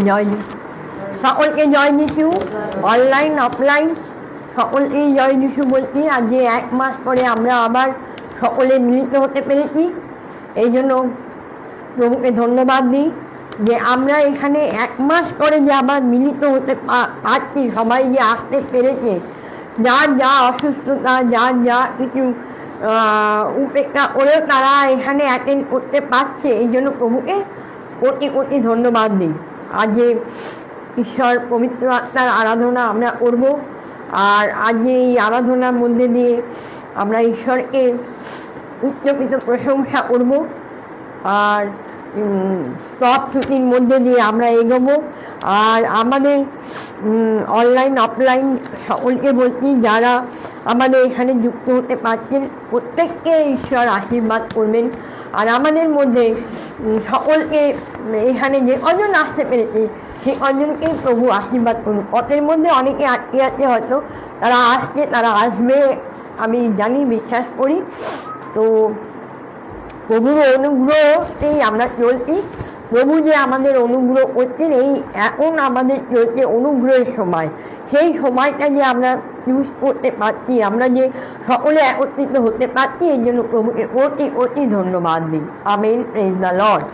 জয় সকলকে জয় যিশু। Online offline সকলকেই জয় যিশু বলছি। আজকে 1 মাস পরে আমরা আবার সকলে মিলিত হতে পেরেছি, এই জন্য প্রভুকে ধন্যবাদ দিই যে আমরা এখানে 1 মাস পরে যে আবার মিলিত হতে পারছি, সবাই যে আসতে পেরেছে, যার যা অসুস্থতা, যার যা কিছু উপেক্ষা করেও তারা এখানে অ্যাটেন্ড করতে পারছে, এই জন্য প্রভুকে কোটি কোটি ধন্যবাদ দিই। আজকে ঈশ্বর পবিত্র আত্মার আরাধনা আমরা করব, আর আজকে এই আরাধনার মধ্যে দিয়ে আমরা ঈশ্বরকে উচ্চকিত প্রশংসা করব, আর সব ছুটির মধ্যে দিয়ে আমরা এগোবো। আর আমাদের অনলাইন অফলাইন সকলকে বলছি, যারা আমাদের এখানে যুক্ত হতে পারছেন প্রত্যেককে ঈশ্বর আশীর্বাদ করবেন। আর আমাদের মধ্যে সকলকে এখানে যে কজন আসতে পেরেছে সেই কজনকেই প্রভু আশীর্বাদ করুন। পথের মধ্যে অনেকে আটকে আছে, হয়তো তারা আসছে, তারা আসবে, আমি জানি, বিশ্বাস করি। তো প্রভুর অনুগ্রহতেই আমরা চলছি। প্রভু যে আমাদের অনুগ্রহ করছেন, এই এখন আমাদের চলছে অনুগ্রহের সময়। সেই সময়টা যে আমরা ইউজ করতে পারছি, আমরা যে সকলে একত্রিত হতে পারছি, এই জন্য প্রভুকে কোটি কোটি ধন্যবাদ দিই। Amen, praise the lord.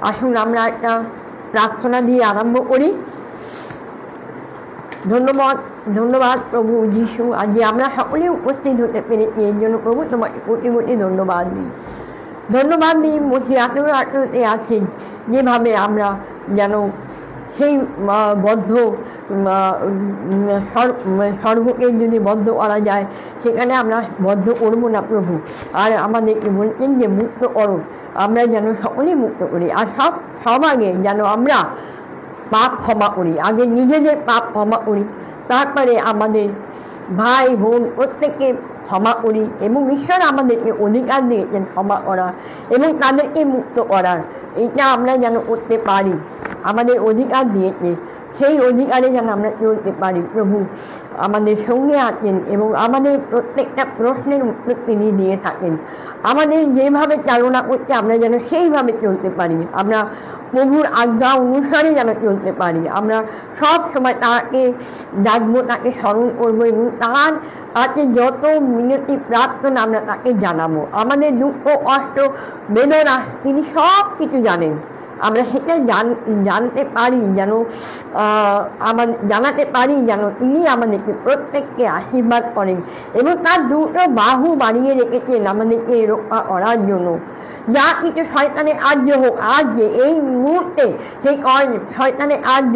আসুন আমরা একটা প্রার্থনা দিয়ে আরম্ভ করি। ধন্যবাদ প্রভু যিশু, আজকে আমরা সকলে উপস্থিত হতে পেরেছি, এর জন্য প্রভু তোমাকে কোটি কোটি ধন্যবাদ দিই। ধন্যবাদ দিই মসি আঠেরোতে আছেন, যেভাবে আমরা যেন সেই বদ্ধ সর্বকে যদি বদ্ধ করা যায়, সেখানে আমরা বদ্ধ করবো না প্রভু। আর আমাদেরকে বলছেন যে মুক্ত করো, আমরা যেন সকলেই মুক্ত করি। আর সব আগে যেন আমরা পাপ ক্ষমা করি, আগে নিজেদের পাপ ক্ষমা করি, তারপরে আমাদের ভাই বোন প্রত্যেককে ক্ষমা করি। এবং ঈশ্বর আমাদেরকে অধিকার দিয়েছেন ক্ষমা করার এবং তাদেরকে মুক্ত করার, এইটা আমরা যেন করতে পারি, আমাদের অধিকার দিয়েছে, সেই অধিকারে যেন আমরা চলতে পারি। প্রভু আমাদের সঙ্গে আছেন এবং আমাদের প্রত্যেকটা প্রশ্নের উত্তর তিনি দিয়ে থাকেন। আমাদের যেভাবে চালনা করছে আমরা যেন সেইভাবে চলতে পারি, আমরা প্রভুর আজ্ঞা অনুসারে যেন চলতে পারি। আমরা সব সময় তাকে ডাকবো, তাকে স্মরণ করবো এবং তার কাছে যত মিনতি প্রার্থনা আমরা তাকে জানাবো। আমাদের দুঃখ, কষ্ট, বেদনা তিনি সব কিছু জানেন। আমরা সেটা জানতে পারি, যেন জানাতে পারি, যেন তিনি আমাদেরকে প্রত্যেককে আশীর্বাদ করেন এবং তার দুটো বাহু বাড়িয়ে রেখেছেন আমাদেরকে রক্ষা করার জন্য। যা কিছু শয়তানের কার্য হোক, আজ এই মুহূর্তে সেই শয়তানের কার্য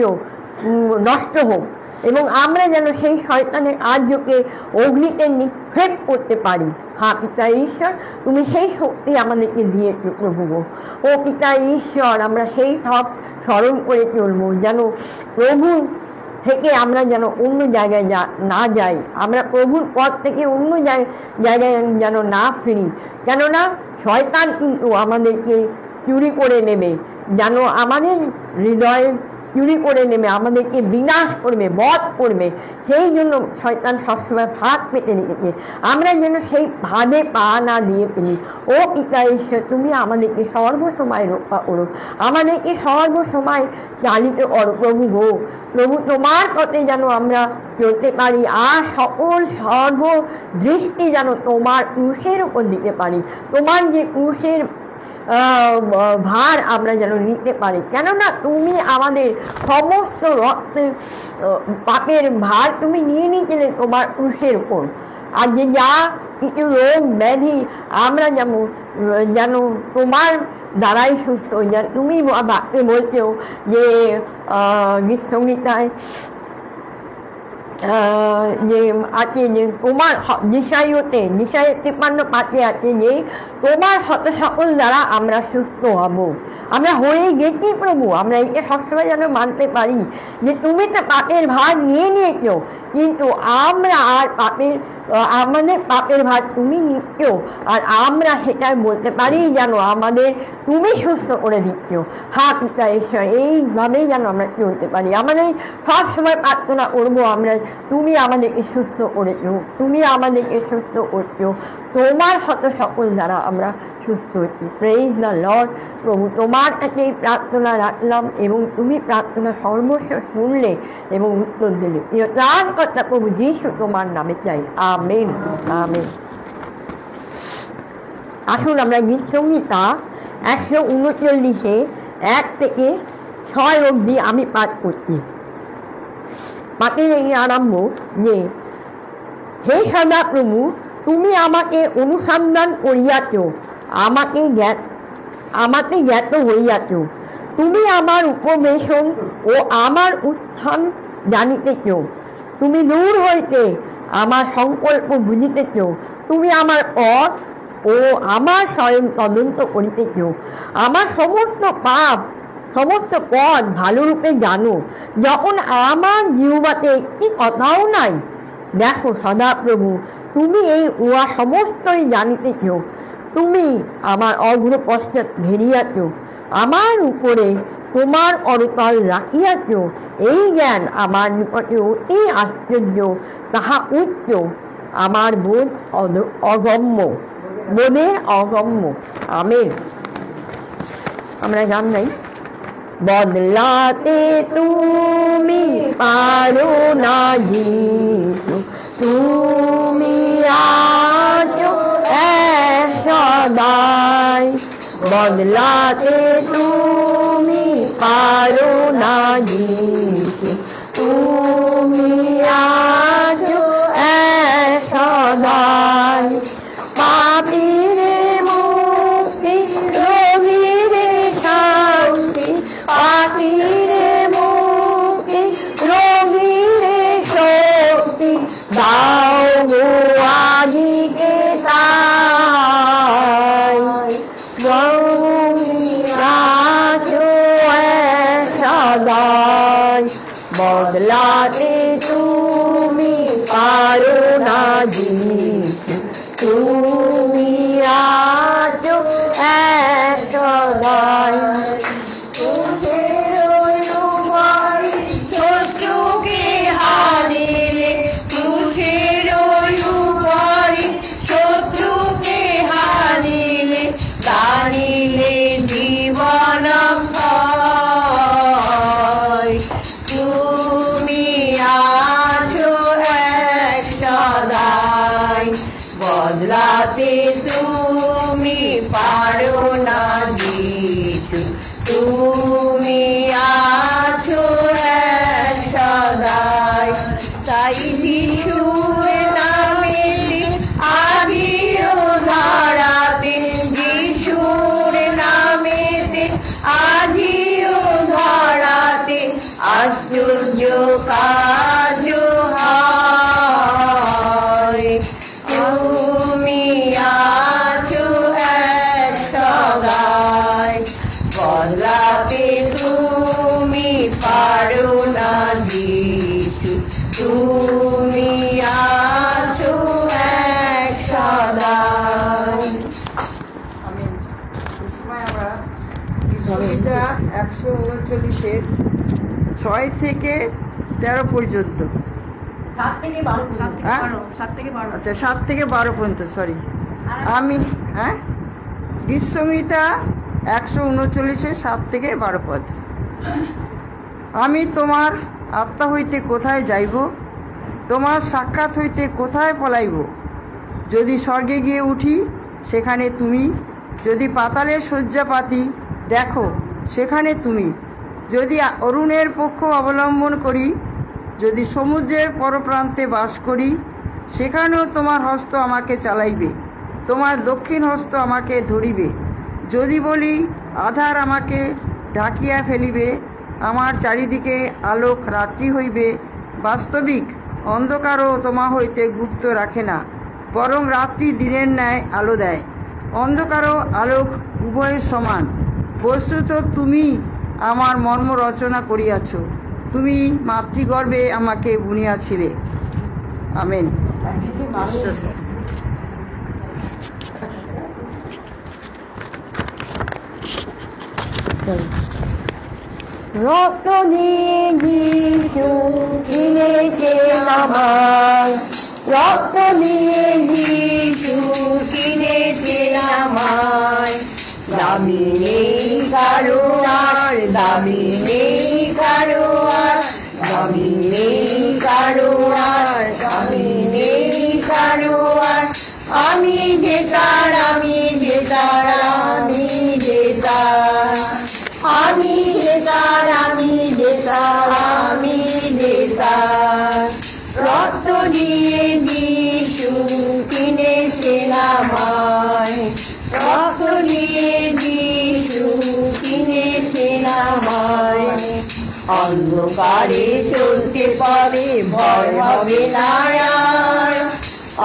নষ্ট হোক এবং আমরা যেন সেই শয়তানের কার্যকে অগ্নিতে নিক্ষেপ করতে পারি। হ্যাঁ পিতা ঈশ্বর, তুমি সেই শক্তি আমাদেরকে দিয়েছো প্রভু। ও পিতা ঈশ্বর, আমরা সেই সব স্মরণ করে চলবো, যেন প্রভু থেকে আমরা যেন অন্য জায়গায় না যাই, আমরা প্রভুর পথ থেকে অন্য জায়গায় যেন না ফিরি। কেননা শয়তান কিন্তু আমাদেরকে চুরি করে নেবে, যেন আমাদের হৃদয়ে চুরি করে নেবে, আমাদেরকে বিনাশ করবে, বধ করবে। সেই জন্য শয়তান সবসময় ফাঁক পেতে রেখেছে, আমরা যেন সেই ভাবে পা না দিয়ে ফেলি। ও পিতা ঈশ্বর, তুমি আমাদেরকে সর্বসময় রক্ষা করো, আমাদেরকে সর্বসময় চালিত করো প্রভু গো। প্রভু তোমার পথে যেন আমরা চলতে পারি, আর সকল সর্বদৃষ্টি যেন তোমার ক্রুশের উপর দিতে পারি, তোমার যে ক্রুশের ভার আমরা যেন নিতে পারি। কেননা তুমি আমাদের সমস্ত পাপের ভার তুমি নিয়ে নিয়েছিলে তোমার ক্রুশের উপর। আর যে যা কিছু রোগ ব্যাধি আমরা যেন তোমার দ্বারাই সুস্থ হয়ে যায়। তুমি বাক্যে বলছো যে গীতসংহিতায় যে আছে, যে তোমার দিশায় 53:5 আছে যে তোমার শত সকল দ্বারা আমরা সুস্থ হব। আমরা হয়ে গেছি প্রভু, আমরা এটা সবসময় যেন মানতে পারি যে তুমি তো পাপের ভার নিয়ে নিয়েছো, কিন্তু আমরা আর আমাদের পাপের ভার তুমি নিচ্ছ, আর আমরা সেটাই বলতে পারি যেন আমাদের তুমি সুস্থ করে দিচ্ছ। হ্যাঁ পিতা ঈশ্বর, এইভাবেই যেন আমরা চলতে পারি। আমাদের সব সময় প্রার্থনা করবো আমরা, তুমি আমাদেরকে সুস্থ করেছো, তুমি আমাদেরকে সুস্থ করছো, তোমার হত সকল দ্বারা আমরা সুস্থ হচ্ছি। Praise the Lord. প্রভু তোমার কাছে প্রার্থনা রাখলাম এবং তুমি প্রার্থনা সর্বশেষ শুনলে এবং উত্তর দিলে। প্রিয় ত্রাণকর্তা প্রভু যিশু তোমার নামে চাই, আমেন আমেন। আসুন আমরা গীত সংহিতা 139 1 থেকে 6 অবধি আমি পাঠ করছি। পাঠের এই আরম্ভ যে, হে সদাপ্রভু, তুমি আমাকে অনুসন্ধান করিয়াছ, আমাকে জ্ঞাত হইয়াছ। তুমি আমার উপবেশন ও আমার উত্থান জানিতেছ। তুমি দূর হইতে আমার সংকল্প বুঝিতেছ। তুমি আমার পথ ও আমার স্বয়ং তদন্ত করিতেছ। আমার সমস্ত পাপ সমস্ত পথ ভালোরূপে জানো, যখন আমার জিহ্বাতে একটি কথাও নাই। দেখো সদাপ্রভু, তুমি এই উহা সমস্তই জানিতেছ। তুমি আমার অগ্র পশ্চাৎ ঘেরিয়াছ, আমার উপরে তোমার করতল রাখিয়াছ। এই জ্ঞান আমার নিকটে অতি আশ্চর্য, তাহা উচ্চ, আমার বোধ অগম্য, বোধের অগম্য। আমেন। আমরা গান নাই। বদলাতে তুমি পারো না যিশু, তুমি আছো সদাই। বদলাতে তুমি পারো না যিশু, তুমি আছো সদাই। পাপীরে মুক্তি, রোগীরে শান্তি, পাপীরে মুক্তি, রোগীরে শক্তি, দাও গো আজিকে তাই। সদাই বদলাতে তুমি পারো না যিশু, তুমি আছো সদাই। শত্রুকে হারিলে, তুষের উপরে শত্রুকে হারিলে, দাঁড়িলে জীবন হয়। তুমি আছো সদাই, বদলাতে তুমি পারো না যিশু, তুমি আছো সদাই। তাই যিশুর নামে আজিও ধরাতে, যিশুর নামেতে আজিও ধরাতে, আশ্চর্য কাজ হয়। তুমি আছো সদাই, বদলাতে তুমি পারো না যিশু, তুমি আছো সদাই। আমিন। এই সময় আমরা গীতটা 139 6 থেকে 13 পর্যন্ত, 7 থেকে 12 আচ্ছা 7 থেকে 12 পর্যন্ত, সরি আমি গীত সংহিতা 139 7 থেকে 12 পদ। আমি তোমার আত্মা হইতে কোথায় যাইব, তোমার সাক্ষাৎ হইতে কোথায় পলাইব। যদি স্বর্গে গিয়ে উঠি, সেখানে তুমি। যদি পাতালে শয্যা পাতি, দেখো সেখানে তুমি। যদি অরুণের পক্ষ অবলম্বন করি, যদি সমুদ্রের পরপ্রান্তে বাস করি, সেখানেও তোমার হস্ত আমাকে চালাইবে, তোমার দক্ষিণ হস্ত আমাকে ধরিবে। যদি বলি আধার আমাকে ঢাকিয়া ফেলিবে, আমার চারিদিকে আলোক রাত্রি হইবে। বাস্তবিক অন্ধকারও তোমা হইতে গুপ্ত রাখে না, বরং রাত্রি দিনের ন্যায় আলো দেয়। অন্ধকারও আলোক উভয়ের সমান। বস্তুত তুমি আমার মর্ম রচনা করিয়াছ, তুমি মাতৃগর্ভে আমাকে বুনিয়াছিলে। আমেন। রক্ত দিয়ে যিশু কিনেছেন আমায়, রক্ত দিয়ে যিশু কিনেছেন আমায়। দামি নেই কারো আর, দামি নেই কারো আর, দামি নেই কারো আর, দামি নেই কারো আর। আমি যে তার, আমি যে তার, আমি যে তার, আমি যে তার, আমি যে তার, আমি যে তার। রক্ত দিয়ে যিশু কিনেছেন আমায়। রক্ত দিয়ে যিশু কিনেছেন আমায়। অন্ধকারে চলতে পারে, ভয় হবে না আর।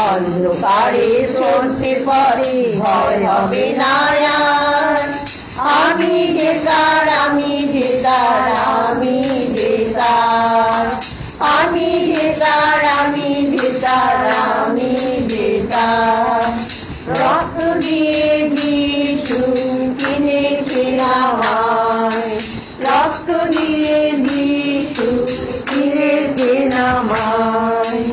অন্ধকারে চলতে পারে, ভয় হবে না আর। আমি যে তার, আমি যে তার, আমি যে তার, আমি যে তার, আমি যে তার, আমি যে তার। রক্ত দিয়ে যিশু কিনেছেন আমায়। রক্ত দিয়ে যিশু কিনেছেন আমায়।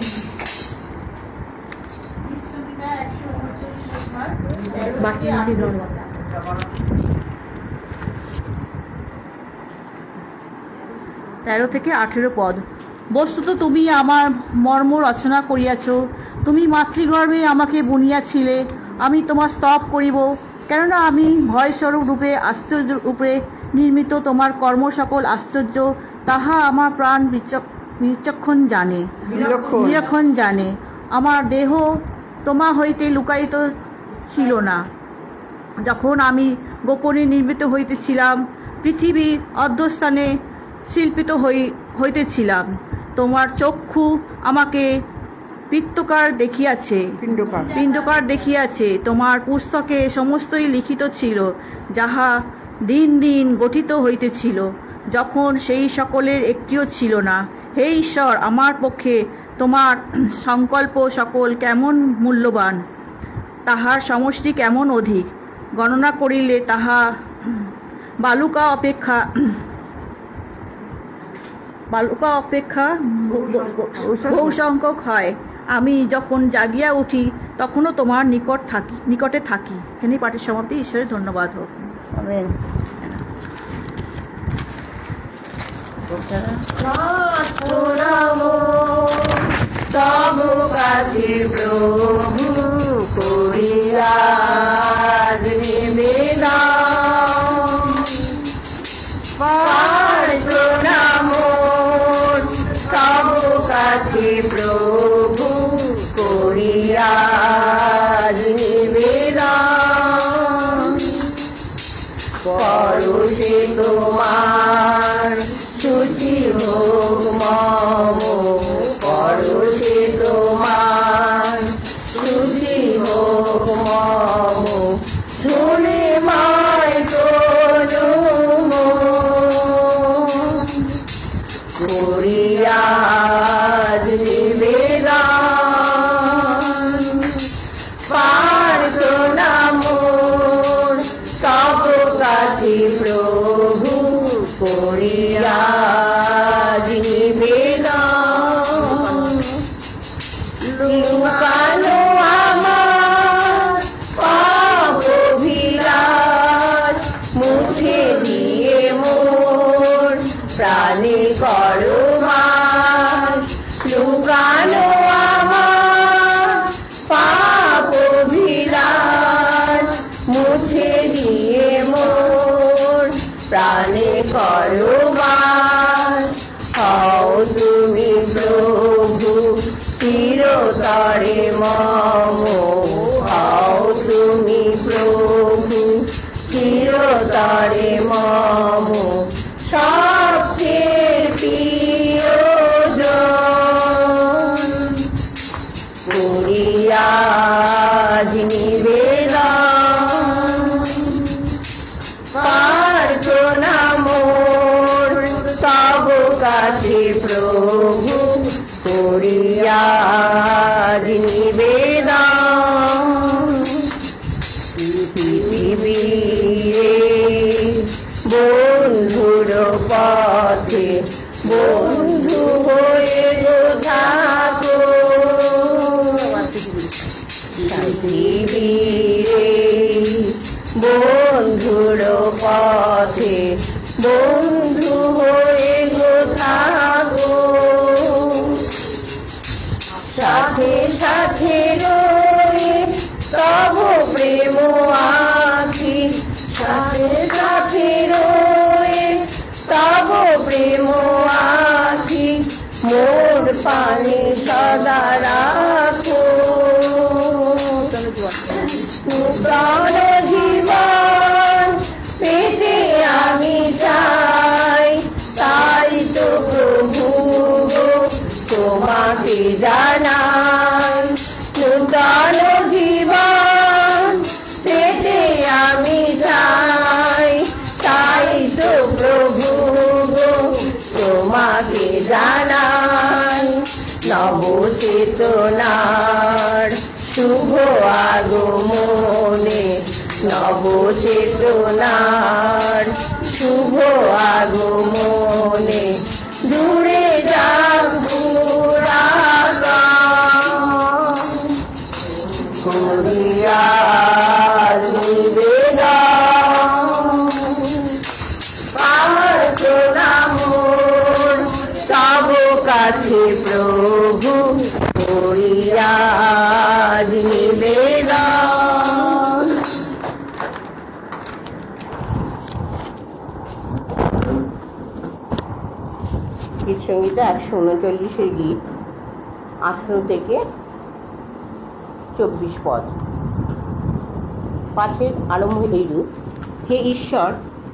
বাকি ধন্যবাদ। 13 থেকে 18 পদ। বস্তুত তুমি আমার মর্ম রচনা করিয়াছ, তুমি মাতৃগর্ভে আমাকে বুনিয়াছিলে। আমি তোমার স্তব করিব, কেননা আমি ভয়স্বরূপ রূপে আশ্চর্য রূপে নির্মিত। তোমার কর্ম সকল আশ্চর্য, তাহা আমার প্রাণ বিচক্ষণ জানে, নিরক্ষণ জানে। আমার দেহ তোমা হইতে লুকায়িত ছিল না, যখন আমি গোপনে নির্মিত হইতেছিলাম, পৃথিবী অধ্যস্থানে শিল্পিত হইতেছিলাম। তোমার চক্ষু আমাকে পিত্তকার দেখিয়াছে, পিণ্ডকার দেখিয়াছে। তোমার পুস্তকে সমস্তই লিখিত ছিল, যাহা দিন দিন গঠিত হইতেছিল, যখন সেই সকলের একটিও ছিল না। হে ঈশ্বর, আমার পক্ষে তোমার সংকল্প সকল কেমন মূল্যবান, তাহার সমষ্টি কেমন অধিক। গণনা করিলে তাহা বালুকা অপেক্ষা বহু সংখ্যক হয়। আমি যখন জাগিয়া উঠি, তখনও তোমার নিকটে থাকি। এখানেই পাঠের সমাপ্তি। ঈশ্বরের ধন্যবাদ হোক। আমেন। তব কাছে প্রভু করিয়া নিবেদন। প্রণাম তব কাছে প্রভু করিয়া নিবেদন। পরশে তোমার শুচি হোক মম, পরশে তোমার শুচি হোক মম। শুনে মায় তনু করিয়া নিবেদন। প্রার্থনা মোর তব কাছে প্রভু করিয়া নিবেদন। লুকানো আমার পাপ অভিলাষ, মুছে দিয়ে মোর প্রাণে করো বাস। লুকানো আমার পাপ অভিলাষ, মুছে দিয়ে মোর প্রাণে করো বাস। হও তুমি প্রভু চিরতরে মম, হও তুমি প্রভু চিরতরে মম। সবচেয়ে প্রিয়জন করিয়া নিবেদন। প্রার্থনা মোর তব কাছে প্রভু করিয়া নিবেদন। পৃথিবীরে বন্ধুর পথে বন্ধু হয়ে থাকো। হয়ে গো থাকো, সাথে সাথে রয়ে তব প্রেম আঁখি, সাথে সাথে রয়ে তব প্রেম আঁখি, মোর পানে সদা রাখো। নূতন জীবন পেতে আমি চাই, তাই তো প্রভু তোমাকে জানাই। নূতন জীবন পেতে আমি চাই, তাই তো প্রভু তোমাকে জানাই। নবচেতনার শুভ আগমনে, নবচেতনার শুভ আগমনে, দূরে যাক দুরাগম, করিয়া নিবেদন। প্রার্থনা মোর তব কাছে প্রভু, করিয়া নিবেদন। গীত সংগীতা 139-এর গীত, 18 থেকে 24 পদ। পাঠের আরম্ভ এইরূপ: হে ঈশ্বর,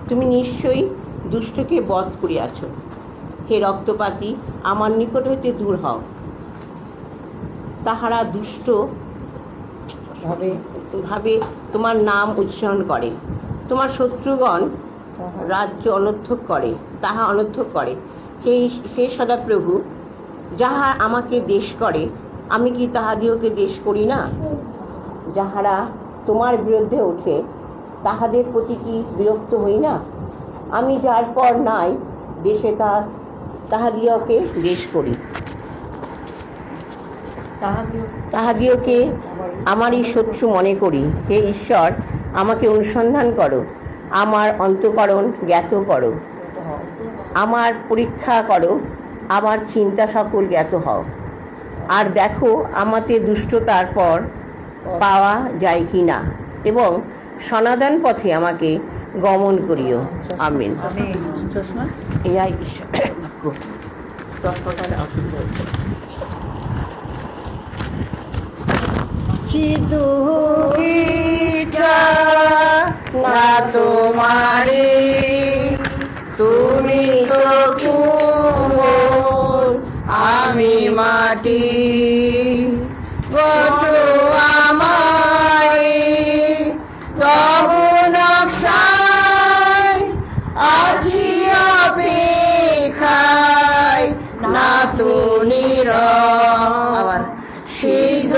তুমি নিশ্চয়ই দুষ্টকে বধ করিয়াছ। হে রক্তপাতী, আমার নিকট হইতে দূর হও। তাহারা দুষ্ট ভাবে তোমার নাম উচ্চারণ করে, তোমার শত্রুগণ রাজ্য অনর্থক করে, তাহা অনর্থক করে। হে সদাপ্রভু, যাহা আমাকে দেশ করে, আমি কি তাহাদিওকে দেশ করি না? যাহারা তোমার বিরুদ্ধে ওঠে, তাহাদের প্রতি কি বিরক্ত হই না? আমি যার পর নাই দেশে তাহাদিওকে দেশ করি, তাহাদিওকে আমারই শত্রু মনে করি। হে ঈশ্বর, আমাকে অনুসন্ধান করো, আমার অন্তঃকরণ জ্ঞাত করো, আমার পরীক্ষা করো, আমার চিন্তা সকল জ্ঞাত হও। আর দেখো আমাতে দুষ্টতার পর পাওয়া যায় কি না, এবং সনাতন পথে আমাকে গমন করিও। আমিন। এই চশমাটার অসুবিধা হচ্ছে। চিতু ইচ্ছা না তোমারে, তুমি তো কুমোর আমি মাটি, গঠো আমারে তব নকশায়, আজি অপেক্ষায় না তো আবার সিদ্ধ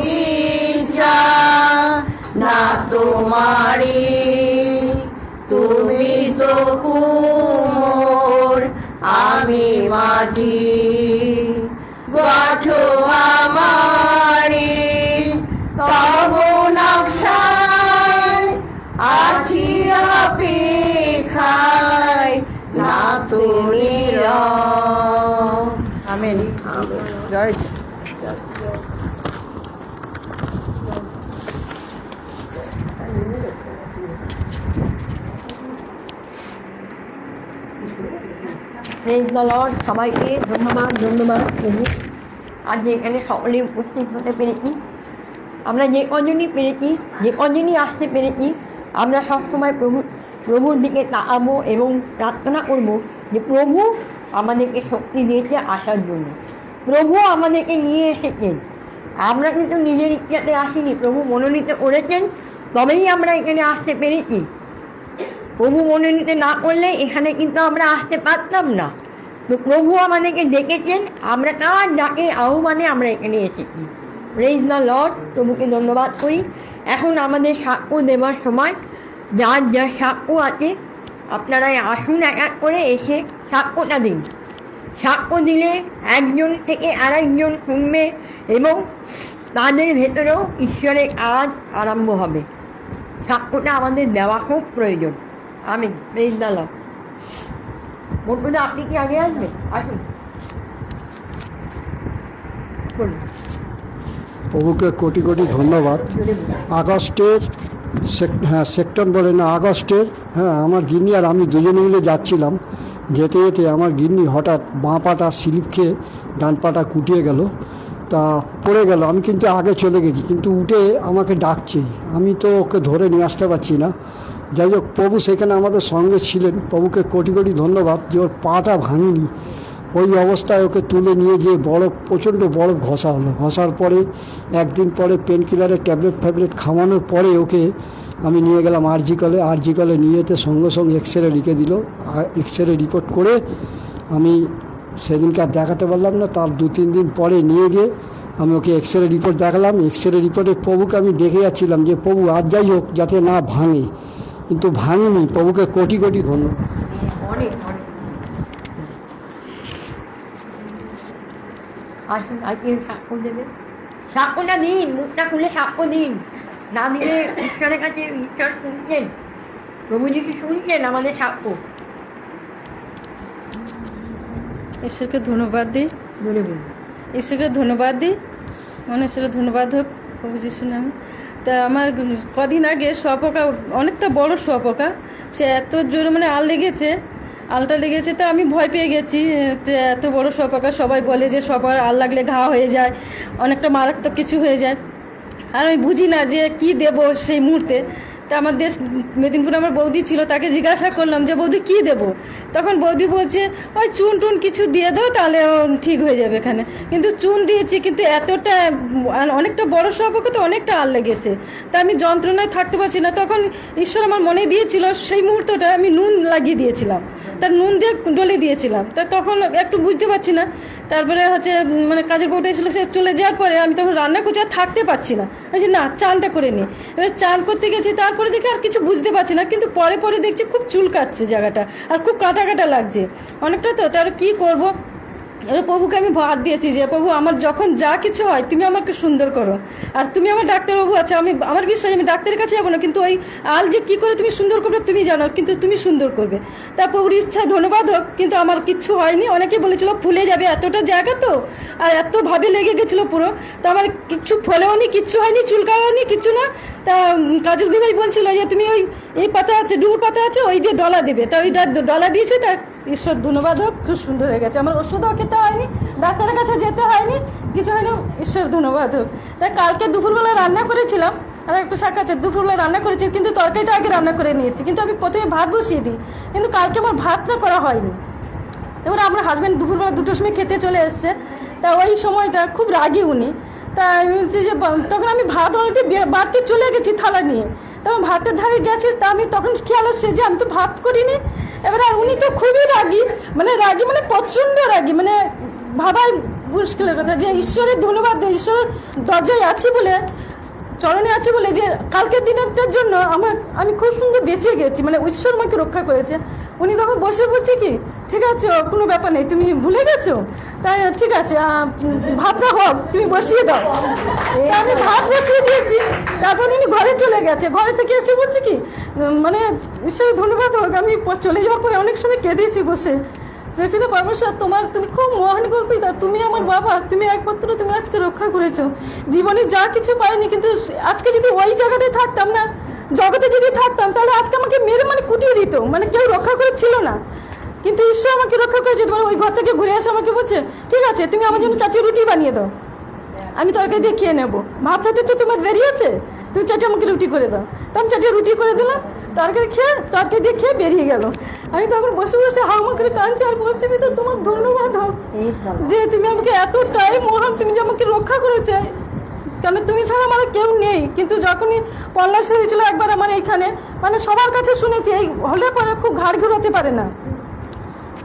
গিচা না তোমারি, তুমি তো কুমোর আমি মাটি, গঠো আমারি তব নকশায়, আজি অপেক্ষায় না তো আমেন। জয় প্রেজ দ্য লর্ড। সবাইকে ধন্যবাদ প্রভু। আজ এখানে সকলে উপস্থিত হতে পেরেছি। আমরা যে কজনই পেরেছি, যে কজনই আসতে পেরেছি, আমরা সবসময় প্রভুর দিকে তাকাবো এবং প্রার্থনা করব যে প্রভু আমাদেরকে শক্তি দিয়েছে আসার জন্য। প্রভু আমাদেরকে নিয়ে এসেছেন, আমরা কিন্তু নিজের ইচ্ছাতে আসিনি, প্রভু মনোনীত করেছেন, তবেই আমরা এখানে আসতে পেরেছি। প্রভু মনোনীত না করলে এখানে কিন্তু আমরা আসতে পারতাম না। তো প্রভু আমাদেরকে ডেকেছেন, আমরা তার ডাকে আহ্বানে আমরা এখানে এসেছি। Praise the lord. প্রভুকে ধন্যবাদ করি। এখন আমাদের সাক্ষ্য দেওয়ার সময়, যার যা সাক্ষ্য আছে আপনারা আসুন, এক এক করে এসে সাক্ষ্যটা দিন। সাক্ষ্য দিলে একজন থেকে আরেকজন শুনবে এবং তাদের ভেতরেও ঈশ্বরের কাজ আরম্ভ হবে। সাক্ষ্যটা আমাদের দেওয়া খুব প্রয়োজন। আমিন। Praise the Lord. বন্ধুরা আপনি কি আগে আসবেন? আসুন বলুন। প্রভুকে কোটি কোটি ধন্যবাদ। আগস্টের সেপ্টেম্বরে না আগস্টের, আমার গিন্নি আর আমি দুজনে মিলে যাচ্ছিলাম। যেতে যেতে আমার গিন্নি হঠাৎ বাঁ পাটা স্লিপ খেয়ে ডান পাটা কুটিয়ে গেল, তা পড়ে গেল। আমি কিন্তু আগে চলে গেছি, কিন্তু উঠে আমাকে ডাকছে, আমি তো ওকে ধরে নিয়ে আসতে পারছি না। যাই হোক, প্রভু সেখানে আমাদের সঙ্গে ছিলেন। প্রভুকে কোটি কোটি ধন্যবাদ যে ওর পাটা ভাঙিনি। ওই অবস্থায় ওকে তুলে নিয়ে যেয়ে প্রচণ্ড বরফ ঘষা হলো। ঘষার পরে একদিন পরে পেন কিলারের ট্যাবলেট খাওয়ানোর পরে ওকে আমি নিয়ে গেলাম আরজিকলে নিয়ে যেতে সঙ্গে সঙ্গে এক্সরে লিখে দিল। এক্সরে রিপোর্ট করে আমি সেদিনকে আর দেখাতে পারলাম না, তার 2-3 দিন পরে নিয়ে গিয়ে আমি ওকে এক্সরে রিপোর্ট দেখালাম। এক্সরে রিপোর্টে প্রভুকে আমি দেখে যাচ্ছিলাম যে প্রভু আর যাই হোক যাতে না ভাঙে, কিন্তু ভাঙেনি। প্রভুকে কোটি কোটি ধন্যবাদ। অনেক অনেক আসুন, আজকে সাক্ষ্য দেবে। সাক্ষ্যটা দিন, মুখটা খুলে সাক্ষ্য দিন। না দিলে ঈশ্বরের কাছে ঈশ্বর শুনছেন, প্রভু যিশু শুনছেন আমাদের সাক্ষ্য। ঈশ্বরকে ধন্যবাদ দিই, বলে বলুন। ঈশ্বরকে ধন্যবাদ দিই, ঈশ্বরের ধন্যবাদ হোক প্রভু যিশুর নামে। তা আমার কদিন আগে শুঁয়োপোকা, অনেকটা বড় শুঁয়োপোকা, সে এত জোরে আলটা লেগেছে, তা আমি ভয় পেয়ে গেছি যে এত বড় শুঁয়োপোকা। সবাই বলে যে শুঁয়োপোকার আল লাগলে ঘা হয়ে যায়, অনেকটা মারাত্মক কিছু হয়ে যায়। আর আমি বুঝি না যে কি দেব সেই মুহূর্তে। তা আমার মেদিনীপুরে আমার বৌদি ছিল, তাকে জিজ্ঞাসা করলাম যে বৌদি কি দেব? তখন বৌদি বলছে ওই চুন টুন কিছু দিয়ে দাও, তাহলে ঠিক হয়ে যাবে এখানে। কিন্তু চুন দিয়েছি, কিন্তু এতটা অনেকটা বড় শুঁয়োপোকা তো অনেকটা আল লেগেছে, তা আমি যন্ত্রণায় থাকতে পারছি না। তখন ঈশ্বর আমার মনে দিয়েছিল সেই মুহূর্তটা আমি নুন লাগিয়ে দিয়েছিলাম, তার নুন দিয়ে ডলে দিয়েছিলাম। তা তখন একটু বুঝতে পারছি না। তারপরে কাজের বউটা এসেছিল, সে চলে যাওয়ার পরে আমি তখন রান্না করছি, আর থাকতে পারছি না। বলছি না, চানটা করে নিই। এবার চান করতে গেছি, তারপরে দেখে আর কিছু বুঝতে পারছি না, কিন্তু পরে দেখছি খুব চুলকাচ্ছে জায়গাটা, আর খুব কাটা লাগছে অনেকটা। তো তার কি করবো? এবার প্রভুকে আমি ভাত দিয়েছি যে প্রভু আমার যখন যা কিছু হয় তুমি আমাকে সুন্দর করো, আর তুমি আমার ডাক্তারবাবু আছো, আমার বিশ্বাস আমি ডাক্তারের কাছে যাবো না, কিন্তু ওই আল যে কী করে তুমি সুন্দর করবে তুমি জানো, কিন্তু তুমি সুন্দর করবে। তা প্রভুর ইচ্ছা ধন্যবাদ হোক, কিন্তু আমার কিচ্ছু হয়নি। অনেকে বলেছিল ফুলে যাবে, এতটা জায়গা তো, আর এত ভাবে লেগে গেছিলো পুরো। তা আমার কিচ্ছু ফলেও নি, কিচ্ছু হয়নি, চুলকাও নি, কিচ্ছু না। তা কাজল দিভাই বলছিল যে তুমি এই পাতা আছে, ডুমুর পাতা আছে, ওই দিয়ে ডলা দেবে। তা ওইটা ডলা দিয়েছে, তা ঈশ্বর ধন্যবাদ হোক, খুব সুন্দর হয়ে গেছে। আমার ওষুধও খেতে হয়নি, ডাক্তারের কাছে যেতে হয়নি, কিছু হয়নি, ঈশ্বর ধন্যবাদ হোক। তাই কালকে দুপুরবেলা রান্না করেছিলাম, আর একটু শাক আছে, দুপুরবেলা রান্না করেছি, কিন্তু তরকারিটা আগে রান্না করে নিয়েছি। কিন্তু আমি প্রথমে ভাত বসিয়ে দিই, কিন্তু কালকে আমার ভাতটা করা হয়নি। এবার আমার হাজব্যান্ড দুপুরবেলা 2টোর সময় খেতে চলে এসছে। তা ওই সময়টা খুব রাগি উনি। তা আমি বলছি যে তখন আমি ভাত অলরেডি বাড়তে চলে গেছি থালা নিয়ে। তখন ভাতের ধারে গেছি, তা আমি তখন খেয়াল আসছে যে আমি তো ভাত করিনি। এবার উনি তো খুবই রাগি, মানে প্রচণ্ড রাগি, ভাবাই মুশকিলের কথা যে ঈশ্বরের ধন্যবাদ, ঈশ্বরের দরজায় আছি বলে, চরণে আছে বলে, যে কালকের দিনটার জন্য আমি খুব সুন্দর বেঁচে গেছি, ঈশ্বর আমাকে রক্ষা করেছে। উনি তখন বসে বলছে কি, ঠিক আছে কোনো ব্যাপার নেই, তুমি ভুলে গেছো, তাই ঠিক আছে ভাতটা হোক, তুমি বসিয়ে দাও। আমি ভাত বসিয়ে দিয়েছি, তারপর উনি ঘরে চলে গেছে। ঘরে থেকে এসে বলছে কি, ঈশ্বরের ধন্যবাদ হোক, আমি চলে যাওয়ার পরে অনেক সময় কেঁদেছি বসে, যে পিতা পরমেশ্বর তুমি খুব মহান গো পিতা, তুমি আমার বাবা, তুমি একমাত্র, তুমি আজকে রক্ষা করেছো। জীবনে যা কিছু পাইনি, কিন্তু আজকে যদি ওই জায়গাটায় থাকতাম না, জগতে যদি থাকতাম, তাহলে আজকে আমাকে মেরে কুটিয়ে দিত, কেউ রক্ষা করে ছিল না। কিন্তু ঈশ্বর আমাকে রক্ষা করেছে। ওই ঘর থেকে ঘুরে এসে আমাকে বলছে, ঠিক আছে তুমি আমার জন্য 4টি রুটি বানিয়ে দাও, আমি তরকারি দিয়ে খেয়ে নেবো, ভাত হতে তো তোমার দেরি আছে, তুমি 4টি আমাকে রুটি করে দাও। তো আমি 4টি রুটি করে দিলাম, তরকারি দিয়ে খেয়ে বেরিয়ে গেল। আমি তখন বসে বসে হাওমা করে কাঁদছি, আর বলছি তো তোমার ধন্যবাদ হোক যে তুমি আমাকে এতটাই মহান, তুমি যে আমাকে রক্ষা করেছে, কেন তুমি ছাড়া আমার কেউ নেই। কিন্তু যখনই পল্লাশ হয়েছিল একবার আমার এইখানে, সবার কাছে শুনেছি এই হলে পরে খুব ঘাড় ঘুরাতে পারে না।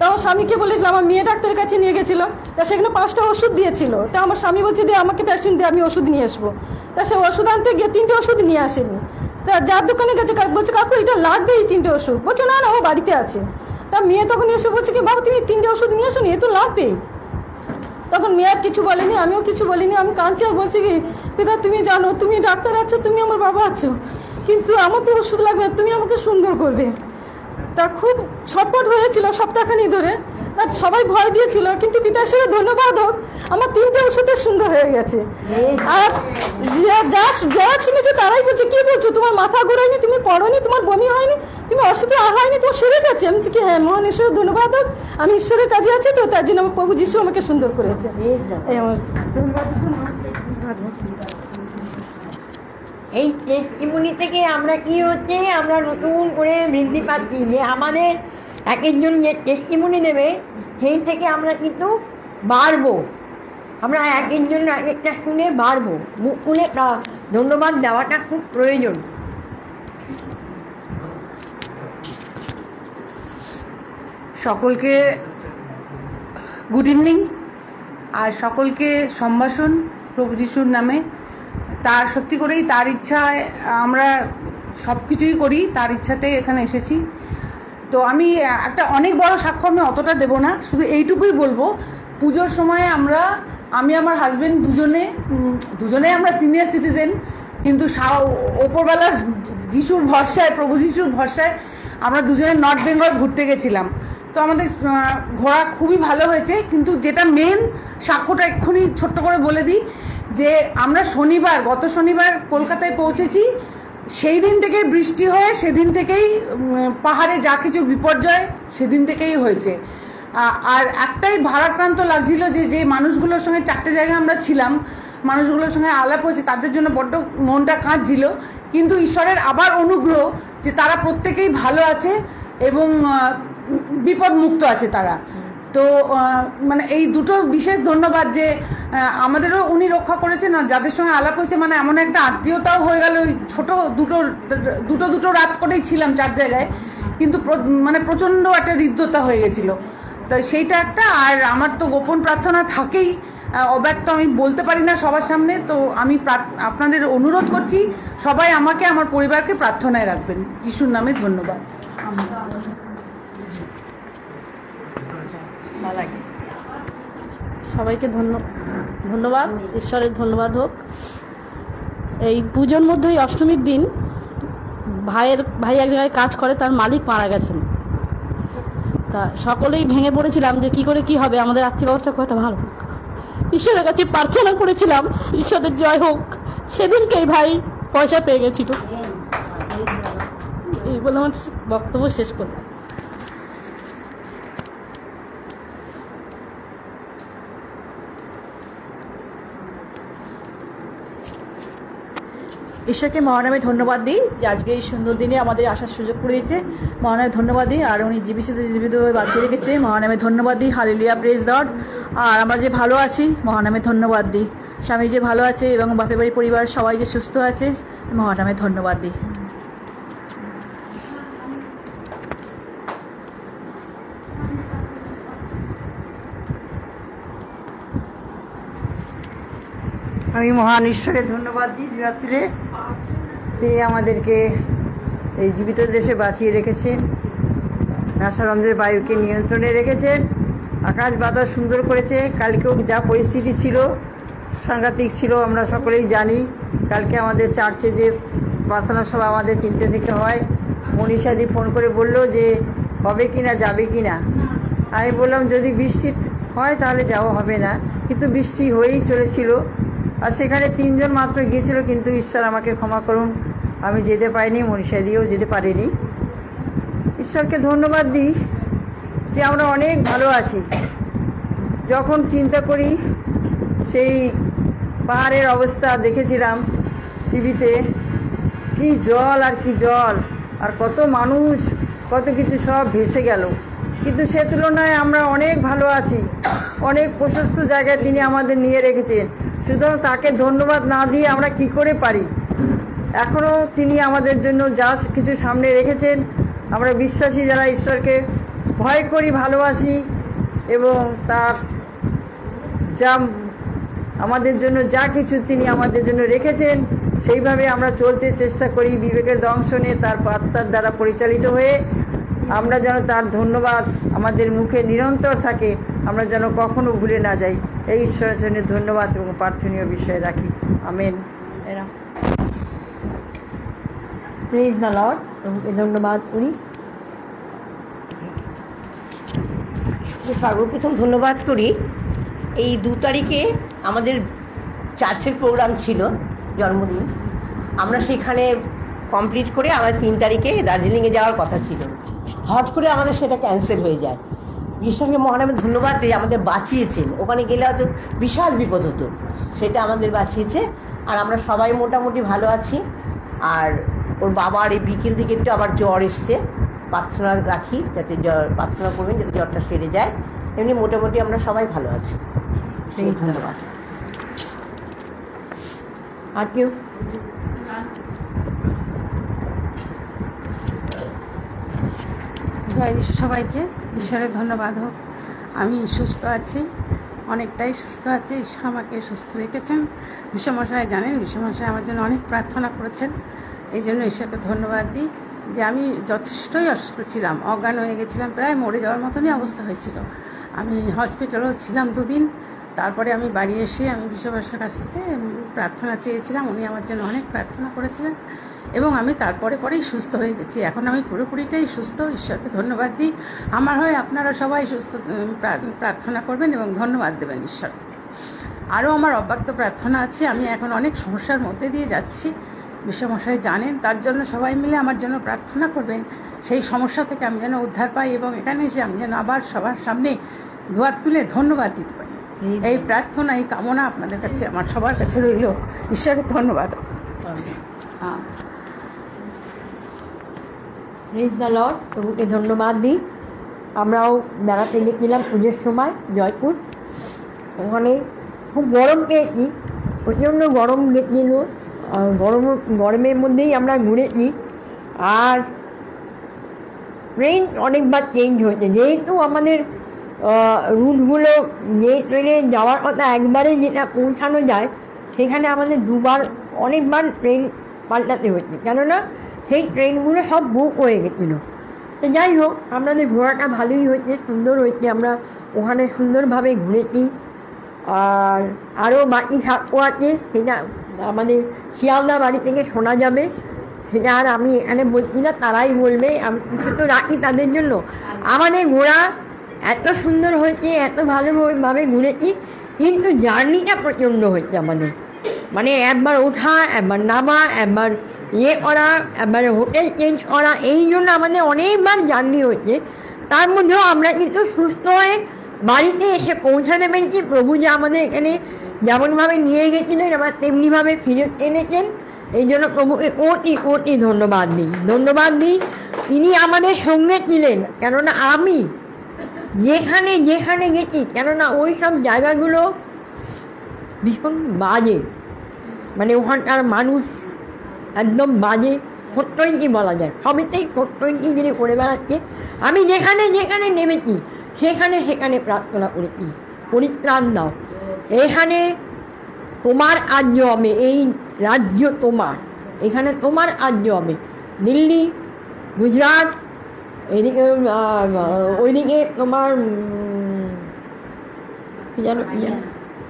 তাও স্বামীকে বলেছিলাম, আমার মেয়ে ডাক্তারের কাছে নিয়ে গেছিলো, তা সেখানে 5টা ওষুধ দিয়েছিল। তা আমার স্বামী বলছে দিয়ে আমাকে ভ্যাকসিন দিয়ে আমি ওষুধ নিয়ে আসবো। তা সে ওষুধ আনতে গিয়ে 3টে ওষুধ নিয়ে আসেনি। তা যার দোকানে গেছে বলছে কাকু এটা লাগবে এই 3টে ওষুধ, বলছে না ও বাড়িতে আছে। তা মেয়ে তখন এসে বলছে কি বাবা তুমি 3টে ওষুধ নিয়ে আসো নি, এ তো লাগবেই। তখন মেয়ে আর কিছু বলেনি, আমিও কিছু বলিনি। আমি কাঁদছি আর বলছি কি পিতা তুমি জানো তুমি ডাক্তার আছো, তুমি আমার বাবা আছো, কিন্তু আমার তো ওষুধ লাগবে, তুমি আমাকে সুন্দর করবে। তা খুব ছটপট হয়েছিল সপ্তাহখানি ধরে, আর সবাই ভয় দিয়েছিল, কিন্তু পিতাশ্রীর ধন্যবাদ হোক আমার 3টে ওষুধে সুন্দর হয়ে গেছে। আর যারা শুনেছে তারাই বলছে, কি বলছো, তোমার মাথা ঘোরায়নি, তুমি পড়োনি, তোমার বমি হয়নি, তুমি অসুখে হয়নি, তোমার সেরে গেছে। আমি বলছি কি হ্যাঁ, মহান ঈশ্বরের ধন্যবাদ হোক, আমি ঈশ্বরের কাজে আছি, তো তার জন্য আমার প্রভু যিশু আমাকে সুন্দর করেছে। এই আমার এই টেস্টিমনি থেকে আমরা কি হচ্ছে, আমরা নতুন করে বৃদ্ধি পাচ্ছি, যে আমাদের এক একজন যে টেস্টিমনি দেবে সেই থেকে আমরা কিন্তু বাড়বো, আমরা এক একজন এক একটা শুনে বাড়বো, মুখ খুলে ধন্যবাদ দেওয়াটা খুব প্রয়োজন। সকলকে গুড ইভিনিং, আর সকলকে সম্ভাষণ প্রভু যিশুর নামে। তার সত্যি করেই তার ইচ্ছায় আমরা সব কিছুই করি, তার ইচ্ছাতেই এখানে এসেছি। তো আমি একটা অনেক বড় সাক্ষ্য আমি অতটা দেবো না, শুধু এইটুকুই বলবো, পুজোর সময় আমি আমার হাজব্যান্ড দুজনে আমরা সিনিয়র সিটিজেন, কিন্তু ওপরবেলার যিশুর ভরসায়, প্রভু যিশুর ভরসায় আমরা দুজনে নর্থ বেঙ্গল ঘুরতে গেছিলাম। তো আমাদের ঘোরা খুবই ভালো হয়েছে, কিন্তু যেটা মেন সাক্ষ্যটা এক্ষুনি ছোট্ট করে বলে দিই, যে আমরা গত শনিবার কলকাতায় পৌঁছেছি, সেই দিন থেকেই বৃষ্টি হয়ে, সেদিন থেকেই পাহাড়ে যা কিছু বিপর্যয় সেদিন থেকেই হয়েছে। আর একটাই ভারাক্রান্ত লাগছিল, যে মানুষগুলোর সঙ্গে 4টে জায়গায় আমরা ছিলাম, মানুষগুলোর সঙ্গে আলাপ হয়েছে, তাদের জন্য বড্ড মনটা কাঁদছিল, কিন্তু ঈশ্বরের আবার অনুগ্রহ যে তারা প্রত্যেকেই ভালো আছে এবং বিপদ মুক্ত আছে তারা। তো মানে এই দুটো বিশেষ ধন্যবাদ, যে আমাদেরও উনি রক্ষা করেছেন, আর যাদের সঙ্গে আলাপ হয়েছে মানে এমন একটা আত্মীয়তাও হয়ে গেল। ওই ছোট দুটো রাত করেই ছিলাম 4 জায়গায়, কিন্তু মানে প্রচণ্ড একটা হৃদ্যতা হয়ে গেছিলো। তো সেইটা একটা। আর আমার তো গোপন প্রার্থনা থাকেই, অব্যক্ত আমি বলতে পারি না সবার সামনে। তো আমি আপনাদের অনুরোধ করছি, সবাই আমাকে, আমার পরিবারকে প্রার্থনায় রাখবেন। যিশুর নামে ধন্যবাদ। সবাইকে ধন্যবাদ, ঈশ্বরের ধন্যবাদ হোক। এই পুজোর মধ্যে ওই অষ্টমীর দিন ভাই এক জায়গায় কাজ করে, তার মালিক মারা গেছেন। তা সকলেই ভেঙে পড়েছিলাম যে কি করে কি হবে, আমাদের আর্থিক অবস্থা খুব একটা ভালো হোক। ঈশ্বরের কাছে প্রার্থনা করেছিলাম, ঈশ্বরের জয় হোক। সেদিনকেই ভাই পয়সা পেয়ে গেছিল। এই বলে আমার বক্তব্য শেষ করলাম। ঈশ্বরকে মহানামে ধন্যবাদ দিই যে আজকে এই সুন্দর দিনে আমাদের আসার সুযোগ করে দিয়েছে। মহানামে ধন্যবাদ দিই, আর উনি জীবিতভাবে বাঁচিয়ে রেখেছে। মহানামে ধন্যবাদ দিই, হালেলুয়া, প্রেজ গড। আর আমরা যে ভালো আছি, মহানামে ধন্যবাদ দিই। স্বামী যে ভালো আছে এবং বাপের বাড়ি পরিবার সবাই যে সুস্থ আছে, মহানামে ধন্যবাদ দিই। আমি মহান ঈশ্বরের ধন্যবাদ দিই রাত্রে, তিনি আমাদেরকে এই জীবিত দেশে বাঁচিয়ে রেখেছেন, নাসারন্ধ্রের বায়ুকে নিয়ন্ত্রণে রেখেছেন, আকাশ বাতাস সুন্দর করেছে। কালকেও যা পরিস্থিতি ছিল, সাংঘাতিক ছিল, আমরা সকলেই জানি। কালকে আমাদের চার্চে যে প্রার্থনা সভা আমাদের 3টে থেকে হয়, মনীষাদি ফোন করে বলল যে হবে কি না, যাবে কি না। আমি বললাম যদি বৃষ্টি হয় তাহলে যাওয়া হবে না, কিন্তু বৃষ্টি হয়েই চলেছিল। আর সেখানে 3 জন মাত্র গিয়েছিল, কিন্তু ঈশ্বর আমাকে ক্ষমা করুন, আমি যেতে পারিনি, মনীষা দিয়েও যেতে পারিনি। ঈশ্বরকে ধন্যবাদ দিই যে আমরা অনেক ভালো আছি। যখন চিন্তা করি সেই পাহাড়ের অবস্থা দেখেছিলাম টিভিতে, কি জল আর কি জল, আর কত মানুষ, কত কিছু সব ভেসে গেল, কিন্তু সে তুলনায় আমরা অনেক ভালো আছি। অনেক প্রশস্ত জায়গায় তিনি আমাদের নিয়ে রেখেছেন। সুতরাং তাকে ধন্যবাদ না দিয়ে আমরা কি করে পারি। এখনও তিনি আমাদের জন্য যা কিছু সামনে রেখেছেন, আমরা বিশ্বাসী যারা ঈশ্বরকে ভয় করি, ভালোবাসি, এবং তার যা আমাদের জন্য যা কিছু তিনি আমাদের জন্য রেখেছেন সেইভাবে আমরা চলতে চেষ্টা করি, বিবেকের দংশনে তার আত্মার দ্বারা পরিচালিত হয়ে আমরা যেন তার ধন্যবাদ আমাদের মুখে নিরন্তর থাকে, আমরা যেন কখনো ভুলে না যাই। এই ঈশ্বরের জন্য ধন্যবাদ এবং প্রার্থনীয় বিষয় রাখি। আমেন। Praise the lord. ধন্যবাদ করি। সর্বপ্রথম ধন্যবাদ করি। এই 2 তারিখে আমাদের চার্চের প্রোগ্রাম ছিল, জন্মদিন। আমরা সেখানে কমপ্লিট করে আমার 3 তারিখে দার্জিলিংয়ে যাওয়ার কথা ছিল। হঠাৎ করে আমাদের সেটা ক্যান্সেল হয়ে যায়। ঈশ্বরকে মহানামে ধন্যবাদ দিই, আমাদের বাঁচিয়েছেন। ওখানে গেলে হয়তো বিশাল বিপদ হতো, সেটা আমাদের বাঁচিয়েছে। আর আমরা সবাই মোটামুটি ভালো আছি। আর ওর বাবার এই বিকেল দিকে একটু আবার জ্বর এসছে, প্রার্থনা রাখি যাতে প্রার্থনা করবেন যাতে জ্বরটা সেরে যায়। এমনি মোটামুটি আমরা সবাই ভালো আছি। সেই ধন্যবাদ। আর কেউ? জয় যিশু সবাইকে, ঈশ্বরের ধন্যবাদ হোক। আমি সুস্থ আছি, অনেকটাই সুস্থ আছি। ঈশ্বর আমাকে সুস্থ রেখেছেন। বিশ্বমশাই জানেন, বিশ্বমশাই আমার জন্য অনেক প্রার্থনা করেছেন। এই জন্য ঈশ্বরকে ধন্যবাদ দিই যে আমি যথেষ্টই অসুস্থ ছিলাম, অজ্ঞান হয়ে গেছিলাম, প্রায় মরে যাওয়ার মতনই অবস্থা হয়েছিল। আমি হসপিটালেও ছিলাম 2 দিন। তারপরে আমি বাড়ি এসে আমি বিশ্বমশাইয়ের কাছ থেকে প্রার্থনা চেয়েছিলাম, উনি আমার জন্য অনেক প্রার্থনা করেছিলেন এবং আমি পরেই সুস্থ হয়ে গেছি। এখন আমি পুরোপুরিটাই সুস্থ। ঈশ্বরকে ধন্যবাদ দিই। আমার হয়ে আপনারা সবাই সুস্থ প্রার্থনা করবেন এবং ধন্যবাদ দেবেন ঈশ্বর। আরও আমার অব্যক্ত প্রার্থনা আছে। আমি এখন অনেক সমস্যার মধ্যে দিয়ে যাচ্ছি, বিশ্বমশাই জানেন। তার জন্য সবাই মিলে আমার জন্য প্রার্থনা করবেন, সেই সমস্যা থেকে আমি যেন উদ্ধার পাই এবং এখানে এসে আমি যেন আবার সবার সামনে দুয়ার তুলে ধন্যবাদ দিতে পারি। এই প্রার্থনা, এই কামনা আপনাদের কাছে, আমার সবার কাছে রইল। ঈশ্বরের ধন্যবাদ। হ্যাঁ, প্রেজ দ্য লর্ড। প্রভুকে ধন্যবাদ দিই। আমরাও বেড়াতে গেছিলাম পুজোর সময় জয়পুর। ওখানে খুব গরম পেয়েছি, প্রচণ্ড গরম গেছিল। গরমের মধ্যেই আমরা ঘুরেছি। আর ট্রেন অনেকবার চেঞ্জ হয়েছে, যেহেতু আমাদের রুটগুলো যে ট্রেনে যাওয়ার কথা একবারে যেটা পৌঁছানো যায়, সেখানে আমাদের অনেকবার ট্রেন পাল্টাতে হচ্ছে, কেননা সেই ট্রেনগুলো সব বুক হয়ে গেছিলো। তো যাই হোক, আমাদের ঘোরাটা ভালোই হয়েছে, সুন্দর হয়েছে। আমরা ওখানে সুন্দরভাবে ঘুরেছি। আর আরও বাকি সাক্ষ্য আছে, সেটা আমাদের শিয়ালদা বাড়ি থেকে শোনা যাবে। সেটা আর আমি এখানে বলছি না, তারাই বলবে। আমি কিছু তো রাখি তাদের জন্য। আমাদের ঘোরা এত সুন্দর হয়েছে, এত ভালোভাবে ঘুরেছি, কিন্তু জার্নিটা প্রচণ্ড হয়েছে আমাদের। মানে একবার ওঠা, একবার নামা, একবার করা, একবার হোটেল চেঞ্জ করা, এই জন্য আমাদের অনেকবার জার্নি হয়েছে। তার মধ্যেও আমরা কিন্তু সুস্থ হয়ে বাড়িতে এসে পৌঁছাতে পেরেছি। প্রভু যে আমাদের এখানে যেমনভাবে নিয়ে গেছিলেন, আবার তেমনিভাবে ফিরে এনেছেন। এই জন্য প্রভুকে কোটি ধন্যবাদ দিই। তিনি আমাদের সঙ্গে ছিলেন, কেননা আমি যেখানে গেছি, কেননা ওই সব জায়গাগুলো ভীষণ বাজে, মানে ওখানকার মানুষ একদম বাজে, ফোট্টইন্টি বলা যায়, সবেতেই ফোট্টইন্টি গিয়ে করে বেড়াচ্ছে। আমি যেখানে নেমেছি সেখানে প্রার্থনা করেছি, পরিত্রাণ দাও, এখানে তোমার আজ্ঞা হবে, এই রাজ্য তোমার, এখানে তোমার আজ্ঞা হবে। দিল্লি, গুজরাট, এদিকে ওইদিকে তোমার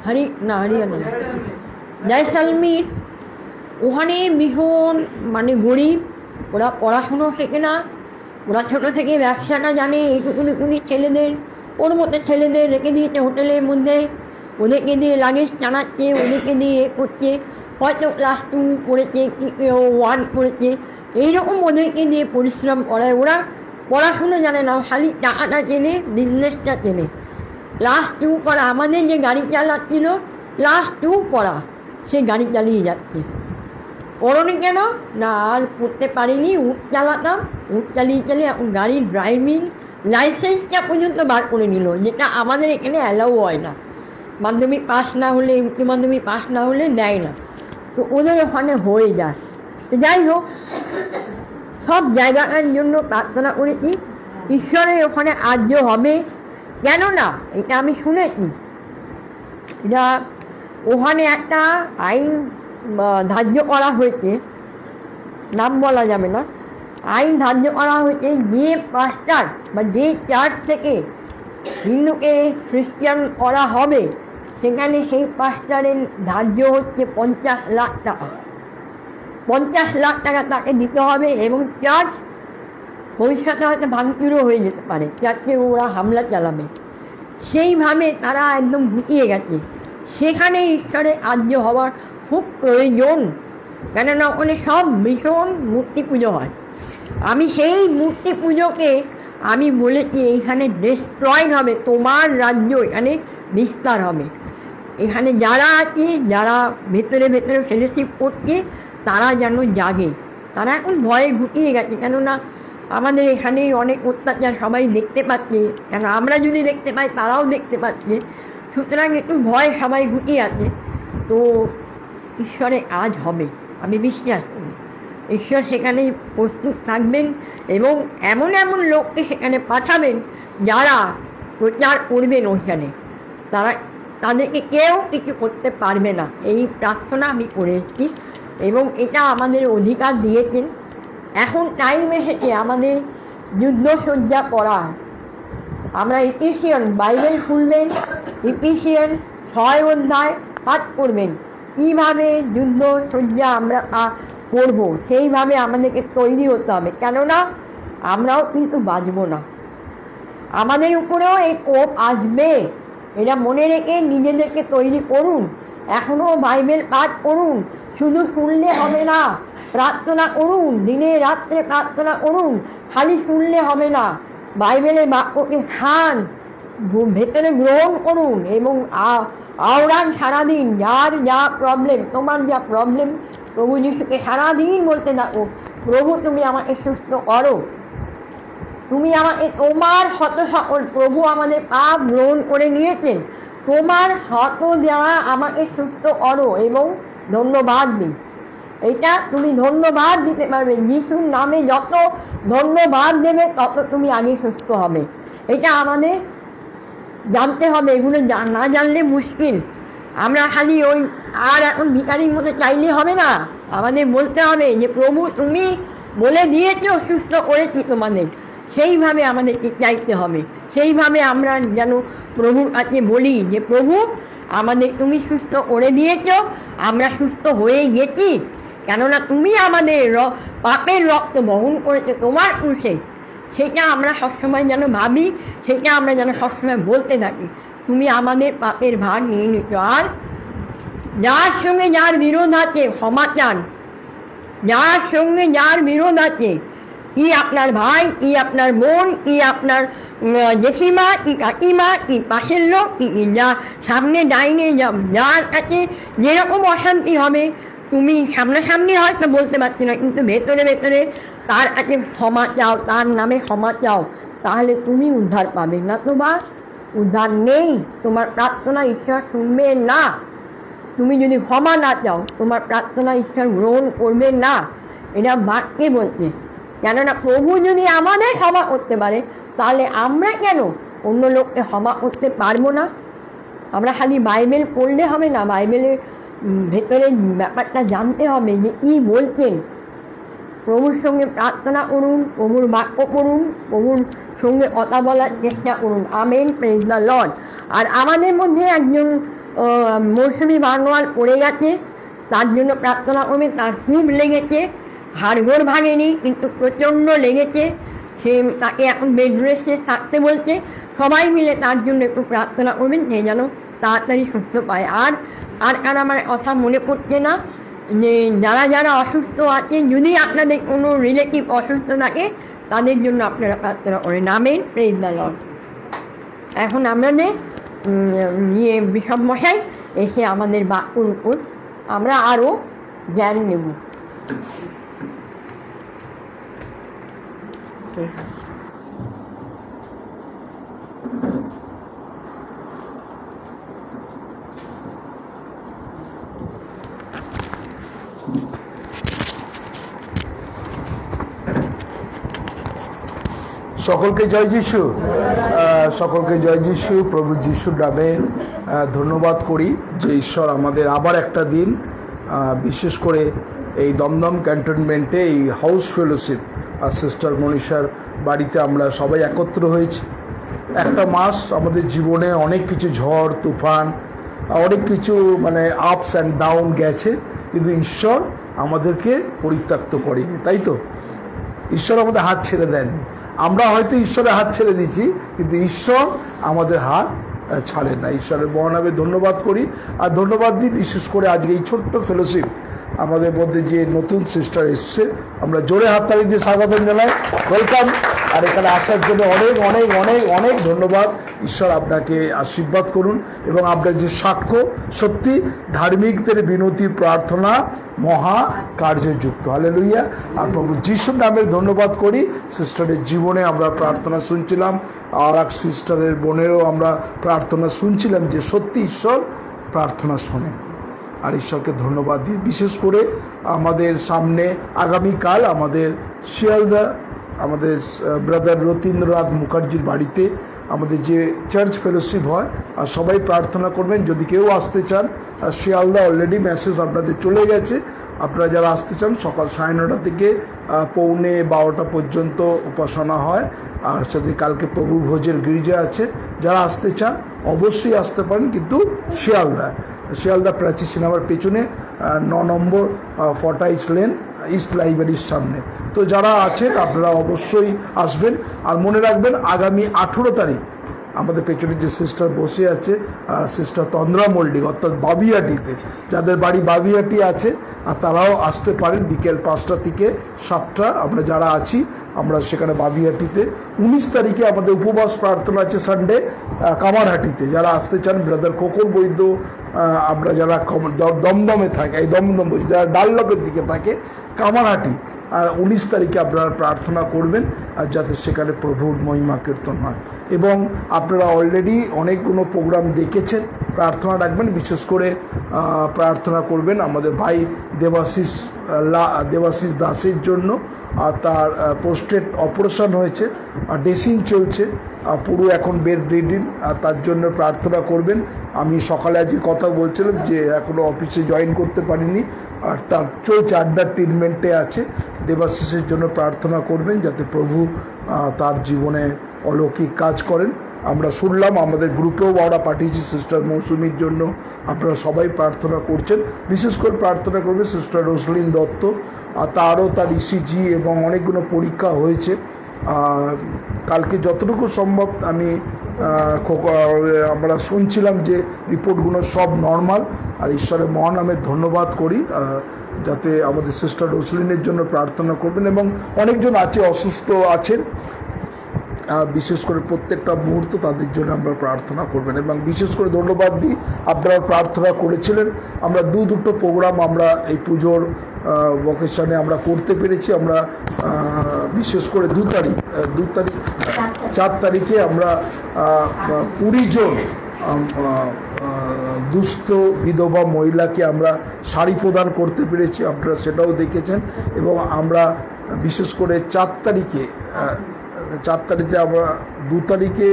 হরিয়ানা, জয়সলমীর, ওখানে ভীষণ মানে গরিব, ওরা পড়াশুনো শেখে না, ওরা ছোটো থেকে ব্যবসাটা জানে। এইটুকুনি ছেলেদের, ওর মতো ছেলেদের রেখে দিয়েছে হোটেলের মধ্যে, ওদেরকে দিয়ে লাগেজ টানাচ্ছে, ওদেরকে দিয়ে করছে, হয়তো ক্লাস 2 পড়েছে, 1 পড়েছে, এইরকম ওদেরকে দিয়ে পরিশ্রম করায়। ওরা পড়াশুনো জানে না, খালি টাকাটা চেনে, বিজনেসটা চেনে। ক্লাস 2 করা, আমাদের যে গাড়ি চালাচ্ছিল ক্লাস 2 করা, সে গাড়ি চালিয়ে যাচ্ছে। পড়নি কেন না, আর পড়তে পারিনি, উট চালাতাম, উট চালিয়ে এখন গাড়ির ড্রাইভিং লাইসেন্সটা পর্যন্ত বার করে নিল, যেটা আমাদের এখানে অ্যালাউ হয় না। মাধ্যমিক পাস না হলে, উচ্চ মাধ্যমিক পাস না হলে দেয় না, তো ওদের ওখানে হয়ে যায়। তো যাই হোক, সব জায়গার জন্য প্রার্থনা করেছি, ঈশ্বরের ওখানে আর্য হবে। কেননা এটা আমি শুনেছি, এটা ওখানে একটা আইন ধার্য করা হয়েছে, নাম বলা যাবে না, আইন ধার্য করা হয়েছে, যে পাস্টার বা যে চার্চ থেকে হিন্দুকে খ্রিস্টান করা হবে, সেখানে সেই পাস্টারের ধার্য হচ্ছে 50 লাখ টাকা। 50 লাখ টাকা তাকে দিতে হবে, এবং চার্চ ভবিষ্যতে হয়তো ভাঙচুরও হয়ে যেতে পারে, চার্চে ওরা হামলা চালাবে। সেইভাবে তারা একদম ঘুটিয়ে গেছে। সেখানে ঈশ্বরের আর্য হওয়ার খুব প্রয়োজন, কেননা ওখানে সব ভীষণ মূর্তি পুজো হয়। আমি সেই মূর্তি পুজোকে আমি বলেছি এইখানে ডিস্ট্রয়েড হবে, তোমার রাজ্য এখানে বিস্তার হবে। এখানে যারা আছে, যারা ভেতরে ভেতরে ফেলোশিপ করছে, তারা যেন জাগে। তারা এখন ভয়ে ঘুটিয়ে গেছে, কেননা আমাদের এখানে অনেক অত্যাচার সবাই দেখতে পাচ্ছে, কেন আমরা যদি দেখতে পাই তারাও দেখতে পাচ্ছে। সুতরাং একটু ভয় সবাই ঘুটিয়ে আছে। তো ঈশ্বরে কাজ হবে, আমি বিশ্বাস করি। ঈশ্বর সেখানে প্রস্তুত থাকবেন এবং এমন এমন লোককে সেখানে পাঠাবেন যারা প্রচার করবেন ওইখানে। তাদেরকে কেউ কিছু করতে পারবে না, এই প্রার্থনা আমি করে এসেছি এবং এটা আমাদের অধিকার দিয়েছেন। এখন টাইম এসেছে আমাদের যুদ্ধসজ্জা করার। আমরা ইফিসিয়ান বাইবেল খুলবেন, ইফিসিয়ান 6 অধ্যায় পাঠ করবেন। কীভাবে যুদ্ধসজ্জা আমরা করব সেইভাবে আমাদেরকে তৈরি হতে হবে, কেননা আমরাও কিন্তু বাঁচব না, আমাদের উপরেও এই কোপ আসবে। এটা মনে রেখে নিজেদেরকে তৈরি করুন। এখনও বাইবেল পাঠ করুন, শুধু শুনলে হবে না, প্রার্থনা করুন, দিনে রাত্রে প্রার্থনা করুন। খালি শুনলে হবে না, বাইবেলের বাক্যকে খান, ভেতরে গ্রহণ করুন এবং আওড়ান সারাদিন। যার যা প্রবলেম, তোমার যা প্রবলেম, প্রভু যিশুকে সারাদিন বলতে থাকো, প্রভু তুমি আমাকে সুস্থ করো, তুমি আমাকে তোমার হত সকল, প্রভু আমাদের পাপ গ্রহণ করে নিয়েছেন, তোমার হত দ্বারা আমাকে সুস্থ করো এবং ধন্যবাদ দিন। এটা তুমি ধন্যবাদ দিতে পারবে। যিশুর নামে যত ধন্যবাদ দেবে তত তুমি আগে সুস্থ হবে। এটা আমাদের জানতে হবে, এগুলো না জানলে মুশকিল। আমরা খালি ওই আর এখন ভিখারির মতো চাইলে হবে না, আমাদের বলতে হবে যে প্রভু তুমি বলে দিয়েছো সুস্থ করেছি তোমাদের, সেইভাবে আমাদেরকে চাইতে হবে। সেইভাবে আমরা যেন প্রভুর কাছে বলি যে প্রভু আমাদের তুমি সুস্থ করে দিয়েছ, আমরা সুস্থ হয়ে গেছি, কেননা তুমি আমাদের পাপের রক্ত বহন করেছো তোমার ক্রুশে। সেটা আমরা সবসময় যেন ভাবি, সেটা আমরা যেন সবসময় বলতে থাকি, তুমি আমাদের পাপের ভার নিয়ে নিচ্ছ। আর যার সঙ্গে যার বিরোধ আছে ক্ষমা চান, যার সঙ্গে যার বিরোধ আছে, কি আপনার ভাই, কি আপনার বোন, কি আপনার জেঠিমা, কি কাকিমা, কি পাশের লোক, কি যা সামনে ডাইনে যার কাছে যেরকম অশান্তি হবে, তুমি সামনাসামনি হয়তো বলতে পারছি না, কিন্তু ভেতরে ভেতরে তার কাছে ক্ষমা চাও, তার নামে ক্ষমা চাও, তাহলে তুমি উদ্ধার পাবে। না তো বা উদ্ধার নেই, তোমার প্রার্থনা ঈশ্বর শুনবে না। তুমি যদি ক্ষমা না চাও, তোমার প্রার্থনা ঈশ্বর গ্রহণ করবে না। এটা বাক্যে বলছে, কেননা প্রভু যদি আমাদের ক্ষমা করতে পারে, তাহলে আমরা কেন অন্য লোককে ক্ষমা করতে পারবো না? আমরা খালি বাইবেল পড়লে হবে না, বাইবেলের ভেতরে ব্যাপারটা জানতে হবে যে কী বলছেন। প্রভুর সঙ্গে প্রার্থনা করুন, প্রভুর বাক্য পড়ুন, প্রভুর সঙ্গে কথা বলার চেষ্টা করুন। Amen, praise the Lord. আর আমাদের মধ্যে একজন মৌসুমি বানোয়াল পড়ে গেছে, তার জন্য প্রার্থনা করবে। তার খুব লেগেছে, হাড়গোড় ভাঙেনি কিন্তু প্রচণ্ড লেগেছে, সে তাকে এখন বেড রেস্টে থাকতে বলছে। সবাই মিলে তার জন্য একটু প্রার্থনা করবেন, সে যেন তাড়াতাড়ি সুস্থ পায়। আর আমার কথা মনে পড়ছে না যে যারা যারা অসুস্থ আছে, যদি আপনাদের কোনো রিলেটিভ অসুস্থ থাকে, তাদের জন্য আপনারা প্রার্থনা করেন। Amen, praise the lord. এখন আমাদের বিশপ মশাই এসে আমাদের বাক্যর উপর আমরা আরও জ্ঞান নেব। সকলকে জয় যিশু, সকলকে জয় যিশু। প্রভু যিশুর নামে ধন্যবাদ করি যে ঈশ্বর আমাদের আবার একটা দিন, বিশেষ করে এই দমদম ক্যান্টনমেন্টে এই হাউস ফেলোশিপ আর সিস্টার মনীষার বাড়িতে আমরা সবাই একত্র হয়েছি। একটা মাস আমাদের জীবনে অনেক কিছু ঝড় তুফান, অনেক কিছু মানে আপস অ্যান্ড ডাউন গেছে, কিন্তু ঈশ্বর আমাদেরকে পরিত্যক্ত করেনি, তাই তো? ঈশ্বর আমাদের হাত ছেড়ে দেননি। আমরা হয়তো ঈশ্বরের হাত ছেড়ে দিয়েছি, কিন্তু ঈশ্বর আমাদের হাত ছাড়েন না। ঈশ্বরের মহানামে ধন্যবাদ করি। আর ধন্যবাদ দিই বিশেষ করে আজকে এই ছোট্ট ফেলোশিপ আমাদের মধ্যে যে নতুন সিস্টার এসছে, আমরা জোরে হাততালি দিয়ে স্বাগত জানাই, ওয়েলকাম। আর এখানে আসার জন্য অনেক অনেক অনেক অনেক ধন্যবাদ। ঈশ্বর আপনাকে আশীর্বাদ করুন এবং আপনার যে সাক্ষ্য সত্যি ধার্মিকদের বিনতি প্রার্থনা মহা কার্যযুক্ত। হালেলুয়া। আর প্রভু যিশুর নামে ধন্যবাদ করি। সিস্টারের জীবনে আমরা প্রার্থনা শুনছিলাম, আর এক সিস্টারের বোনেরও আমরা প্রার্থনা শুনছিলাম যে সত্যি ঈশ্বর প্রার্থনা শোনেন। আর ঈশ্বরকে ধন্যবাদ দিই। বিশেষ করে আমাদের সামনে আগামীকাল আমাদের শিয়ালদা আমাদের ব্রাদার রতীন্দ্রনাথ মুখার্জির বাড়িতে আমাদের যে চার্চ ফেলোশিপ হয়, আর সবাই প্রার্থনা করবেন যদি কেউ আসতে চান। আর শিয়ালদা অলরেডি মেসেজ আপনাদের চলে গেছে, আপনারা যারা আসতে চান সকাল 9:30 থেকে পৌনে 12টা পর্যন্ত উপাসনা হয়। আর সাথে কালকে প্রভু ভোজের গির্জা আছে, যারা আসতে চান অবশ্যই আসতে পারেন, কিন্তু শিয়ালদা প্রাচী সিনেমার পেছনে 9 নম্বর ফটাইস লেন ইস্ট লাইব্রেরির সামনে। তো যারা আছেন আপনারা অবশ্যই আসবেন। আর মনে রাখবেন আগামী 18 তারিখ আমাদের পেছনে যে সিস্টার বসে আছে সিস্টার তন্দ্রা মল্লিক, অর্থাৎ বাবিয়াটিতে, যাদের বাড়ি বাবিয়াটি আছে আর তারাও আসতে পারেন বিকেল 5টা থেকে 7টা। আমরা যারা আছি আমরা সেখানে বাবিয়াটিতে। 19 তারিখে আমাদের উপবাস প্রার্থনা আছে সানডে কামারহাটিতে, যারা আসতে চান ব্রাদার খোকন বৈদ্য, আমরা যারা দমদমে থাকে, এই দমদম যারা ডাল্লপের দিকে থাকে কামারহাটি, 19 তারিখে আপনারা প্রার্থনা করবেন আর যাতে সেখানে প্রভুর মহিমা কীর্তন হয়। এবং আপনারা অলরেডি অনেকগুলো প্রোগ্রাম দেখেছেন, প্রার্থনা রাখবেন। বিশেষ করে প্রার্থনা করবেন আমাদের ভাই দেবাশিস দাসের জন্য। আর তার পোস্টেড অপারেশন হয়েছে, আর ড্রেসিং চলছে, পুরো এখন বেড রিডিং, আর তার জন্য প্রার্থনা করবেন। আমি সকালে আজকে কথা বলছিলাম যে এখনও অফিসে জয়েন করতে পারিনি, আর তার চলছে আন্ডার ট্রিটমেন্টে আছে। দেবাশিসের জন্য প্রার্থনা করবেন যাতে প্রভু তার জীবনে অলৌকিক কাজ করেন। আমরা শুনলাম আমাদের গ্রুপেও ওরা পাঠিয়েছি সিস্টার মৌসুমীর জন্য, আপনারা সবাই প্রার্থনা করছেন। বিশেষ করে প্রার্থনা করবে সিস্টার রোসলিন দত্ত, আর তারও তার ইসিজি এবং অনেকগুলো পরীক্ষা হয়েছে। কালকে যতটুকু সম্ভব আমরা শুনছিলাম যে রিপোর্টগুলো সব নর্মাল। আর ঈশ্বরের মহানামে ধন্যবাদ করি, যাতে আমাদের সিস্টার রোসলিনের জন্য প্রার্থনা করবেন। এবং অনেকজন আছে অসুস্থ আছেন, বিশেষ করে প্রত্যেকটা মুহূর্ত তাদের জন্য আমরা প্রার্থনা করবেন। এবং বিশেষ করে ধন্যবাদ দিই আপনারা প্রার্থনা করেছিলেন। আমরা দুটো প্রোগ্রাম আমরা এই পুজোর ভোকেশনে আমরা করতে পেরেছি। আমরা বিশেষ করে 4 তারিখে আমরা 20 জন দুস্থ বিধবা মহিলাকে আমরা শাড়ি প্রদান করতে পেরেছি, আপনারা সেটাও দেখেছেন। এবং আমরা বিশেষ করে 4 তারিখে আমরা 2 তারিখে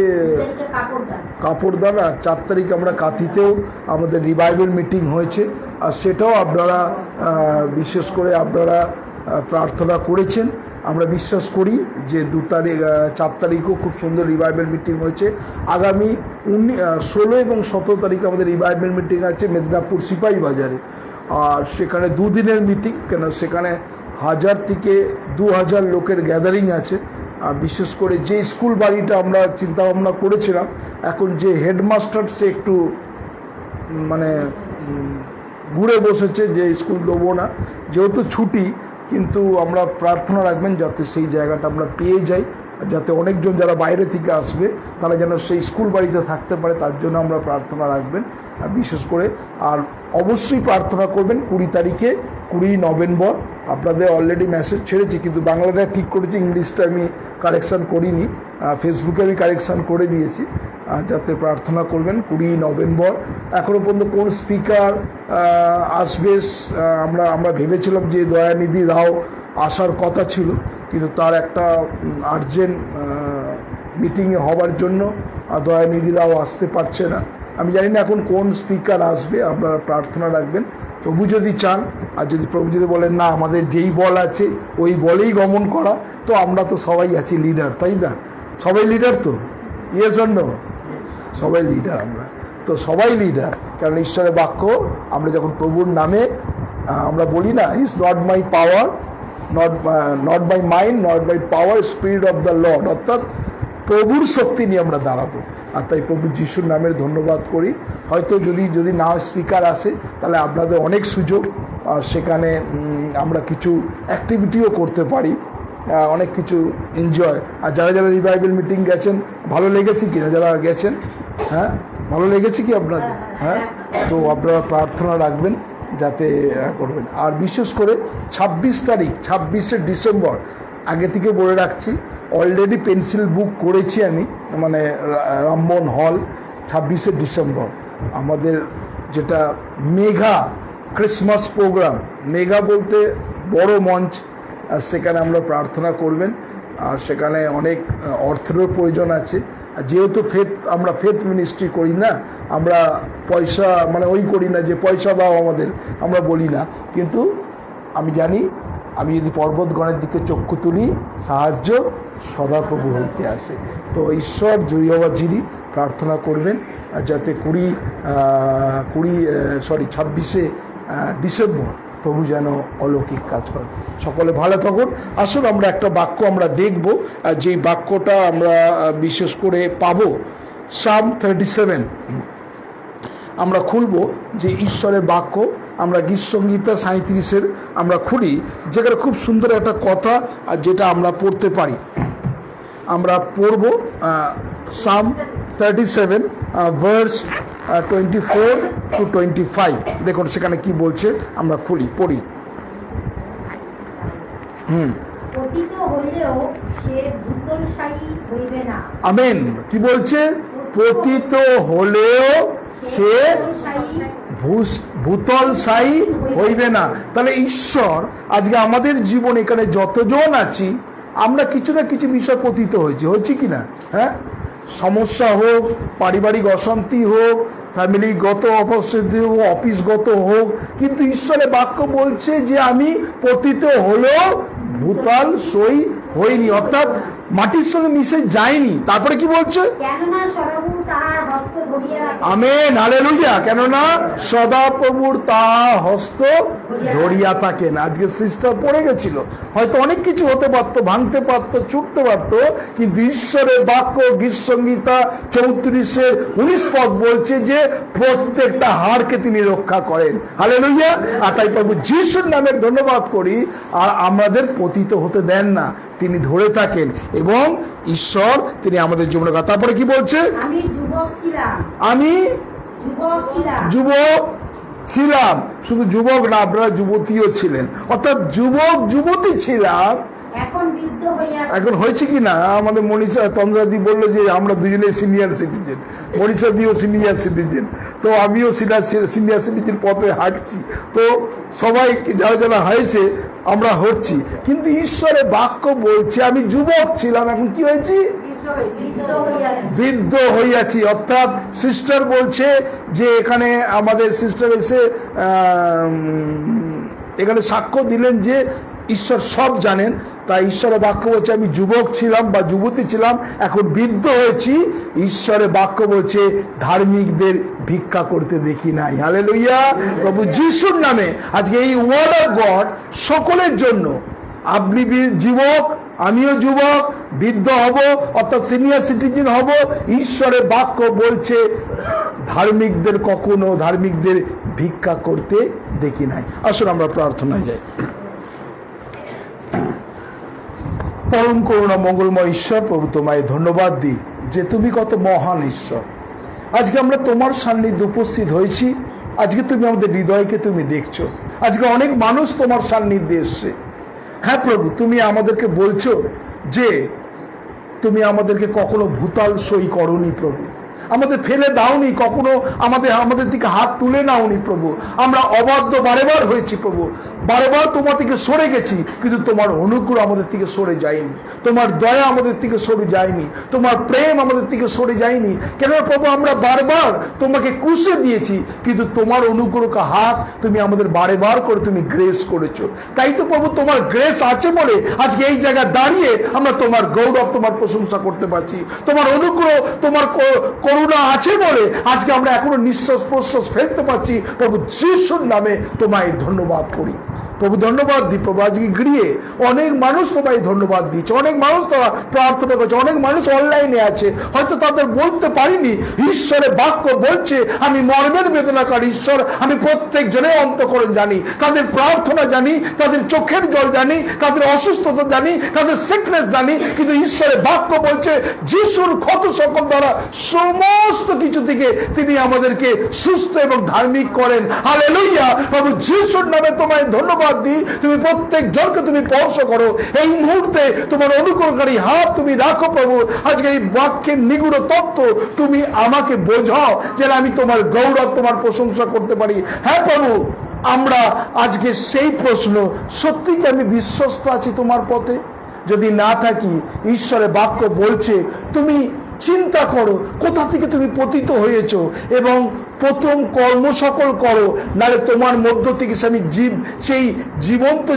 কাপড়দান, আর 4 তারিখে আমরা কাঁথিতেও আমাদের রিভাইভাল মিটিং হয়েছে। আর সেটাও আপনারা বিশেষ করে আপনারা প্রার্থনা করেছেন। আমরা বিশ্বাস করি যে 4 তারিখও খুব সুন্দর রিভাইভাল মিটিং হয়েছে। আগামী 16 এবং 17 তারিখে আমাদের রিভাইভাল মিটিং আছে মেদিনীপুর সিপাহী বাজারে। আর সেখানে 2 দিনের মিটিং, কেন সেখানে 1000 থেকে 2000 লোকের গ্যাদারিং আছে। আর বিশেষ করে যে স্কুল বাড়িটা আমরা চিন্তা ভাবনা করেছিলাম, এখন যে হেডমাস্টার সে একটু ঘুরে বসেছে যে স্কুল দেবো না, যেহেতু ছুটি, কিন্তু আমরা প্রার্থনা রাখবেন যাতে সেই জায়গাটা আমরা পেয়ে যাই, যাতে অনেকজন যারা বাইরে থেকে আসবে তারা যেন সেই স্কুল বাড়িতে থাকতে পারে, তার জন্য আমরা প্রার্থনা রাখবেন। আর বিশেষ করে আর অবশ্যই প্রার্থনা করবেন 20 তারিখে 20 নভেম্বর। আপনাদের অলরেডি মেসেজ ছেড়েছি, কিন্তু বাংলাটা ঠিক করেছি, ইংলিশটা আমি কারেকশান করিনি, ফেসবুকে আমি কারেকশান করে দিয়েছি। যাতে প্রার্থনা করবেন 20 নভেম্বর। এখনও পর্যন্ত কোন স্পিকার আসবে আমরা ভেবেছিলাম যে দয়ানিধি রাও আসার কথা ছিল, কিন্তু তার একটা আর্জেন্ট মিটিংয়ে হওয়ার জন্য দয়ানিধি রাও আসতে পারছে না। আমি জানি না এখন কোন স্পিকার আসবে, আপনারা প্রার্থনা রাখবেন। প্রভু যদি চান, আর যদি প্রভু যদি বলেন না আমাদের যেই বল আছে ওই বলেই গমন করা, তো আমরা তো সবাই আছি লিডার, তাই না? সবাই লিডার তো, ইয়েস অর নো? সবাই লিডার আমরা তো, সবাই লিডার। কারণ ঈশ্বরের বাক্য আমরা যখন প্রভুর নামে আমরা বলি না, is not my power, not by mind, not by power, spirit of the lord, অর্থাৎ প্রভুর শক্তি নিয়ে আমরা দাঁড়াবো। আর তাই প্রভু যিশুর নামের ধন্যবাদ করি। হয়তো যদি না স্পিকার আসে তাহলে আপনাদের অনেক সুযোগ, সেখানে আমরা কিছু অ্যাক্টিভিটিও করতে পারি, অনেক কিছু এনজয়। আর যারা যারা রিভাইভাল মিটিং গেছেন, ভালো লেগেছে কিনা যারা গেছেন? হ্যাঁ, ভালো লেগেছে কি আপনাদের? হ্যাঁ, তো আপনারা প্রার্থনা রাখবেন যাতে করবেন। আর বিশেষ করে 26 তারিখ, 26শে ডিসেম্বর, আগে থেকে বলে রাখছি, অলরেডি পেন্সিল বুক করেছি আমি, মানে রামমোহন হল, 26শে ডিসেম্বর আমাদের যেটা মেগা ক্রিসমাস প্রোগ্রাম। মেগা বলতে বড় মঞ্চ, আর সেখানে আমরা প্রার্থনা করবেন। আর সেখানে অনেক অর্থেরও প্রয়োজন আছে। যেহেতু আমরা ফেথ মিনিস্ট্রি করি না, আমরা পয়সা মানে ওই করি না যে পয়সা দাও আমাদের, আমরা বলি না। কিন্তু আমি জানি, আমি যদি পর্বতগণের দিকে চক্ষু তুলি, সাহায্য সদাপ্রভু হইতে আসে। তো ঈশ্বর জয়ী হওয়া যিনি, প্রার্থনা করবেন যাতে 26শে ডিসেম্বর প্রভু যেন অলৌকিক কাজ করেন। সকলে ভালো থাকুন। আসুন আমরা একটা বাক্য আমরা দেখব, যেই বাক্যটা আমরা বিশেষ করে পাবো সাম 37। আমরা খুলব যে ঈশ্বরের বাক্য, আমরা গীতসংহিতা 37-এর আমরা খুলি, যেখানে খুব সুন্দর একটা কথা আর যেটা আমরা পড়তে পারি। আমরা পড়ব সাম 37 ভার্স 24 to 25। দেখুন সেখানে কি বলছে, আমরা পড়ি। আমেন। কি বলছে? পতিত হলেও সে ভূতলসায়ী হইবে না। তাহলে ঈশ্বর আজকে আমাদের জীবন, এখানে যতজন আছি আমরা কিছু না কিছু বিষয় পতিত হয়েছি কিনা? হ্যাঁ, সমস্যা হোক, পারিবারিক অশান্তি হোক, ফ্যামিলিগত অপস্থিতি হোক, অফিসগত হোক, কিন্তু ঈশ্বরের বাক্য বলছে যে আমি পতিত হলেও ভূতল সই হইনি, অর্থাৎ মাটির সঙ্গে মিশে যায়নি। তারপরে কি বলছে? Amen, hallelujah. কেননা সদাপ্রভুর তাহার হস্ত ধরিয়া থাকেন। আজকে সিস্টার পড়ে গেছিল, হয়তো অনেক কিছু হতে পারতো, ভাঙতে পারতো, ছুটতে পারতো, কিন্তু ঈশ্বরের বাক্য গীতসংহিতা 34-এর 19 পদ বলছে যে প্রত্যেকটা হাড়কে তিনি রক্ষা করেন। হালেলুয়া। আর তাই প্রভু যিশুর নামের ধন্যবাদ করি। আর আমাদের পতিত হতে দেন না, তিনি ধরে থাকেন এবং ঈশ্বর তিনি আমাদের জীবনে। তারপরে কি বলছে? আমি যুবক ছিলাম। শুধু যুবক না, আপনারা যুবতীও ছিলেন, অর্থাৎ যুবতী ছিলাম। এখন হয়েছে কি না, আমাদের মনীষা তন্দ্রাদি বললো যে আমরা দুজনে সিনিয়র সিটিজেন, মনীষা দিও সিনিয়র সিটিজেন, তো আমিও সিনিয়র সিটিজেন পথে হাঁটছি। তো সবাই যারা যারা হয়েছে আমরা হচ্ছি, কিন্তু ঈশ্বরের বাক্য বলছে আমি যুবক ছিলাম, এখন কি হয়েছি? বৃদ্ধ হইয়াছি। অর্থাৎ সিস্টার বলছে যে এখানে আমাদের সিস্টার এসে এখানে সাক্ষ্য দিলেন যে ঈশ্বর সব জানেন। তাই ঈশ্বরের বাক্য বলছে আমি যুবক ছিলাম বা যুবতী ছিলাম, এখন বৃদ্ধ হয়েছি। ঈশ্বরের বাক্য বলছে ধার্মিকদের ভিক্ষা করতে দেখি নাই। হালেলুয়া। প্রভু যিশুর নামে আজকে এই ওয়ার্ড অফ গড সকলের জন্য। আপনি যুবক, আমিও যুবক, বৃদ্ধ হব অর্থাৎ সিনিয়র সিটিজেন হব। ঈশ্বরের বাক্য বলছে ধার্মিকদের ভিক্ষা করতে দেখি নাই। আসলে আমরা প্রার্থনায় যাই। পরম করুণা মঙ্গলময় ঈশ্বর, প্রভু তোমায় ধন্যবাদ দিই যে তুমি কত মহান ঈশ্বর। আজকে আমরা তোমার সান্নিধ্যে উপস্থিত হয়েছি। আজকে তুমি আমাদের হৃদয়কে তুমি দেখছো। আজকে অনেক মানুষ তোমার সান্নিধ্যে এসছে। হ্যাঁ প্রভু, তুমি আমাদেরকে বলছো যে তুমি আমাদেরকে কখনো ভূতল সই করনি প্রভু, আমাদের ফেলে দাওনি, কখনো আমাদের দিকে হাত তুলে নাওনি প্রভু। আমরা অবাধ্য বারেবার হয়েছি প্রভু, বারেবার তোমার থেকে সরে গেছি, কিন্তু তোমার অনুগ্রহ আমাদের থেকে সরে যায়নি, তোমার দয়া আমাদের থেকে সরে যায়নি, তোমার প্রেম আমাদের থেকে সরে যায়নি। কেন প্রভু, আমরা বারবার তোমাকে ক্রুশে দিয়েছি, কিন্তু তোমার অনুগ্রহকে হাত তুমি আমাদের বারেবার করে তুমি গ্রেস করেছো। তাই তো প্রভু, তোমার গ্রেস আছে বলে আজকে এই জায়গায় দাঁড়িয়ে আমরা তোমার গৌরব, তোমার প্রশংসা করতে পারছি। তোমার অনুগ্রহ, তোমার করুণা আছে বলে আজকে আমরা এখনো নিঃশ্বাস প্রশ্বাস ফেলতে পারছি। প্রভু যিশুর নামে তোমায় ধন্যবাদ করি। প্রভু ধন্যবাদ দিই প্রভু আজকে গৃহে অনেক মানুষ তোমায় ধন্যবাদ দিচ্ছে, অনেক মানুষ তারা প্রার্থনা করছে, অনেক মানুষ অনলাইনে আছে, হয়তো তাদের বলতে পারিনি ঈশ্বরের বাক্য বলছে আমি মর্মের বেদনাকার ঈশ্বর, আমি প্রত্যেক জনের অন্তঃকরণ জানি, তাদের প্রার্থনা জানি, তাদের চোখের জল জানি, তাদের অসুস্থতা জানি, তাদের সিকনেস জানি, কিন্তু ঈশ্বরের বাক্য বলছে যিশুর ক্ষত সকল দ্বারা সমস্ত কিছু থেকে তিনি আমাদেরকে সুস্থ এবং ধার্মিক করেন। হালেলুয়া। প্রভু যিশুর নামে তোমায় ধন্যবাদ দিই, তুমি প্রত্যেক জনকে তুমি স্পর্শ করো, এই মুহূর্তে তোমার অনুগ্রহকারী হাত তুমি রাখো প্রভু। আজকে এই বাক্যের নিগুড় তত্ত্ব তুমি আমাকে বোঝাও যেন আমি তোমার গৌরব তোমার প্রশংসা করতে পারি। হ্যাঁ প্রভু, আমরা আজকে সেই প্রশ্ন, সত্যি কি আমি বিশ্বস্ত আছি তোমার পথে? যদি না থাকি, ঈশ্বরের বাক্য বলছে তুমি চিন্তা করো কোথা থেকে তুমি পতিত হয়েছো এবং প্রথম কর্ম সকল করো, নাহলে তোমার মধ্য থেকে আমি সেই জীবন্ত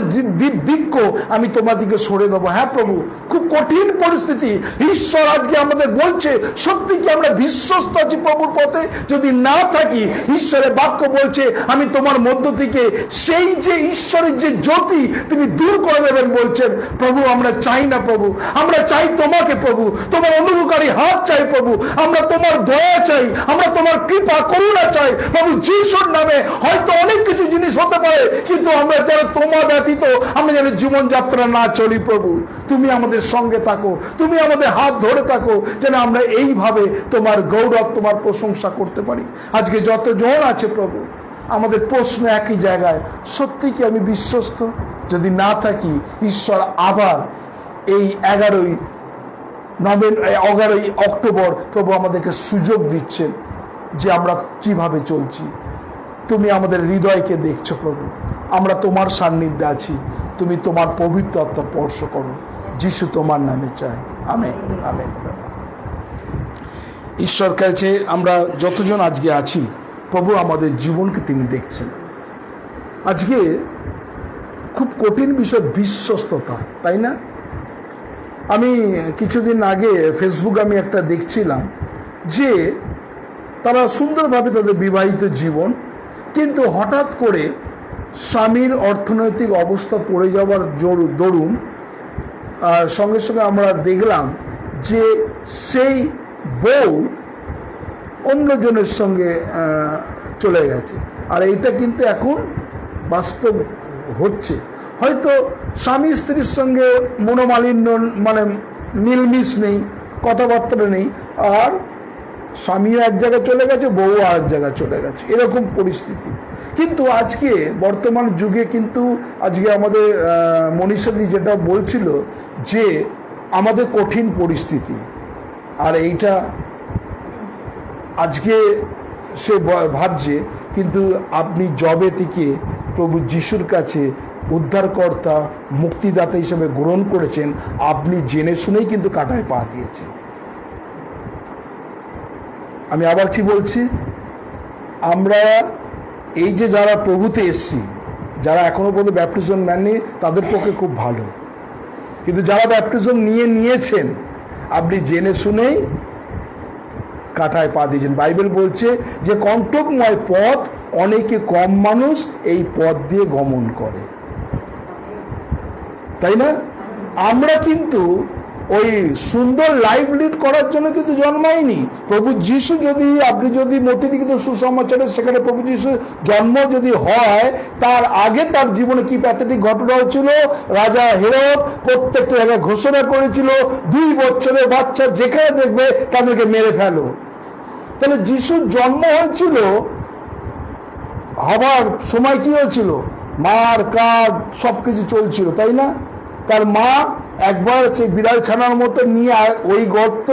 বৃক্ষ আমি তোমাদেরকে সরে দেবো। হ্যাঁ প্রভু, খুব কঠিন পরিস্থিতি, ঈশ্বর আজকে আমাদের বলছে সত্যি কি আমরা বিশ্বস্ত আছি প্রভুর পথে? যদি না থাকি, ঈশ্বরের বাক্য বলছে আমি তোমার মধ্য থেকে সেই যে ঈশ্বরের যে জ্যোতি তুমি দূর করে দেবেন বলছেন। প্রভু আমরা চাই না প্রভু, আমরা চাই তোমাকে প্রভু, তোমার অনুগ্রহকারী হাত চাই প্রভু, আমরা তোমার দয়া চাই, আমরা তোমার কৃপা করুণা চাই প্রভু যিশুর নামে। হয়তো অনেক কিছু জিনিস হতে পারে, কিন্তু আমরা যারা তোমার ব্যতীত আমরা যেন জীবনযাত্রা না চলি প্রভু, তুমি আমাদের সঙ্গে থাকো, তুমি আমাদের হাত ধরে থাকো, যেন আমরা এইভাবে তোমার গৌরব তোমার প্রশংসা করতে পারি। আজকে যতজন আছে প্রভু, আমাদের প্রশ্ন একই জায়গায়, সত্যি কি আমি বিশ্বস্ত? যদি না থাকি, ঈশ্বর আবার এই 11ই অক্টোবর প্রভু আমাদেরকে সুযোগ দিচ্ছেন যে আমরা কিভাবে চলছি। তুমি আমাদের হৃদয়কে দেখছো প্রভু, আমরা তোমার সান্নিধ্যে আছি, তুমি তোমার পবিত্র আত্মা স্পর্শ করো, যিশু তোমার নামে চাই। Amen, amen. ঈশ্বর কাছে আমরা যতজন আজকে আছি প্রভু, আমাদের জীবনকে তিনি দেখছেন। আজকে খুব কঠিন বিষয় বিশ্বস্ততা, তাই না? আমি কিছুদিন আগে ফেসবুকে আমি একটা দেখছিলাম যে তারা সুন্দরভাবে তাদের বিবাহিত জীবন, কিন্তু হঠাৎ করে স্বামীর অর্থনৈতিক অবস্থা পড়ে যাওয়ার দরুন সঙ্গে সঙ্গে আমরা দেখলাম যে সেই বউ অন্যজনের সঙ্গে চলে গেছে। আর এইটা কিন্তু এখন বাস্তব হচ্ছে। হয়তো স্বামী স্ত্রীর সঙ্গে মনোমালিন্য, মানে মিলমিশ নেই, কথাবার্তা নেই, আর স্বামীও এক জায়গায় চলে গেছে, বউ আর এক জায়গায় চলে গেছে, এরকম পরিস্থিতি। কিন্তু আজকে বর্তমান যুগে কিন্তু আজকে আমাদের মনীষাদি যেটা বলছিল যে আমাদের কঠিন পরিস্থিতি, আর এইটা আজকে সে ভাবছে, কিন্তু আপনি জবে থেকে প্রভু যিশুর কাছে উদ্ধারকর্তা মুক্তিদাতা হিসেবে গ্রহণ করেছেন, আপনি জেনে শুনেই কিন্তু কাঁটায় পা দিয়েছেন। আমি আবার কি বলছি, আমরা এই যে যারা প্রভুতে এসছি, যারা এখনো পর্যন্ত ব্যাপটিজম নেননি তাদের পক্ষে খুব ভালো, কিন্তু যারা ব্যাপটিজম নিয়েছেন আপনি জেনে শুনেই কাঁটায় পা দিয়েছেন। বাইবেল বলছে যে কণ্টকময় পথ, অনেকে কম মানুষ এই পথ দিয়ে গমন করে, তাই না? আমরা কিন্তু ওই সুন্দর লাইফ লিড করার জন্য কিন্তু জন্মায়নি। প্রভু যিশু আপনি যদি মতিলিখিত সুসমাচারে সেখানে প্রভু যিশু জন্ম যদি হয়, তার আগে তার জীবনে কি প্যাথেটিক ঘটনা হয়েছিল, রাজা হেরোদ প্রত্যেকটা জায়গায় ঘোষণা করেছিল 2 বছরের বাচ্চা যেখানে দেখবে তাদেরকে মেরে ফেলো। তাহলে যিশুর জন্ম হয়েছিল, হবার সময় কি হয়েছিল, মার কাঠ সবকিছু চলছিল, তাই না? তার মা একবার সেই বিড়াল ছানার মতো নিয়ে ওই গর্ত,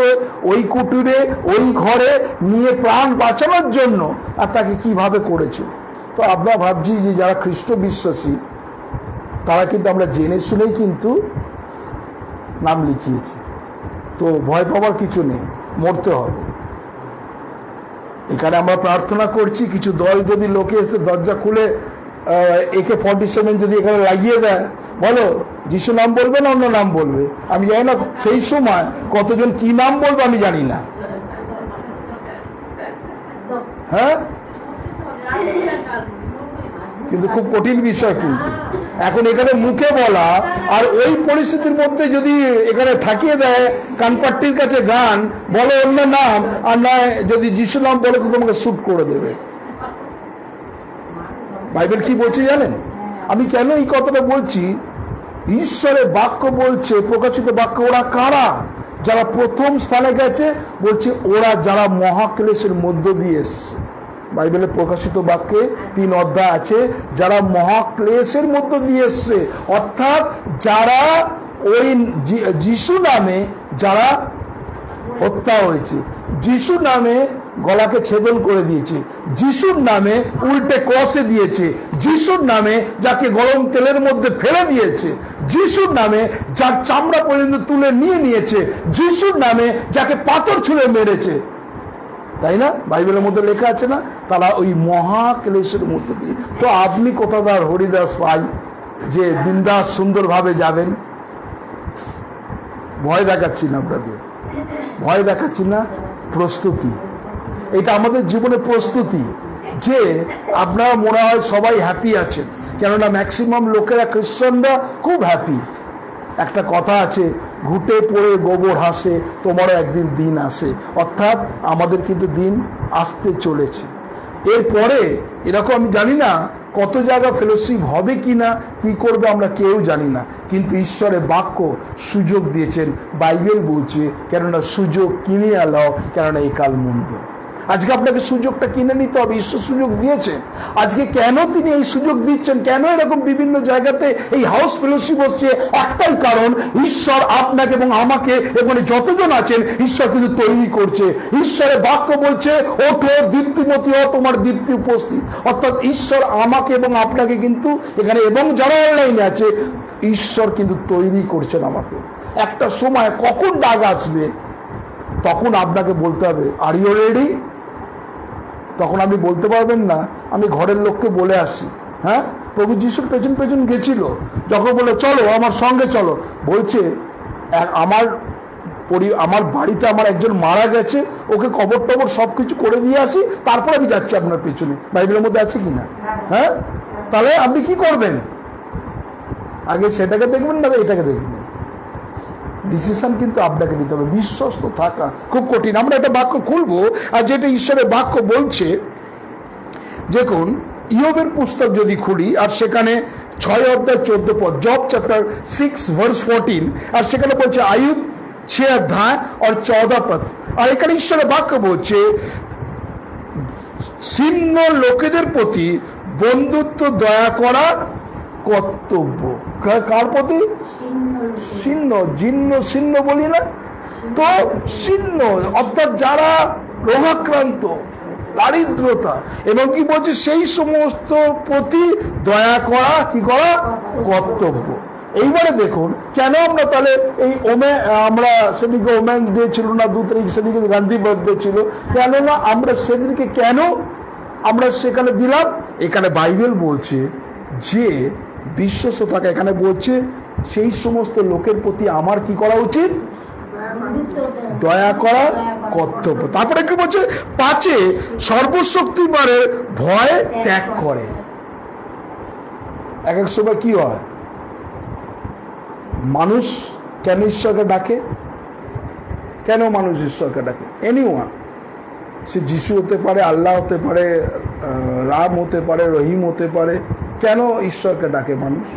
ওই কুটুরে, ওই ঘরে নিয়ে প্রাণ বাঁচানোর জন্য, আর তাকে কিভাবে করেছিল। তো আমরা ভাবছি যে যারা খ্রিস্ট বিশ্বাসী তারা কিন্তু আমরা জেনে শুনেই কিন্তু নাম লিখিয়েছি, তো ভয় পাওয়ার কিছু নেই, মরতে হবে। এখানে আমরা প্রার্থনা করছি, কিছু দল যদি লোকে এসে দরজা খুলে AK-47 যদি এখানে লাগিয়ে দেয়, বলো যিশু নাম বলবে না অন্য নাম বলবে, আমি জানি না সেই সময় কতজন কি নাম বলবে আমি জানি না। হ্যাঁ, কিন্তু খুব কঠিন বিষয় কিন্তু। এখন এখানে মুখে বলা আর ওই পরিস্থিতির মধ্যে যদি এখানে ঠাকিয়ে দেয় কানপাট্টির কাছে গান বলো অন্য নাম, আর নয় যদি যিশু নাম বলে তো তোমাকে শুট করে দেবে। বাইবেল কি বলছে জানেন? আমি কেন এই কথাটা বলছি? ঈশ্বরের বাক্য বলছে, প্রকাশিত বাক্য, ওরা কারা? যারা প্রথম স্থানে গেছে, বলছে ওরা যারা মহাক্লেশের মধ্য দিয়ে এসছে। বাইবেলে প্রকাশিত বাক্যে 3 অধ্যায় আছে, যারা মহাক্লেশের মধ্য দিয়ে এসছে, অর্থাৎ যারা ওই যিশু নামে যারা হত্যা হয়েছে, যিশু নামে গলাকে ছেদন করে দিয়েছে, যিশুর নামে উল্টে ক্রসে দিয়েছে, যিশুর নামে যাকে গরম তেলের মধ্যে ফেলে দিয়েছে, যিশুর নামে যার চামড়া পর্যন্ত তুলে নিয়েছে, যিশুর নামে যাকে পাথর ছুঁড়ে মেরেছে, তাই না? বাইবেলের মধ্যে লেখা আছে না? তারা ওই মহাক্লেশের মধ্যে দিয়ে। তো আপনি কোথাদার হরিদাস পাই যে বিন্দাস সুন্দরভাবে যাবেন? ভয় দেখাচ্ছি না আপনাদের, ভয় দেখাচ্ছি না, প্রস্তুতি। এটা আমাদের জীবনে প্রস্তুতি যে আপনারা মনে হয় সবাই হ্যাপি আছেন, কেননা ম্যাক্সিমাম লোকেরা, খ্রিস্টানরা খুব হ্যাপি। একটা কথা আছে, ঘুটে পড়ে গোবর হাসে, তোমারও একদিন দিন আসে। অর্থাৎ আমাদের কিন্তু দিন আসতে চলেছে। এরপরে এরকম আমি জানি না কত জায়গা ফেলোশিপ হবে কিনা, কি করবে আমরা কেউ জানি না, কিন্তু ঈশ্বরের বাক্য সুযোগ দিয়েছেন। বাইবেল বলছে কেননা সুযোগ কিনিয়া লও, কেননা এই কাল মন্দ। আজকে আপনাকে সুযোগটা কিনে নিতে হবে, ঈশ্বর সুযোগ দিয়েছেন। আজকে কেন তিনি এই সুযোগ দিচ্ছেন, কেন এরকম বিভিন্ন জায়গাতে এই হাউস ফেলোশিপ হচ্ছে, একটাই কারণ, ঈশ্বর আপনাকে এবং আমাকে এখানে যতজন আছেন ঈশ্বর কিন্তু তৈরি করছে। ঈশ্বরের বাক্য বলছে, ওঠো দীপ্তিমতী হও, তোমার দীপ্তি উপস্থিত। অর্থাৎ ঈশ্বর আমাকে এবং আপনাকে কিন্তু এখানে এবং যারা অনলাইনে আছে, ঈশ্বর কিন্তু তৈরি করছেন আমাকে। একটা সময় কখন ডাক আসবে তখন আপনাকে বলতে হবে, আর ইউ রেডি? তখন আপনি বলতে পারবেন না আমি ঘরের লোককে বলে আসি। হ্যাঁ, প্রভু যিশুর পেছন পেছন গেছিল, যখন বলে চলো আমার সঙ্গে চলো, বলছে আমার বাড়িতে আমার একজন মারা গেছে, ওকে কবর টবর সবকিছু করে দিয়ে আসি, তারপর আমি যাচ্ছি আপনার পেছনে। বাইবেলের মধ্যে আছে কিনা? হ্যাঁ, তাহলে আপনি কি করবেন? আগে সেটাকে দেখবেন না এটাকে দেখবেন। ডিসিশন কিন্তু আপনাকে নিতে হবে। বিশ্বস্ত থাকা খুব কঠিন। আমরা একটা বাক্য খুলবো, আর যেটা ঈশ্বরের বাক্য বলছে, দেখুন ইয়োবের পুস্তক যদি খুলি, আর সেখানে 6 অধ্যায় 14 পদ, জব চ্যাপ্টার 6 ভার্স 14, আর সেখানে বলছে আয়ুব 6 অধ্যায় আর 14 পদ। আর এখানে ঈশ্বরের বাক্য বলছে ছিন্ন লোকেদের প্রতি বন্ধুত্ব দয়া করার কর্তব্য। কার প্রতি? ছিন্ন বলি না তো, ছিন্ন অর্থাৎ যারা রোগাক্রান্ত, দারিদ্রতা, এবং কি বলছে সেই সমস্ত প্রতি দয়া করা কি করা কর্তব্য। এইবারে দেখুন কেন আমরা তাহলে এই আমরা সেদিকে ওমেন্স ডে ছিল না, 2 তারিখ সেদিকে গান্ধী বার্থডে ছিল, কেননা আমরা সেদিনকে কেন আমরা সেখানে দিলাম? এখানে বাইবেল বলছে যে বিশ্বস্ত থাকা, এখানে বলছে সেই সমস্ত লোকের প্রতি আমার কি করা উচিত? দয়া করা কর্তব্য। তারপরে কি বলছে? 5 সর্বশক্তিমানের ভয় ত্যাগ করে। এক এক সময় কি হয়, মানুষ কেন ঈশ্বরকে ডাকে? কেন মানুষ ঈশ্বরকে ডাকে? এনিওয়ান, সে যিশু হতে পারে, আল্লাহ হতে পারে, রাম হতে পারে, রহিম হতে পারে, কেন ঈশ্বরকে ডাকে মানুষ?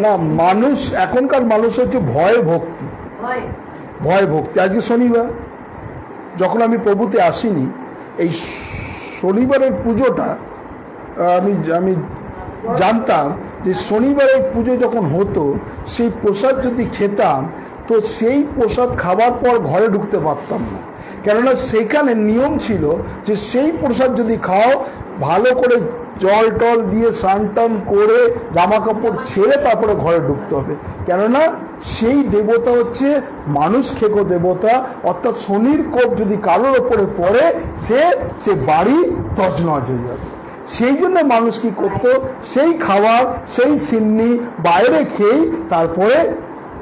না, মানুষ এখনকার মানুষ হচ্ছে ভয় ভক্তি। আজকে শনিবার, যখন আমি প্রভুতে আসিনি, এই শনিবারের পুজোটা আমি জানতাম যে শনিবারের পুজো যখন হতো, সেই প্রসাদ যদি খেতাম তো সেই প্রসাদ খাবার পর ঘরে ঢুকতে পারতাম না, কেননা সেখানে নিয়ম ছিল যে সেই প্রসাদ যদি খাও ভালো করে জল টল দিয়ে স্নান টান করে জামা কাপড় ছেড়ে তারপরে ঘরে ঢুকতে হবে, কেননা সেই দেবতা হচ্ছে মানুষ খেকো দেবতা। অর্থাৎ শনির কোপ যদি কারোর ওপরে পড়ে সে বাড়ি তছনছ হয়ে যাবে। সেই জন্য মানুষ কি করতো, সেই খাবার সেই সিন্নি বাইরে খেয়েই তারপরে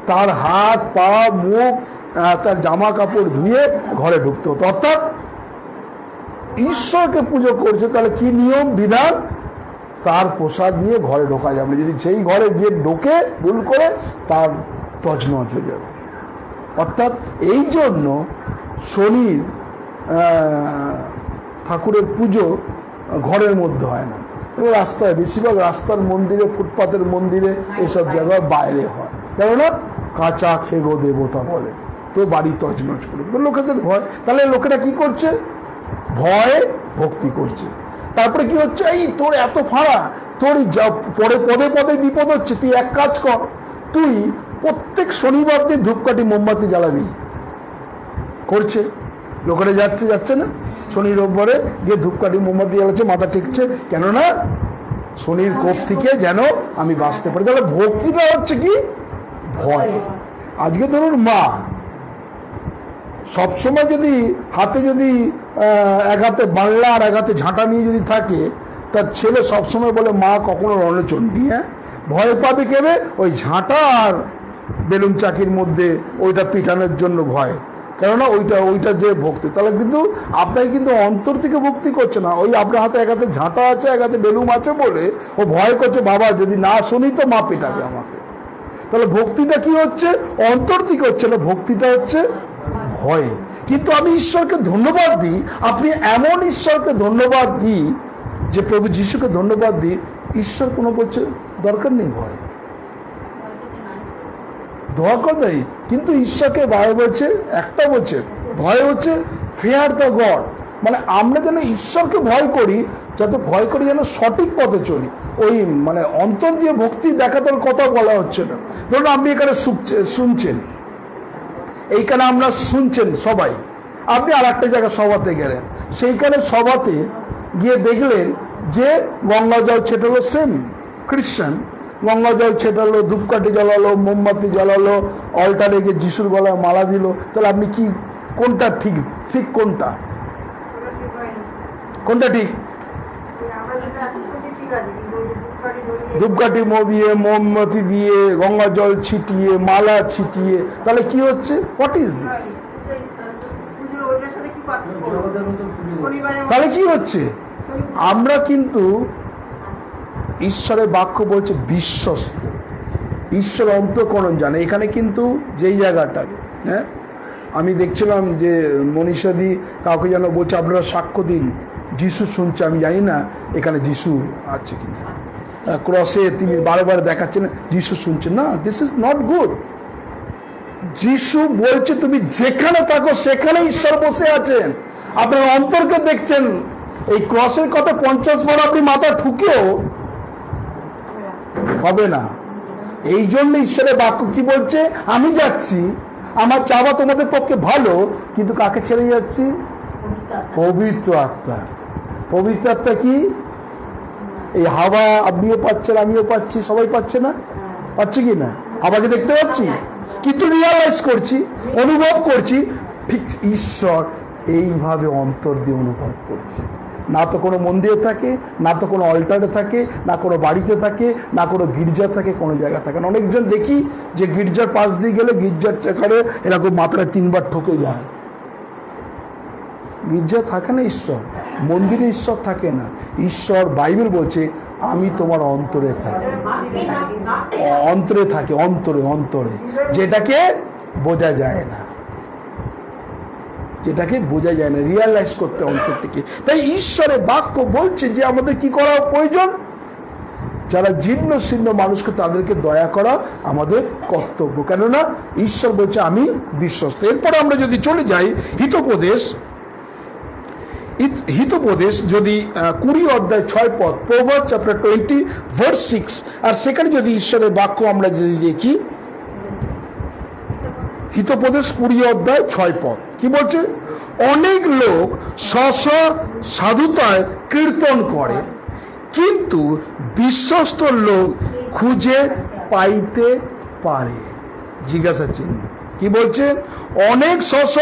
তার হাত পা মুখ তার জামা কাপড় ধুয়ে ঘরে ঢুকতে হতো। অর্থাৎ ঈশ্বরকে পুজো করছে, তাহলে কি নিয়ম বিধান? তার প্রসাদ নিয়ে ঘরে ঢোকা যাবে, যদি সেই ঘরে যে ঢোকে ভুল করে তার তছনছ হয়ে যাবে। অর্থাৎ এই জন্য শনির ঠাকুরের পুজো ঘরের মধ্যে হয় না, এবং রাস্তায়, বেশিরভাগ রাস্তার মন্দিরে, ফুটপাতের মন্দিরে, এইসব জায়গায় বাইরে হয়। কেননা কাঁচা খেগো দেবতা বলে, তো বাড়ি তছনছ করে লোকেদের ভয়। তাহলে লোকেরা কি করছে? ভয়ে ভক্তি করছে। তারপরে কি হচ্ছে? এই তোর এত ফাঁড়া, তোর পরে পদে পদে বিপদ হচ্ছে, তুই এক কাজ কর, তুই প্রত্যেক শনিবার দিন ধূপকাঠি মোমবাতি জ্বালাবি। করছে, লোকেরা যাচ্ছে না, শনি রোববারে গিয়ে ধূপকাঠি মোমবাতি জ্বালাচ্ছে, মাথা টেকছে, কেননা শনির কোপ থেকে যেন আমি বাঁচতে পারি। তাহলে ভক্তিটা হচ্ছে কি? ভয়। আজকে ধরুন মা সবসময় যদি হাতে যদি এক হাতে বাংলা আর এক হাতে ঝাঁটা নিয়ে যদি থাকে, তার ছেলে সবসময় বলে মা কখনো রণচণ্ডী, হ্যাঁ, ভয় পাবে কেবে? ওই ঝাঁটা আর বেলুন চাকির মধ্যে ওইটা পিটানোর জন্য ভয়, কেননা ওইটা যে ভক্তি। তাহলে কিন্তু আপনাকে কিন্তু অন্তর থেকে ভক্তি করছে না, ওই আপনার হাতে এক হাতে ঝাঁটা আছে, এক হাতে বেলুন আছে বলে ও ভয় করছে, বাবা যদি না শুনি তো মা পেটাবে আমাকে। তাহলে ভক্তিটা কি হচ্ছে? অন্তর থেকে হচ্ছে না, ভক্তিটা হচ্ছে ভয়। কিন্তু আমি ঈশ্বরকে ধন্যবাদ দিই, আপনি এমন ঈশ্বরকে ধন্যবাদ দিই, যে প্রভু যিশুকে ধন্যবাদ দিই, ঈশ্বর কোনো বলছে দরকার নেই ভয়, দোয়া কর দেয়। কিন্তু ঈশ্বরকে ভয় বলছে, একটা বলছে ভয় হচ্ছে ফেয়ার দ্য গড, মানে আমরা যেন ঈশ্বরকে ভয় করি, যাতে ভয় করি যেন সঠিক পথে চলি। ওই মানে অন্তর দিয়ে ভক্তি দেখানোর কথা বলা হচ্ছে না। ধরুন আপনি এখানে শুনছেন, এইখানে আমরা শুনছেন সবাই, আপনি আর একটা জায়গায় সভাতে গেলেন, সেইখানে সভাতে গিয়ে দেখলেন যে গঙ্গা জল ছেটালো, সেম খ্রিস্টান গঙ্গা জল ছেটালো, ধূপকাঠি জ্বালালো, মোমবাতি জ্বালালো, অল্টারে গিয়ে যিশুর গলায় মালা দিল, তাহলে আপনি কি কোনটা ঠিক? ঠিক কোনটা? কোনটা ঠিক? ধূপকাঠি দিয়ে, মোমবাতি দিয়ে, গঙ্গা জল ছিটিয়ে, মালা ছিটিয়ে, তাহলে কি হচ্ছে? What is this? তাহলে কি হচ্ছে? আমরা কিন্তু ঈশ্বরের বাক্য বলছে বিশ্বস্ত, ঈশ্বর অন্তঃকরণ জানে। এখানে কিন্তু যেই জায়গাটা, হ্যাঁ, আমি দেখছিলাম যে মনীষাদি কাউকে যেন বলছে আপনারা সাক্ষ্য দিন, যিশু শুনছে, আমি জানি না এখানে যিশু আছে কিনা, ক্রসে তিনি বারবার দেখাচ্ছেন যিশু শুনছেন না, দিস ইজ নট গুড। যিশু বলছে তুমি যেখানে থাকো সেখানে ঈশ্বর বসে আছেন, আপনার অন্তরকে দেখছেন। এই ক্রসের কথা 50 বার আপনি মাথা ঠুকেও হবে না। এই জন্য ঈশ্বরের বাক্য কি বলছে? আমি যাচ্ছি, আমার চাওয়া তোমাদের পক্ষে ভালো, কিন্তু কাকে ছেড়ে যাচ্ছি? পবিত্র আত্মা। পবিত্র আত্মা কি? এই হাওয়া আপনিও পাচ্ছেন, আমিও পাচ্ছি, সবাই পাচ্ছে না? পাচ্ছি কি না? হাওয়াকে দেখতে পাচ্ছি, কিন্তু রিয়ালাইজ করছি, অনুভব করছি, ঠিক ঈশ্বর এইভাবে অন্তর দিয়ে অনুভব করছি। না তো কোনো মন্দিরে থাকে, না তো কোনো অল্টারে থাকে, না কোনো বাড়িতে থাকে, না কোনো গির্জা থাকে, কোনো জায়গা থাকে না। অনেকজন দেখি যে গির্জার পাশ দিয়ে গেলে গির্জার চাকারে এরকম মাত্রা 3 বার ঠকে যায়। গির্জা থাকে না ঈশ্বর, মন্দিরে ঈশ্বর থাকে না। ঈশ্বর, বাইবেল বলছে আমি তোমার অন্তরে থাকি, অন্তরে থাকে, অন্তরে, অন্তরে, যেটাকে বোঝা যায় না, যেটাকে বোঝা যায় না, রিয়ালাইজ করতে অন্তর থেকে। তাই ঈশ্বরের বাক্য বলছে যে আমাদের কি করা প্রয়োজন? যারা জীর্ণ শীর্ণ মানুষকে তাদেরকে দয়া করা আমাদের কর্তব্য, কেননা ঈশ্বর বলছে আমি বিশ্বস্ত। এরপরে আমরা যদি চলে যাই হিতোপদেশ, হিতোপদেশ যদি 20 অধ্যায় 6 পদ, প্রভার্বস চ্যাপ্টার 20 ভার্স 6, আর সেখানে যদি ঈশ্বরের বাক্য আমরা যদি দেখি, হিতোপদেশ 20 অধ্যায় 6 পদ কি বলছে? অনেক লোক স্ব সাধুতায় কীর্তন করে, কিন্তু বিশ্বস্ত লোক খুঁজে পাইতে পারে। জিজ্ঞাসা চিহ্ন। কি বলছে? অনেক স্ব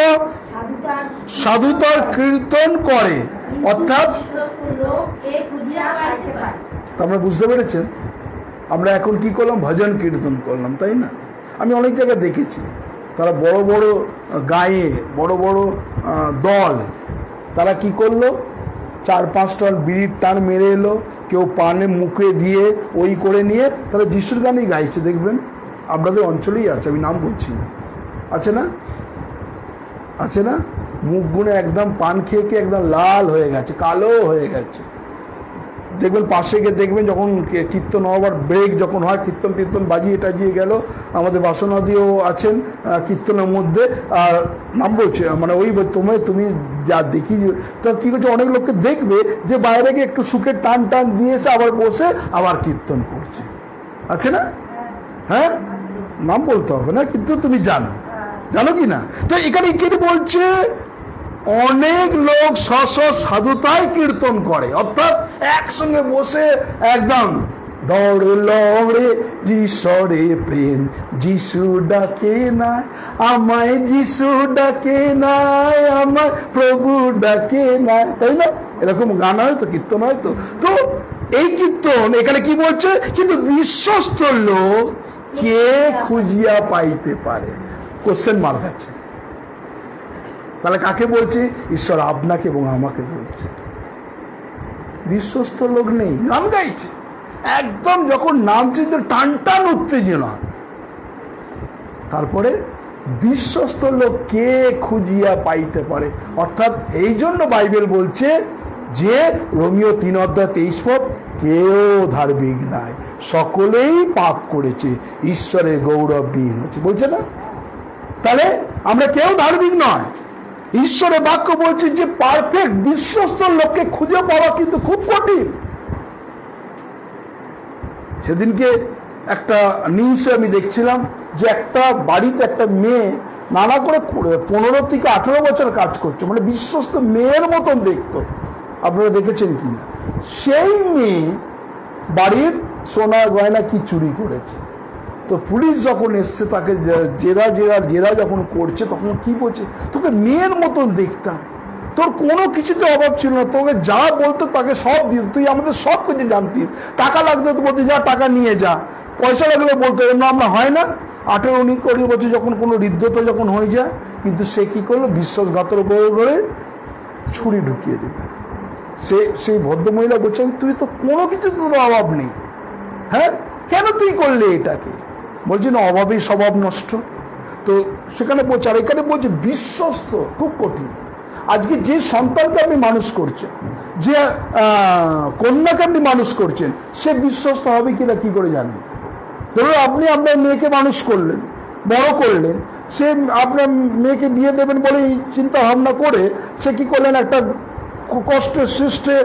সাধুতার কীর্তন করে, অর্থাৎ আমরা বুঝতে পেরেছেন, আমরা এখন কি করলাম? ভজন কীর্তন করলাম, তাই না? আমি অনেক জায়গায় দেখেছি তারা বড় বড় গায়ে, বড় বড় দল, তারা কি করলো? 4-5টা বিড়ির টান মেরে এলো, কেউ পানে মুখে দিয়ে ওই করে নিয়ে তারা যিশুর গানই গাইছে। দেখবেন আপনাদের অঞ্চলেই আছে, আমি নাম বলছি না, আছে না, আছে না, মুখগুলো একদম পান খেয়ে খেয়ে একদম লাল হয়ে গেছে, কালো হয়ে গেছে। দেখবেন পাশে গিয়ে দেখবেন যখন কীর্তন হওয়ার ব্রেক যখন হয়, কীর্তন বাজিয়ে টাজিয়ে গেল, আমাদের বাসনাদিও আছেন কীর্তনের মধ্যে, আর নাম বলছে মানে ওই তুমি যা দেখি তো কী করছে, অনেক লোককে দেখবে যে বাইরে গিয়ে একটু সুখের টান টান দিয়েছে, আবার বসে আবার কীর্তন করছে, আছে না? হ্যাঁ, নাম বলতে হবে না, কিন্তু তুমি জানো কি না? তো এখানে কি বলছে, অনেক লোক সাধুতায় কীর্তন করে, অর্থাৎ একসঙ্গে বসে একদম দৌড়ে যিশরে প্রেম, যিশু ডাকে নাই আমায়, যিশু ডাকে নাই আমায়, প্রভু ডাকে নাই, তাই না? এরকম গান হয় তো, কীর্তন হয় তো। তো এই কীর্তন এখানে কি বলছে, কিন্তু বিশ্বস্ত লোক কে খুঁজিয়া পাইতে পারে, কোশ্চেন মার্ক আছে। তাহলে কাকে বলছি? ঈশ্বর আপনাকে এবং আমাকে বলছে। বিশ্বস্ত লোক নেই, গান গাইছে একদম, যখন নামছে টান টান উত্তেজনা। তারপরে বিশ্বস্ত লোক কে খুঁজিয়া পাইতে পারে, অর্থাৎ এই জন্য বাইবেল বলছে যে রোমিও 3:23 কেউ ধার্মিক নাই, সকলেই পাপ করেছে, ঈশ্বরের গৌরববিহীন হচ্ছে, বলছে না? তাহলে আমরা কেউ ধার্মিক নয়। ঈশ্বরের বাক্য বলছে যে পারফেক্ট বিশ্বস্ত লোককে খুঁজে পাওয়া কিন্তু খুব কঠিন। সেদিনকে একটা নিউজে আমি দেখছিলাম যে একটা বাড়িতে একটা মেয়ে নানা করে 15 থেকে 18 বছর কাজ করছে, মানে বিশ্বস্ত মেয়ের মতন দেখতো, আপনারা দেখেছেন কিনা? সেই মেয়ে বাড়ির সোনা গয়না কি চুরি করেছে। তো পুলিশ যখন এসছে তাকে জেরা যখন করছে, তখন কি বলছে, তোকে মেয়ের মতন দেখতাম, তোর কোনো কিছুতে অভাব ছিল না, তোকে যা বলতো তাকে সব দিত, তুই আমাদের সব কিছু জানতিস, টাকা লাগতো তো বলতে যা টাকা নিয়ে যা, পয়সা লাগলে বলতো, আমরা হয় না 18-19 বছর যখন কোনো হৃদ্যতা যখন হয়ে যায়, কিন্তু সে কি করলো, বিশ্বাসঘাতের উপরে করে ছুরি ঢুকিয়ে দিল। সেই ভদ্রমহিলা বলছেন, তুই তো কোনো কিছু তোর অভাব নেই, হ্যাঁ কেন তুই করলে এটাকে? বলছি না, অভাবেই স্বভাব নষ্ট। তো সেখানে বলছে, আর এখানে বলছে বিশ্বস্ত খুব কঠিন। আজকে যে সন্তানকে আপনি মানুষ করছেন, যে কন্যাকে আপনি মানুষ করছেন, সে বিশ্বস্ত হবে কিনা কি করে জানেন? ধরুন আপনি আপনার মেয়েকে মানুষ করলেন, বড় করলেন, সে আপনার মেয়েকে বিয়ে দেবেন বলে চিন্তা ভাবনা করে সে কি করলেন, একটা কষ্টে সৃষ্টে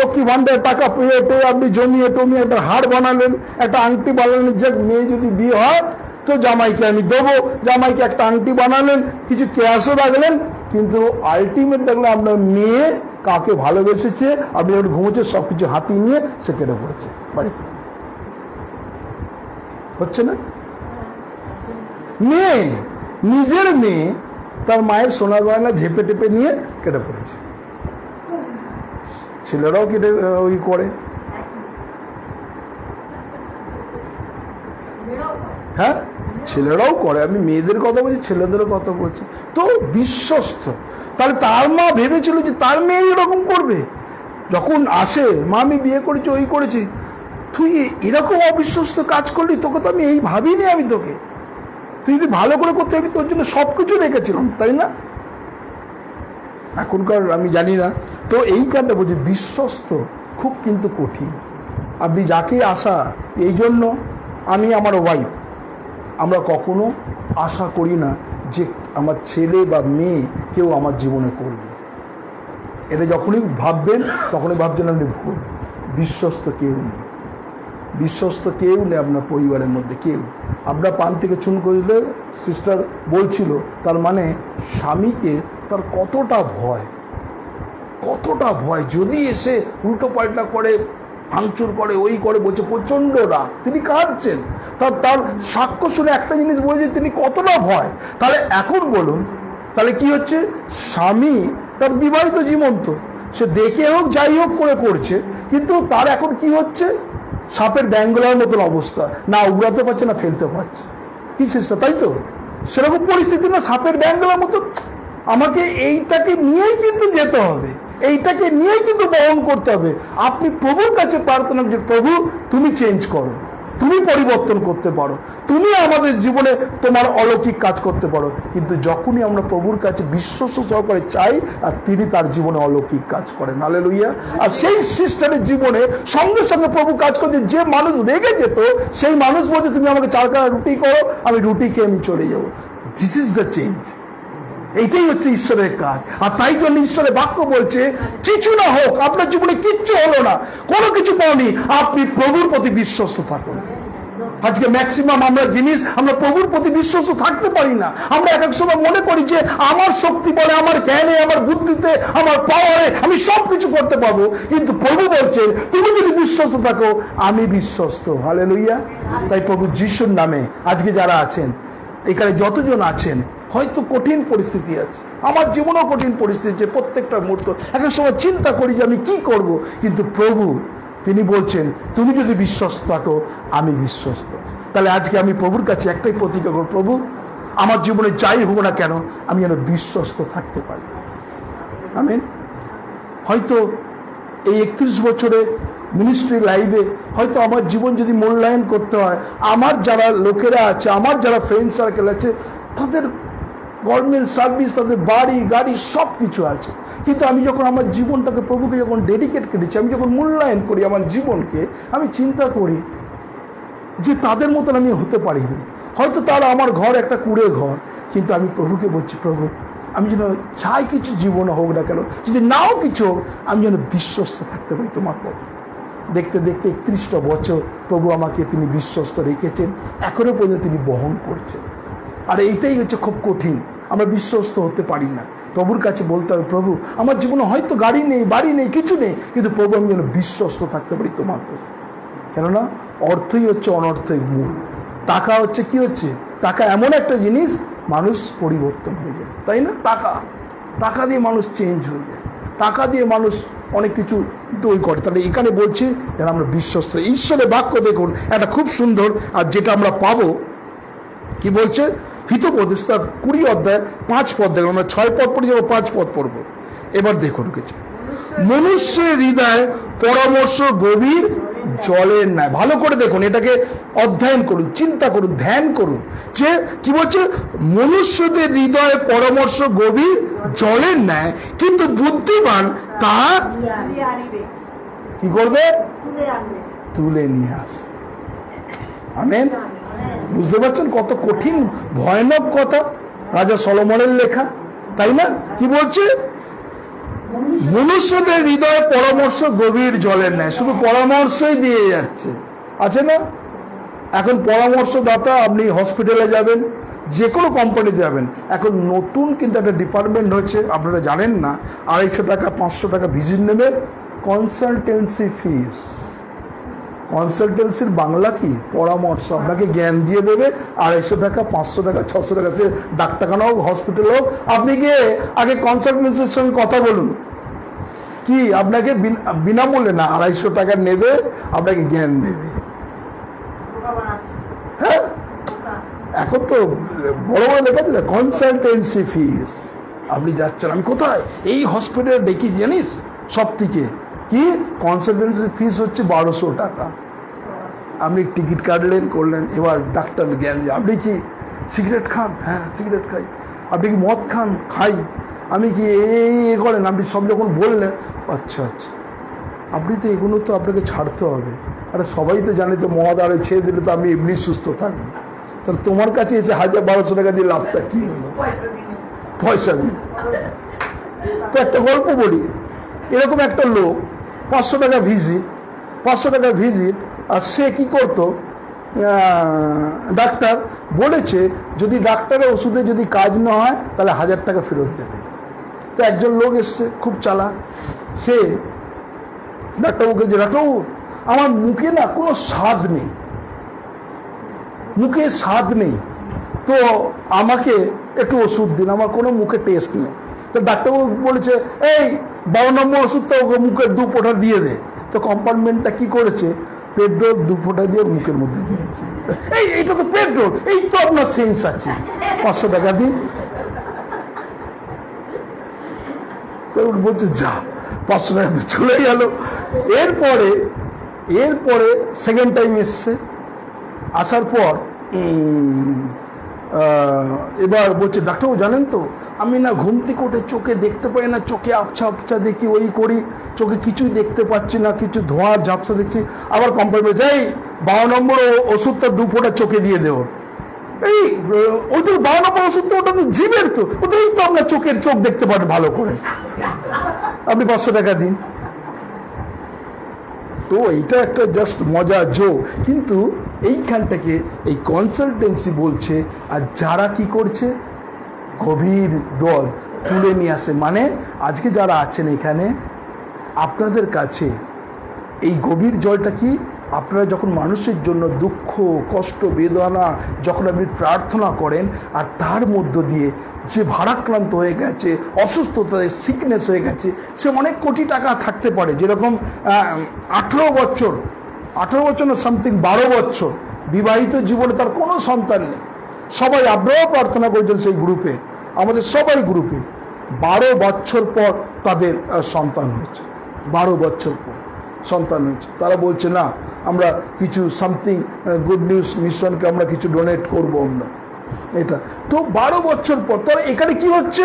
লক্ষ্মী ভান্ডার টাকা পেয়ে আপনি জমিয়ে টমিয়ে একটা হার বানালেন, একটা আংটি বানালেন, যে মেয়ে যদি বিয়ে হয় তো জামাইকে আমি দেবো, জামাইকে একটা আংটি বানালেন, কিছু ক্যাশও রাখলেন, কিন্তু আলটিমেট দেখলেন আপনার মেয়ে কাকে ভালোবেসেছে, আপনি যখন ঘুমোচ্ছে সব কিছু হাতি নিয়ে সে কেটে পড়েছে বাড়িতে। হচ্ছে না? মেয়ে, নিজের মেয়ে তার মায়ের সোনা গয়না ঝেপে টেপে নিয়ে কেটে পড়েছে। ছেলেরাও কেটে ওই করে, হ্যাঁ ছেলেরাও করে, আমি মেয়েদের কথা বলছি, ছেলেদেরও কথা বলছি। তো বিশ্বস্ত, তাহলে তার মা ভেবেছিল যে তার মেয়ে এরকম করবে, যখন আসে মা আমি বিয়ে করেছি ওই করেছি, তুই এরকম অবিশ্বস্ত কাজ করলি, তোকে তো আমি এই ভাবিনি, আমি তোকে, তুই যদি ভালো করে করতে আমি তোর জন্য সবকিছু রেখেছিলাম, তাই না? এখনকার আমি জানি না। তো এই কারণে বলছি বিশ্বস্ত খুব কিন্তু কঠিন। আপনি যাকে আশা, এই জন্য আমি আমার ওয়াইফ, আমরা কখনো আশা করি না যে আমার ছেলে বা মেয়ে কেউ আমার জীবনে করবে, এটা যখনই ভাববেন তখনই ভাবছেন আপনি ভুল। বিশ্বস্ত কেউ নেই, বিশ্বস্ত কেউ নেই আপনার পরিবারের মধ্যে, কেউ। আপনার পান থেকে চুন করলে সিস্টার বলছিল, তার মানে স্বামীকে তার কতটা ভয়, কতটা ভয়, যদি এসে উল্টো পাল্টা করে, ভাঙচুর করে, ওই করে, বলছে প্রচণ্ড রাগ, তিনি কাঁদছেন, তার সাক্ষ্য শুনে একটা জিনিস বলছে তিনি কতটা ভয়। তাহলে এখন বলুন, তাহলে কি হচ্ছে, স্বামী তার বিবাহিত জীবন তো সে দেখে হোক যাই হোক করে করছে, কিন্তু তার এখন কি হচ্ছে, সাপের ড্যাঙ্গলার মতন অবস্থা, না উড়াতে পারছে না ফেলতে পারছে, কি সিস্টার, তাই তো? সেরকম পরিস্থিতি না, সাপের ড্যাঙ্গলার মতো, আমাকে এইটাকে নিয়েই কিন্তু যেতে হবে। এইটাকে নিয়েই কিন্তু বহন করতে হবে। আপনি প্রভুর কাছে প্রার্থনা যে প্রভু তুমি চেঞ্জ করো, তুমি পরিবর্তন করতে পারো, তুমি আমাদের জীবনে তোমার অলৌকিক কাজ করতে পারো। কিন্তু যখনই আমরা প্রভুর কাছে বিশ্বস্ত সহকারে চাই আর তিনি তার জীবনে অলৌকিক কাজ করেন। হালেলুয়া। আর সেই সিস্টারের জীবনে সঙ্গে সঙ্গে প্রভু কাজ করছে। যে মানুষ রেগে যেত সেই মানুষ বলছে তুমি আমাকে 4 খানা রুটি করো, আমি রুটি খেয়ে আমি চলে যাবো। This is the change. এইটাই হচ্ছে ঈশ্বরের কাজ। আর তাই জন্য ঈশ্বরের বাক্য বলছে কিছু না হোক, আপনার জীবনে কিচ্ছু হলো না, কোনো কিছু পাওনি, আপনি প্রভুর প্রতি বিশ্বস্ত থাকুন। আজকে ম্যাক্সিমাম আমরা প্রভুর প্রতি বিশ্বস্ত থাকতে পারি না। আমরা এক এক সময় মনে করি যে আমার শক্তি বলে, আমার জ্ঞানে, আমার বুদ্ধিতে, আমার পাওয়ারে আমি সব কিছু করতে পারবো। কিন্তু প্রভু বলছেন তুমি যদি বিশ্বস্ত থাকো আমি বিশ্বস্ত। হালেলুয়া। তাই প্রভু যিশুর নামে আজকে যারা আছেন, এখানে যতজন আছেন, হয়তো কঠিন পরিস্থিতি আছে, আমার জীবনেও কঠিন পরিস্থিতি আছে, প্রত্যেকটা মুহূর্ত এক এক সময় চিন্তা করি যে আমি কি করব। কিন্তু প্রভু তিনি বলছেন তুমি যদি বিশ্বস্ত থাকো আমি বিশ্বস্ত। তাহলে আজকে আমি প্রভুর কাছে একটাই প্রতিজ্ঞা করব, প্রভু আমার জীবনে যাই হোক না কেন আমি যেন বিশ্বস্ত থাকতে পারি। আমেন। হয়তো এই 31 বছরে মিনিস্ট্রি লাইফে হয়তো আমার জীবন যদি মূল্যায়ন করতে হয়, আমার যারা লোকেরা আছে, আমার যারা ফ্রেন্ড সার্কেল আছে, তাদের গভর্নমেন্ট সার্ভিস, তাদের বাড়ি গাড়ি সব কিছু আছে, কিন্তু আমি যখন আমার জীবনটাকে প্রভুকে যখন ডেডিকেট করেছি, আমি যখন মূল্যায়ন করি আমার জীবনকে, আমি চিন্তা করি যে তাদের মতন আমি হতে পারিনি। হয়তো তারা আমার ঘর একটা কুড়ে ঘর, কিন্তু আমি প্রভুকে বলছি প্রভু আমি যেন চাই কিছু জীবনে হোক না কেন, যদি নাও কিছু হোক আমি যেন বিশ্বস্ত থাকতে পারি তোমার পথে। দেখতে দেখতে 31টা বছর প্রভু আমাকে তিনি বিশ্বস্ত রেখেছেন, এখনো পর্যন্ত তিনি বহন করছেন। আর এইটাই হচ্ছে খুব কঠিন, আমরা বিশ্বস্ত হতে পারি না। প্রভুর কাছে বলতে হবে প্রভু আমার জীবনে হয়তো গাড়ি নেই, বাড়ি নেই, কিছু নেই, কিন্তু প্রভু আমি যেন বিশ্বস্ত থাকতে পারি তোমার প্রতি। কেননা অর্থই হচ্ছে অনর্থের মূল। টাকা হচ্ছে কি হচ্ছে, টাকা এমন একটা জিনিস মানুষ পরিবর্তন হয়ে যায়, তাই না? টাকা দিয়ে মানুষ চেঞ্জ হয়ে যায়, টাকা দিয়ে মানুষ অনেক কিছু তৈরি করে। তাহলে এখানে বলছি যেন আমরা বিশ্বস্ত। ঈশ্বরের বাক্য দেখুন একটা খুব সুন্দর, আর যেটা আমরা পাবো কি বলছে, হিতোপদেশ তার 20 অধ্যায় 5 পদ দেখুন। আমরা 6 পদ পড়ি, যাবো 5 পদ পড়বো। এবার দেখুন কিছু, মনুষ্যের হৃদয় পরামর্শ গভীর জলের ন্যায়। ভালো করে দেখুন, এটাকে অধ্যয়ন করুন, চিন্তা করুন, ধ্যান করুন যে কি বলছে, মনুষ্যদের হৃদয়ে পরামর্শ গভীর জলের ন্যায়, কিন্তু বুদ্ধিমান তা কি করবে, তুলে নিয়ে আসবে। আমেন। বুঝতে পারছেন কত কঠিন ভয়ানক কথা, রাজা সলোমনের লেখা, তাই না? কি বলছে, মনুষ্যদের হৃদয় পরামর্শ গভীর জলের ন্যায়। শুধু পরামর্শই দিয়ে যাচ্ছে, আছে না? এখন পরামর্শদাতা, আপনি হসপিটালে যাবেন, যে কোনো কোম্পানিতে যাবেন, এখন নতুন কিন্তু একটা ডিপার্টমেন্ট হয়েছে, আপনারা জানেন না, 250 টাকা 500 টাকা ভিজিট নেবে, কনসালটেন্সি ফিস। কনসালটেন্সির বাংলা কি, পরামর্শ। আপনাকে জ্ঞান দিয়ে দেবে, 250 টাকা 500 টাকা 600 টাকা, সে ডাক্তারখানা হোক হসপিটাল হোক, আপনি গিয়ে আগে কনসালটেন্সির সঙ্গে কথা বলুন, কি আপনাকে বিনামূল্যে না 250 টাকা নেবে, আপনাকে জ্ঞান দেবে। হ্যাঁ, এখন তো বড় বড় লেখা দিলে কনসালটেন্সি ফিস। আপনি যাচ্ছেন, আমি কোথায়, এই হসপিটালে দেখি জানিস সব থেকে কি কনসালটেন্সি ফিস হচ্ছে 1200 টাকা। আপনি টিকিট কাটলেন, করলেন, এবার ডাক্তার জ্ঞান দিয়ে, আপনি কি সিগারেট খান? হ্যাঁ সিগারেট খাই। আপনি কি মদ খান? খাই। আমি কি এই করেন? আপনি সব যখন বললেন, আচ্ছা আচ্ছা, আপনি তো এগুলো তো আপনাকে ছাড়তে হবে। আরে সবাই তো জানে তো মদ আরে ছেড়ে দিলে তো আমি এমনি সুস্থ থাকবো, তাহলে তোমার কাছে এসে 1000-1200 টাকা দিয়ে লাভটা কি হলো? পয়সা দিন। তো একটা গল্প বলি, এরকম একটা লোক 500 টাকা ভিজিট, আর সে কি করতো, ডাক্তার বলেছে যদি ডাক্তারের ওষুধে যদি কাজ না হয় তাহলে 1000 টাকা ফেরত দেবে। তো একজন লোক এসছে খুব চালাক, সে ডাক্তারবাবুকে যে ডাক্তারবাবু আমার মুখে না কোনো স্বাদ নেই, মুখে স্বাদ নেই, তো আমাকে একটু ওষুধ দিন, আমার কোনো মুখে টেস্ট নেই। তো ডাক্তারবাবু বলেছে এই 12 নম্বর ওষুধটা ওকে মুখের 2 ফোঁটা দিয়ে দে। তো কম্পার্টমেন্টটা কি করেছে, পেট্রোল 2 ফোঁটা দিয়ে মুখের মধ্যে দিয়েছে। এইটা তো পেট্রোল, এই তো আপনার সেন্স আছে, 500 টাকা দিন। তো বলছে যা 500 টাকা চলে গেল। এরপরে সেকেন্ড টাইম এসছে, আসার পর এবার বলছে ডাক্তারবাবু জানেন তো আমি না ঘুম থেকে উঠে চোখে দেখতে পাই না, চোখে আবছা আবছা দেখি, ওই করি, চোখে কিছুই দেখতে পাচ্ছি না, কিছু ধোঁয়ার ঝাপসা দেখছি। আবার কমপ্লেন যাই 12 নম্বর ওষুধটা 2 ফোঁটা চোখে দিয়ে দেবো। এই ওই তো 12 নম্বর ওষুধ তো ওটা তো জীবের, তো ওটাই তো আপনার চোখ দেখতে পারেন ভালো করে, আপনি 500 টাকা দিন। তো এইটা একটা জাস্ট মজা জোক, কিন্তু এইখানটাকে এই কনসালটেন্সি বলছে, আর যারা কি করছে গভীর দল তুলে নিয়ে আসে। মানে আজকে যারা আছেন এখানে আপনাদের কাছে এই গভীর জলটা কি, আপনারা যখন মানুষের জন্য দুঃখ কষ্ট বেদনা যখন আপনি প্রার্থনা করেন, আর তার মধ্য দিয়ে যে ভারাক্রান্ত হয়ে গেছে, অসুস্থতা সিকনেস হয়ে গেছে, সে অনেক কোটি টাকা থাকতে পারে, যেরকম 18 বছর না সামথিং 12 বছর বিবাহিত জীবনে তার কোনো সন্তান নেই। সবাই আপনারাও প্রার্থনা করেছেন সেই গ্রুপে, আমাদের সবাই গ্রুপে 12 বছর পর তাদের সন্তান হয়েছে, 12 বছর পর সন্তান হয়েছে। তারা বলছে না আমরা কিছু সামথিং গুড নিউজ মিশনকে আমরা কিছু ডোনেট করবো আমরা, এটা তো 12 বছর পর। তাহলে এখানে কি হচ্ছে,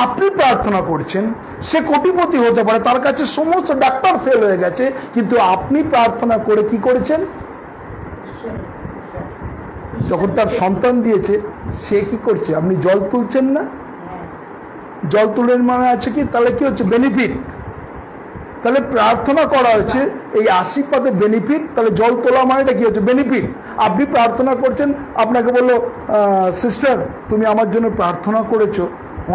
আপনি প্রার্থনা করছেন, সে কোটিপতি হতে পারে, তার কাছে সমস্ত ডাক্তার ফেল হয়ে গেছে, কিন্তু আপনি প্রার্থনা করে কি করেছেন, যখন তার সন্তান দিয়েছে সে কি করছে, আপনি জল তুলছেন না, জল তুলেন মানে আছে কি, তাহলে কি হচ্ছে বেনিফিট, তাহলে প্রার্থনা করা হয়েছে এই আশীর্বাদের বেনিফিট, তাহলে জল তোলা মানে কি হচ্ছে বেনিফিট। আপনি প্রার্থনা করছেন, আপনাকে বললো সিস্টার তুমি আমার জন্য প্রার্থনা করেছো,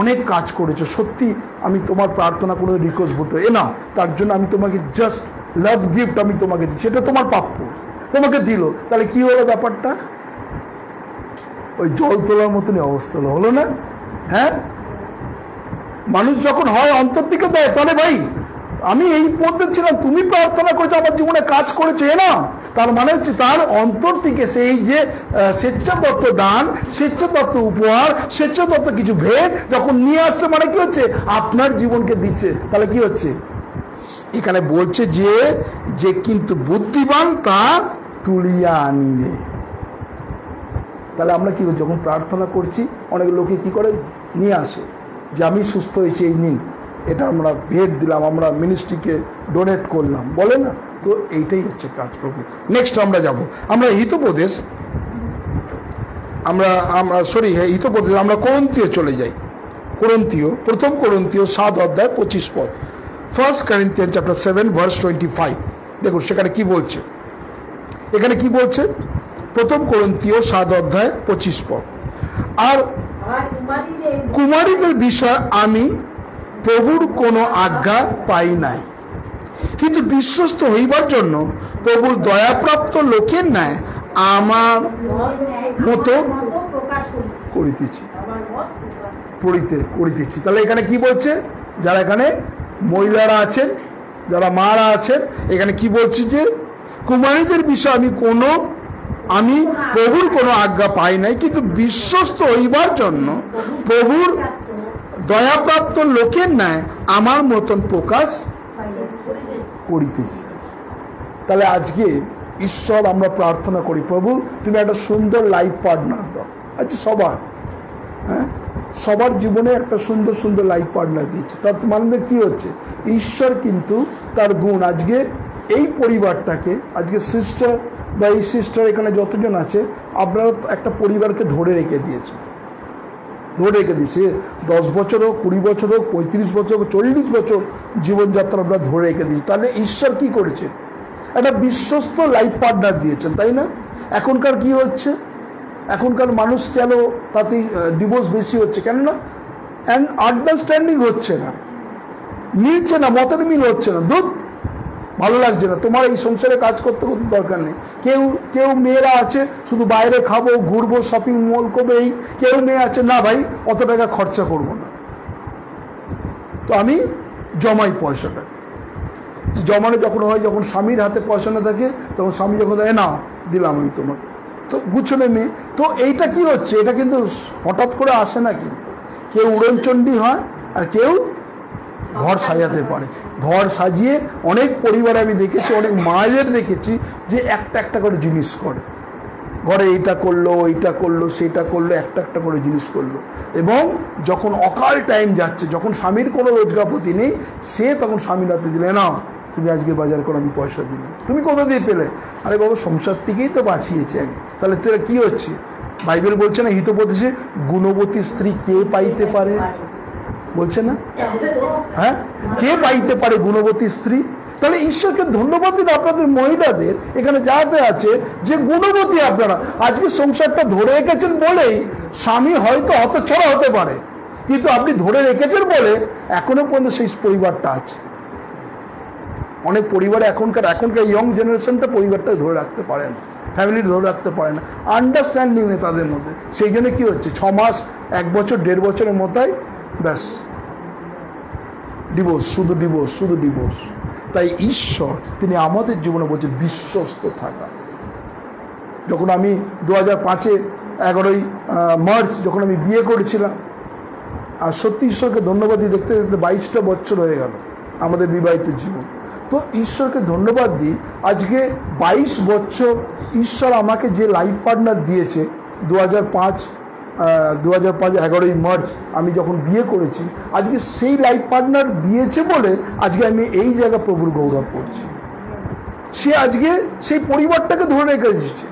অনেক কাজ করেছো, সত্যি আমি তোমার প্রার্থনা করে রিকোয়েস্ট বলতে না, তার জন্য আমি তোমাকে জাস্ট লাভ গিফট আমি তোমাকে দিই, সেটা তোমার প্রাপ্য, তোমাকে দিল, তাহলে কি হলো ব্যাপারটা, ওই জল তোলার মতনই অবস্থা হলো না? হ্যাঁ, মানুষ যখন হয় অন্তর থেকে দেয়, তাহলে ভাই আমি এই পথে ছিলাম, তুমি প্রার্থনা করেছো, আমার জীবনে কাজ করেছো, না তার মানে হচ্ছে তার অন্তর থেকে সেই যে স্বেচ্ছাদত্ত দান, স্বেচ্ছাদত্ত উপহার, স্বেচ্ছাদত্ত কিছু ভেট যখন নিয়ে আসছে, মানে কি হচ্ছে আপনার জীবনকে দিচ্ছে। তাহলে কি হচ্ছে, এখানে বলছে যে কিন্তু বুদ্ধিমান তা তুলিয়া আনিবে। তাহলে আমরা কি যখন প্রার্থনা করছি, অনেক লোকে কি করে নিয়ে আসে যে আমি সুস্থ হয়েছি, এই নিন, এটা আমরা ভেট দিলাম, আমরা মিনিস্ট্রিকে ডোনেট করলাম, বলে না? তো এইটাই হচ্ছে কাজ প্রভু। নেক্সট আমরা যাব, আমরা হিতোপদেশ, হিতোপদেশ আমরা করন্থীয় চলে যাই। প্রথম করন্থীয় 7 অধ্যায় 25 পদ, 1 Corinthians chapter 7 verse 25। দেখুন সেখানে কি বলছে, এখানে কি বলছে, প্রথম করন্থীয় 7 অধ্যায় 25 পদ, আর কুমারীদের বিষয় আমি প্রভুর কোনো আজ্ঞা পাই নাই, কিন্তু বিশ্বস্ত হইবার জন্য প্রভুর দয়াপ্রাপ্ত লোকের ন্যায় আমার মতো করিতেছি। তাহলে এখানে কি বলছে, যারা এখানে মহিলারা আছেন, যারা মারা আছেন, এখানে কি বলছে যে কুমারীদের বিষয় আমি প্রভুর কোনো আজ্ঞা পাই নাই, কিন্তু বিশ্বস্ত হইবার জন্য প্রভুর দয়াপ্রাপ্ত লোকের ন্যায় আমার মতন প্রকাশ করিতেছি। তাহলে আজকে ঈশ্বর আমরা প্রার্থনা করি, প্রভু তুমি একটা সুন্দর লাইফ পার্টনার দাও। আচ্ছা সবার জীবনে একটা সুন্দর সুন্দর লাইফ পার্টনার দিয়েছে, তার মানে কি হচ্ছে, ঈশ্বর কিন্তু তার গুণ আজকে এই পরিবারটাকে, আজকে সিস্টার বা এই সিস্টার এখানে যতজন আছে, আপনারা একটা পরিবারকে ধরে রেখে দিয়েছে, 10 বছর হোক, 20 বছর হোক, 35 বছর হোক, 40 বছর জীবনযাত্রা আমরা ধরে রেখে দিয়েছি। তাহলে ঈশ্বর কি করেছে, একটা বিশ্বস্ত লাইফ পার্টনার দিয়েছেন, তাই না? এখনকার কি হচ্ছে, এখনকার মানুষ কেন তাতে ডিভোর্স বেশি হচ্ছে, কেন না আন্ডারস্ট্যান্ডিং হচ্ছে না, মিলছে না, মতের মিল হচ্ছে না, দুধ ভালো লাগছে না, তোমার এই সংসারে কাজ করতে দরকার নেই। কেউ মেয়েরা আছে শুধু বাইরে খাবো, ঘুরবো, শপিং মল করবো, কেউ মেয়ে আছে না ভাই অত টাকা খরচা করবো না, তো আমি জমাই পয়সাটা। জমানো যখন হয়, যখন স্বামীর হাতে পয়সা না থাকে, তখন স্বামী যখন দেয় না দিলাম আমি তোমাকে, তো গুছনে মেয়ে। তো এইটা কি হচ্ছে, এটা কিন্তু হঠাৎ করে আসে না, কিন্তু কেউ উড়নচণ্ডী হয় আর কেউ ঘর সাজাতে পারে। ঘর সাজিয়ে অনেক পরিবারে আমি দেখেছি, অনেক মায়ের দেখেছি যে একটা একটা করে জিনিস করে, ঘরে এইটা করলো, ওইটা করলো, সেটা করলো, একটা একটা করে জিনিস করলো। এবং যখন অকাল টাইম যাচ্ছে, যখন স্বামীর কোনো রোজগারপতি নেই, সে তখন স্বামীর হাতে দিলে, না তুমি আজকে বাজার করে আমি পয়সা দিলাম। তুমি কোথা দিয়ে পেলে? আরে বাবা সংসার থেকেই তো বাঁচিয়েছে আমি। তাহলে তোরা কি হচ্ছে? বাইবেল বলছে না হিতোপদেশে, গুণবতী স্ত্রী কে পাইতে পারে, বলছে না? হ্যাঁ, কে পাইতে পারে গুণবতী স্ত্রী? তাহলে ঈশ্বরকে ধন্যবাদ দিন আপনাদের মহিলাদের এখানে যাতে আছে যে গুণবতী আপনারা আজকে সংসারটা ধরে রেখেছেন বলেই স্বামী হয়তো হতছড়া হতে পারে, কিন্তু আপনি ধরে রেখেছেন বলে এখনো পর্যন্ত সেই পরিবারটা আছে। অনেক পরিবারে এখনকার ইয়ং জেনারেশনটা পরিবারটা ধরে রাখতে পারে না, ফ্যামিলি ধরে রাখতে পারে না, আন্ডারস্ট্যান্ডিং নেই তাদের মধ্যে। সেই জন্য কি হচ্ছে, 6 মাস 1 বছর 1.5 বছরের মধ্যেই ব্যাস ডিভোর্স, শুধু ডিভোর্স, শুধু ডিভোর্স। তাই ঈশ্বর তিনি আমাদের জীবনে বলছে বিশ্বস্ত থাকা। যখন আমি 2005-এ 11ই মার্চ যখন আমি বিয়ে করেছিলাম, আর সত্যি ঈশ্বরকে ধন্যবাদ দিই, দেখতে দেখতে 22টা বছর হয়ে গেল আমাদের বিবাহিত জীবন। তো ঈশ্বরকে ধন্যবাদ দিই, আজকে 22 বছর ঈশ্বর আমাকে যে লাইফ পার্টনার দিয়েছে। 2005 11ই মার্চ আমি যখন বিয়ে করেছি, আজকে সেই লাইফ পার্টনার দিয়েছে বলে আজকে আমি এই জায়গা প্রভুর গৌরব করছি। সে আজকে সেই পরিবারটাকে ধরে রেখেছে,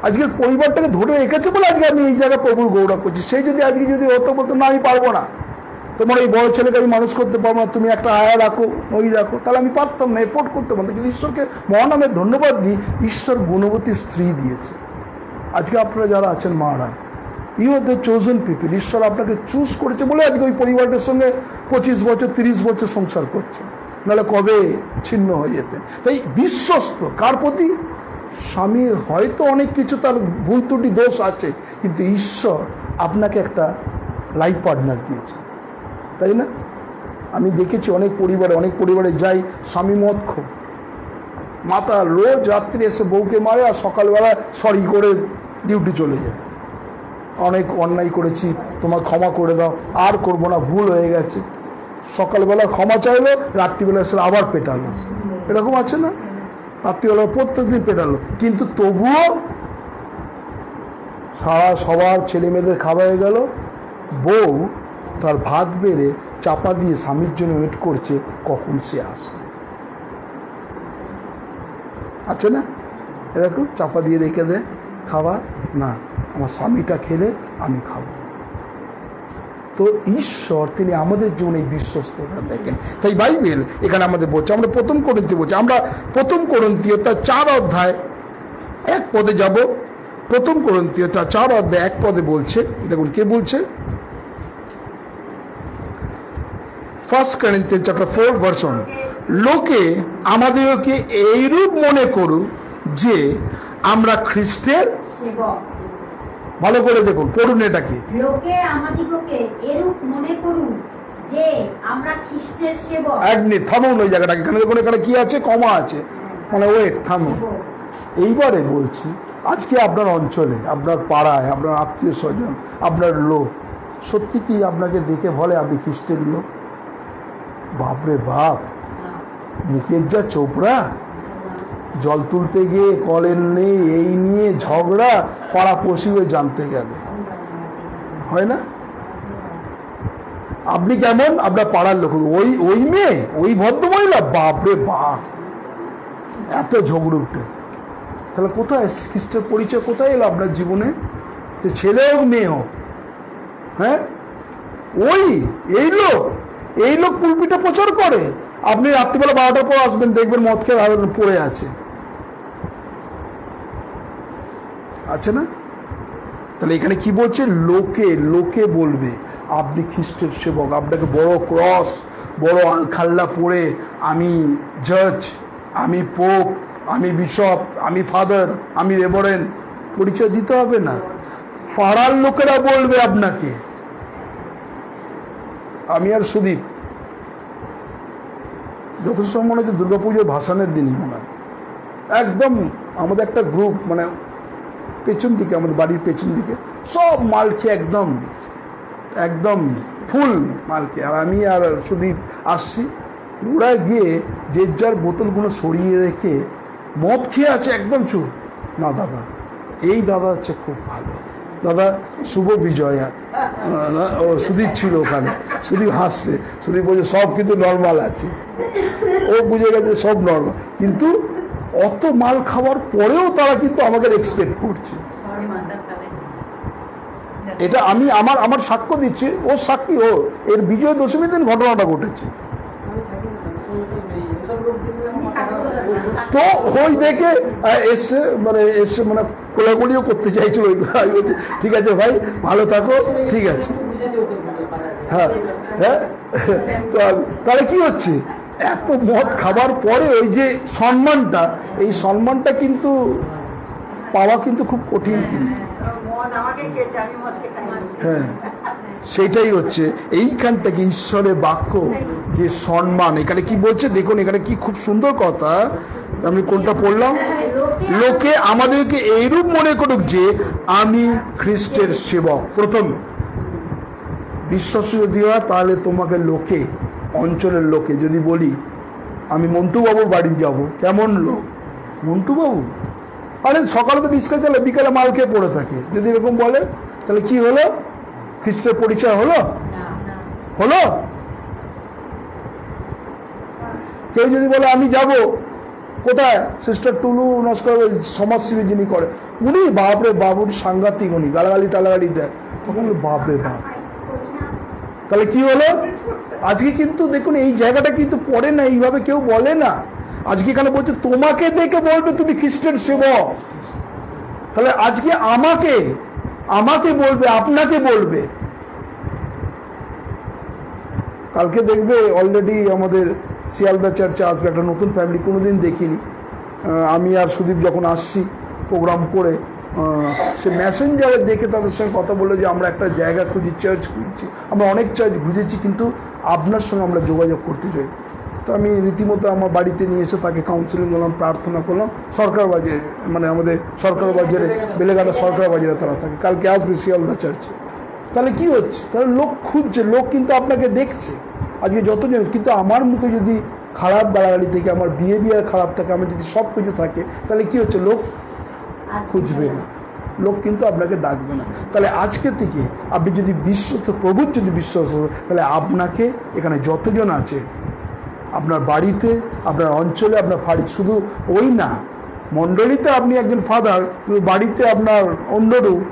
আজকের পরিবারটাকে ধরে রেখেছে বলে আজকে আমি এই জায়গা প্রভুর গৌরব করছি। সেই যদি আজকে যদি হতো বলতো না আমি পারবো না, তোমার এই বড় ছেলেকে আমি মানুষ করতে পারবো না, তুমি একটা আয়া রাখো, ওই রাখো, তাহলে আমি পারতাম না, এফোর্ট করতে পারতাম। কিন্তু ঈশ্বরকে মহানামে ধন্যবাদ দিই, ঈশ্বর গুণবতী স্ত্রী দিয়েছে। আজকে আপনারা যারা আছেন মারা, you are the chosen people. ঈশ্বর আপনাকে চুজ করেছে বলে আজকে ওই পরিবারটার সঙ্গে 25 বছর 30 বছর সংসার করছে, নাহলে কবে ছিন্ন হয়ে যেতেন। তাই বিশ্বস্ত কার প্রতি? স্বামীর হয়তো অনেক কিছু তার ভুল ত্রুটি দোষ আছে, কিন্তু ঈশ্বর আপনাকে একটা লাইফ পার্টনার দিয়েছে, তাই না? আমি দেখেছি অনেক পরিবারে যাই, স্বামী মদ খো, মাতা রোজ রাত্রি এসে বউকে মারে আর সকালবেলা সরি করে ডিউটি চলে যায়। অনেক অন্যায় করেছি, তোমার ক্ষমা করে দাও, আর করবো না, ভুল হয়ে গেছে। সকালবেলা ক্ষমা চাইলো, রাত্রিবেলা এসে আবার পেটালো। এরকম আছে না? রাত্রিবেলা প্রত্যেকদিন পেটালো, কিন্তু তবুও সবার ছেলে মেয়েদের খাওয়া হয়ে গেল, বউ তার ভাত বেড়ে চাপা দিয়ে স্বামীর জন্য ওয়েট করছে কখন সে আসে। আছে না এরকম? চাপা দিয়ে রেখে দেয় খাবার, না আমার স্বামীটা খেলে আমি খাবো। তো ঈশ্বর তিনি আমাদের জন্য এই বিশ্বস্ততা দেখেন। তাই বাইবেল এখানে আমাদের বলছে, আমরা 1 কোরিন্থীয় বলছে, আমরা 1 কোরিন্থীয় তার 4 অধ্যায় 1 পদে যাব। 1 কোরিন্থীয় তার 4 অধ্যায় 1 পদে বলছে, দেখুন কে বলছে, 1 Corinthians chapter 4 verse 1, লোকে আমাদেরকে এইরূপ মনে করুক যে আমরা খ্রিস্টের সেবক। ভালো করে দেখুন, পড়ুন এটাকে, লোকে আমাদিগকে এরূপ মনে করুন যে আমরা খ্রিস্টের সেবক। এক মিনিট থামুন ওই জায়গাটাকে, এখানে দেখুন এখানে কি আছে, কমা আছে, মানে ওয়েট, থামুন। এইবারে বলছি, আজকে আপনার অঞ্চলে, আপনার পাড়ায়, আপনার আত্মীয় স্বজন, আপনার লোক সত্যি কি আপনাকে দেখে বলে আপনি খ্রিস্টের লোক? বাপরে বাপ, মুখের যা চোপড়া, জল তুলতে গিয়ে কলের নেই এই নিয়ে ঝগড়া, পাড়া পড়শি হয়ে জানতে গেল, হয় না? আপনি কেমন, আপনার পাড়ার লোক, ওই মেয়ে, ওই ভদ্রমহিলা, বাপরে বাপ, এত ঝগড়ুটে। তাহলে কোথায় খ্রিস্টের পরিচয়, কোথায় এলো আপনার জীবনে? সে ছেলে হোক মেয়ে হোক, হ্যাঁ, এই লোক পুলপিটা প্রচার করে। আপনি রাত্রিবেলা 12টার পর আসবেন, দেখবেন মদ খেয়ে পড়ে আছে না? তাহলে এখানে কি বলছে, লোকে বলবে আপনি খ্রিস্টের সেবক, আপনাকে বড় ক্রস, বড় আলখাল্লা পরে আমি জাজ, আমি পোপ, আমি বিশপ, আমি ফাদার, আমি রেভারেন্ড পরিচয় দিতে হবে না। পাড়ার লোকেরা বলবে আপনাকে। আমি আর সুদীপ যথেষ্ট মনে হচ্ছে দুর্গাপুজোর ভাসানের দিনই মনে হয়, একদম আমাদের একটা গ্রুপ, মানে পেছন দিকে, আমাদের বাড়ির পেছন দিকে সব মাল খেয়ে একদম একদম ফুল মালকে। আর আমি আর সুদীপ আসছি, ওরা গিয়ে যে যার বোতলগুলো সরিয়ে রেখে মদ খেয়ে আছে একদম চুপ। না দাদা, এই দাদা হচ্ছে খুব ভালো দাদা, শুভ বিজয়। ও সুদীপ ছিল ওখানে, সুদীপ হাসছে, সুদীপ বলছে সব কিন্তু নর্মাল আছে, ও বুঝে গেছে সব নর্মাল। কিন্তু অত মাল খাওয়ার পরেও তারা কিন্তু আমাকে এক্সপেক্ট করছে। এটা আমি আমার সাক্ষ্য দিচ্ছি, ও সাক্ষী, ও এর বিজয় দশমীর দিন ঘটনাটা ঘটেছে। তো ওই দেখে এসছে মানে কোলাকুলিও করতে চাইছিল। ঠিক আছে ভাই, ভালো থাকো, ঠিক আছে। হ্যাঁ হ্যাঁ, তাহলে কি হচ্ছে, এত মদ খাবার পরে ওই যে সম্মানটা, এই সম্মানটা কিন্তু পাওয়া কিন্তু খুব কঠিন। কিন্তু হ্যাঁ, সেটাই হচ্ছে এইখান থেকে ঈশ্বরের বাক্য যে সম্মান। এখানে কি বলছে দেখুন, এখানে কি খুব সুন্দর কথা। আমি কোনটা পড়লাম, লোকে আমাদেরকে এইরূপ মনে করুক যে আমি খ্রিস্টের সেবক। প্রথম বিশ্বাস যদি হয়, তাহলে তোমাকে লোকে, অঞ্চলের লোকে যদি বলি আমি মন্টু বাবুর বাড়ি যাব, কেমন লোক মন্টু বাবু, আরে সকালে তো বিস্কুট চালে, বিকালে মাল খেয়ে পড়ে থাকে, যদি এরকম বলে তাহলে কি হলো, খ্রিস্টের পরিচয় হলো? হলো? কেউ যদি বলে আমি যাব কোথায়, সিস্টার টুলু নস্কর সমাজসেবী যিনি করে, উনি বাপরে বাবুর সাংঘাতিক, উনি গালাগালি টালাগালি দেয়, তখন বাপরে বাপ। তাহলে কি হলো, আজকে কিন্তু দেখুন এই জায়গাটা কিন্তু পড়ে না, এইভাবে কেউ বলে না। আজকে এখানে বলছে তোমাকে দেখে বলবে তুমি খ্রিস্টের সেবক। তাহলে আজকে আমাকে বলবে, আপনাকে বলবে। কালকে দেখবে অলরেডি আমাদের শিয়ালদা চার্চে আসবে একটা নতুন ফ্যামিলি, কোনোদিন দেখিনি। আমি আর সুদীপ যখন আসছি প্রোগ্রাম করে, সে মেসেঞ্জারে দেখে তাদের সঙ্গে কথা বললো যে আমরা একটা জায়গা খুঁজি, চার্চ খুঁজছি। আমরা অনেক চার্চ খুঁজেছি, কিন্তু আপনার সঙ্গে আমরা যোগাযোগ করতে চাই। তো আমি রীতিমতো আমার বাড়িতে নিয়ে এসে তাকে কাউন্সিলিং করলাম, প্রার্থনা করলাম। সরকার বাজারে, মানে আমাদের সরকার বাজারে, বেলেঘাটা সরকার বাজারে তারা থাকে। কালকে আসবে শিয়ালদা চার্চে। তাহলে কি হচ্ছে, তাহলে লোক খুঁজছে, লোক কিন্তু আপনাকে দেখছে আজকে যতজন। কিন্তু আমার মুখে যদি খারাপ গালাগালি থেকে, আমার বিহেভিয়ার খারাপ থাকে, আমার যদি সব কিছু থাকে, তাহলে কি হচ্ছে, লোক খুঁজবে না, লোক কিন্তু আপনাকে ডাকবে না। তাহলে আজকে থেকে আপনি যদি প্রভুর যদি বিশ্বাস হবে, তাহলে আপনাকে এখানে যতজন আছে, আপনার বাড়িতে, আপনার অঞ্চলে, আপনার বাড়ি, শুধু ওই না, মণ্ডলীতে আপনি একজন ফাদার, কিন্তু বাড়িতে আপনার অন্যরূপ,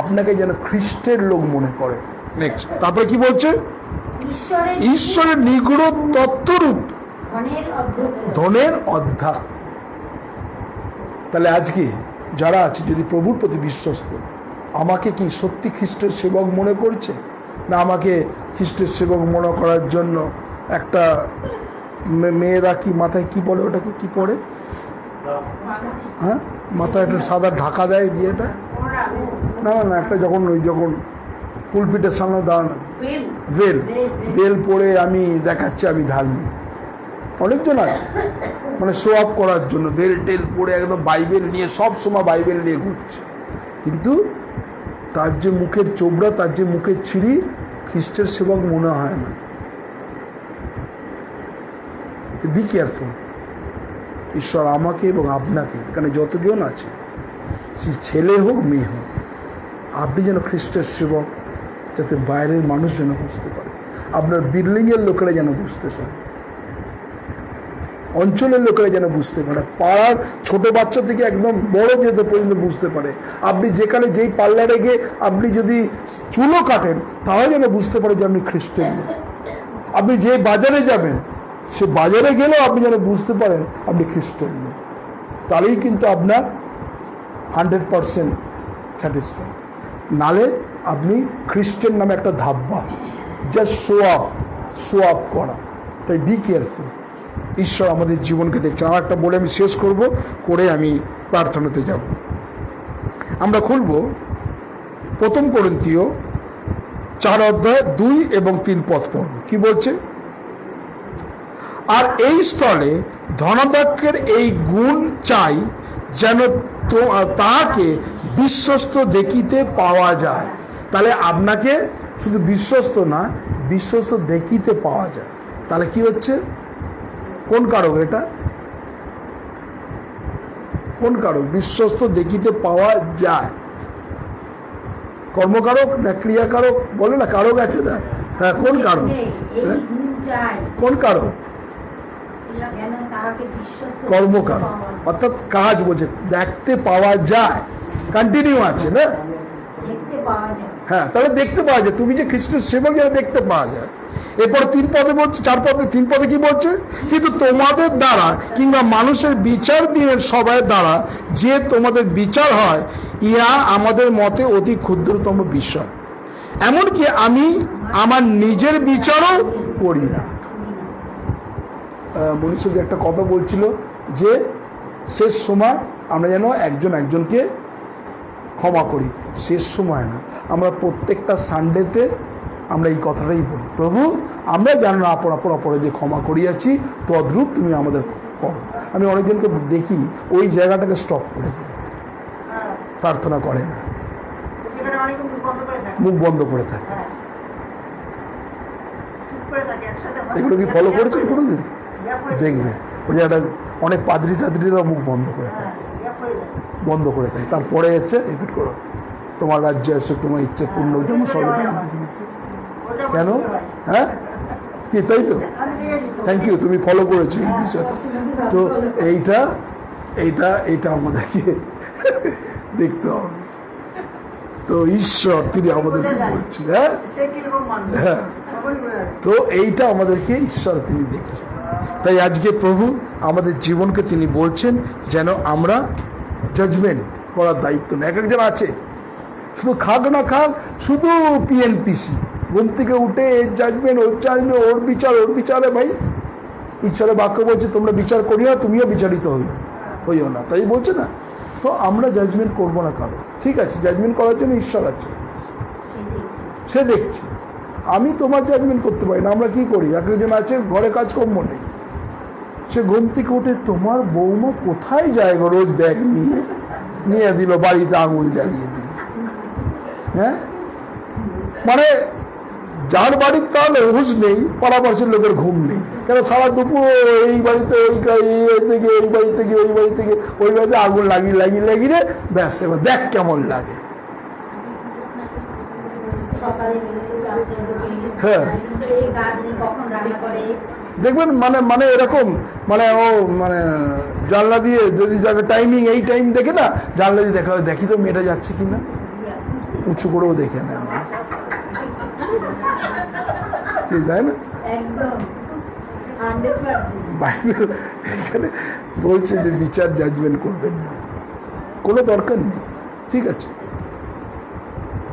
আপনাকে যেন খ্রিস্টের লোক মনে করে। নেক্সট, তারপরে কি বলছে, ঈশ্বরের নিগূঢ় তত্ত্বরূপ ধনের অধ্যা। তাহলে আজকে যারা আছে, যদি প্রভুর প্রতি বিশ্বস্ত, আমাকে কি সত্যি খ্রিস্টের সেবক মনে করছে, না আমাকে খ্রিস্টের সেবক মনে করার জন্য একটা মেয়েরা কি মাথায় কি বলে, ওটাকে কি পরে, হ্যাঁ মাথায় একটা সাদা ঢাকা দেয় দিয়ে, এটা না একটা যখন পুলপিটের সামনে দাঁড়ানো, বেল পরে আমি দেখাচ্ছি আমি ধার্মিক। অনেকজন আছে মানে শো অফ করার জন্য বেল টেল পরে একদম বাইবেল নিয়ে সব সময় বাইবেল নিয়ে ঘুরছে, কিন্তু তার যে মুখের চোবড়া, তার যে মুখের ছিঁড়ি, খ্রিস্টের সেবক মনে হয় না। Be careful. ঈশ্বর আমাকে এবং আপনাকে, এখানে যতজন আছে, সে ছেলে হোক মেয়ে হোক, আপনি যেন খ্রিস্টের সেবক, যাতে বাইরের মানুষ যেন বুঝতে পারে, আপনার বিল্ডিংয়ের লোকেরা যেন বুঝতে পারে, অঞ্চলের লোকেরা যেন বুঝতে পারে, পাড়ার ছোট বাচ্চা থেকে একদম বড় যেতে পর্যন্ত বুঝতে পারে। আপনি যেখানে যেই পার্লারে গিয়ে আপনি যদি চুলও কাটেন, তাহলে যেন বুঝতে পারে যে আপনি খ্রিস্টান লোক। আপনি যে বাজারে যাবেন, সে বাজারে গেলেও আপনি যেন বুঝতে পারেন আপনি খ্রিস্টান লোক। তাহলেই কিন্তু আপনার 100% স্যাটিসফাই। নালে আপনি খ্রিস্টান নামে একটা ধাব্বা, জাস্ট শো আপ করা। তাই বি কেয়ারফুল। ঈশ্বর আমাদের জীবনকে দেখছেন। আমার একটা বলে আমি শেষ করে আমি প্রার্থনাতে যাব। আমরা খুলব 1 কোরিন্থীয় 4 অধ্যায় 2 এবং 3 পদ পড়ব। কি বলছে, আর এই স্থলে ধনাধ্যক্ষের এই গুণ চাই, যেন তাহাকে বিশ্বস্ত দেখিতে পাওয়া যায়। তাহলে আপনাকে শুধু বিশ্বস্ত না, বিশ্বস্ত দেখিতে পাওয়া যায়। তাহলে কি হচ্ছে? কোন কারক এটা? কোন কারক? বিশ্বস্ত দেখিতে পাওয়া যায়। কর্মকারক না ক্রিয়াকারক? বলে না কারক আছে না? হ্যাঁ, কোন কারক? কোন কারক? কর্মকারক, অর্থাৎ কাজ বলছে দেখতে পাওয়া যায়, কন্টিনিউ আছে না? হ্যাঁ, তাহলে দেখতে পাওয়া যায়। তুমি যে খ্রিস্টের সেবক, যেটা দেখতে পাওয়া যায়। এরপর 3 পদে বলছে, 4 পদে 3 পদে কি বলছে? কিন্তু তোমাদের দ্বারা কিংবা মানুষের বিচার দিনের সবার দ্বারা যে তোমাদের বিচার হয়, ইহা আমাদের মতে অতি ক্ষুদ্রতম বিষয়। এমনকি আমি আমার নিজের বিচারও করি না। মনীষজি একটা কথা বলছিল যে শেষ সময় আমরা যেন একজন একজনকে ক্ষমা করি। শেষ সময় না, আমরা প্রত্যেকটা সানডেতে আমরা এই কথাটাই বলি, প্রভু আমরা যেন অপর অপরাধে ক্ষমা করিয়াছি, তদ্রূপ তুমি আমাদের করো। আমি অনেকজনকে দেখি ওই জায়গাটাকে স্টপ করে দিই, প্রার্থনা করে না, মুখ বন্ধ করে থাকে। এগুলো কি ফলো করেছে কোনোদিন? দেখবে ওই জায়গাটা অনেক পাদ্রি টাদ্রিরা মুখ বন্ধ করে থাকে, তারপরে হচ্ছে রিপিট করো, তোমার রাজ্যে আসে, তোমার ইচ্ছে পূর্ণ যেমন সর্ব। কেন? হ্যাঁ, কি তাই তো? থ্যাংক ইউ, তুমি ফলো করেছো এই বিষয়টা। তো এইটা আমাদেরকে দেখতে হবে। তো ঈশ্বর তিনি আমাদের বলছেন, হ্যাঁ, তো এইটা আমাদেরকে ঈশ্বর তিনি দেখেছেন। তাই আজকে প্রভু আমাদের জীবনকে তিনি বলছেন যেন আমরা জাজমেন্ট করার দায়িত্ব না। এক একজন আছে শুধু খাক না খাক, শুধু পিএনপিসি, ঘুম থেকে উঠে এর জাজমেন্ট, ওর জাজমেন্ট, ওর বিচারে ভাই ঈশ্বরের বাক্য বলছে তোমরা বিচার করিও, তুমিও বিচারিত হইও না, তাই বলছে না? তো আমরা জাজমেন্ট করবো না কারো, ঠিক আছে? জাজমেন্ট করার জন্য ঈশ্বর আছে, সে দেখছে। আমি তোমার জাজমেন্ট করতে পারি না। আমরা কি করি? এক একজন আছে ঘরে কাজকর্ম নেই, সে ঘুম থেকে উঠে তোমার বৌমা কোথায় যায় গো, রোজ ব্যাগ নিয়ে দিল, বাড়িতে আঙুল জ্বালিয়ে দিল। হ্যাঁ, মানে যার বাড়ির তাহলে হুঁশ নেই, পাড়াপাড়ির লোকের ঘুম নেই, কেন সারা দুপুর এই বাড়িতে এই থেকে এই বাড়ি থেকে ওই বাড়ি থেকে ওই বাড়িতে আগুন লাগিয়ে ব্যাস, এবার দেখ কেমন লাগে। হ্যাঁ, দেখবেন মানে এরকম মানে ও মানে জানলা দিয়ে যদি টাইমিং এই টাইম দেখে না, জানলা দিয়ে দেখা দেখি তো মেয়েটা যাচ্ছে কিনা, উঁচু করেও দেখে না, তাই না? বাইবেল এখানে বলছে যে বিচার জাজমেন্ট করবেন না, কোনো দরকার নেই, ঠিক আছে?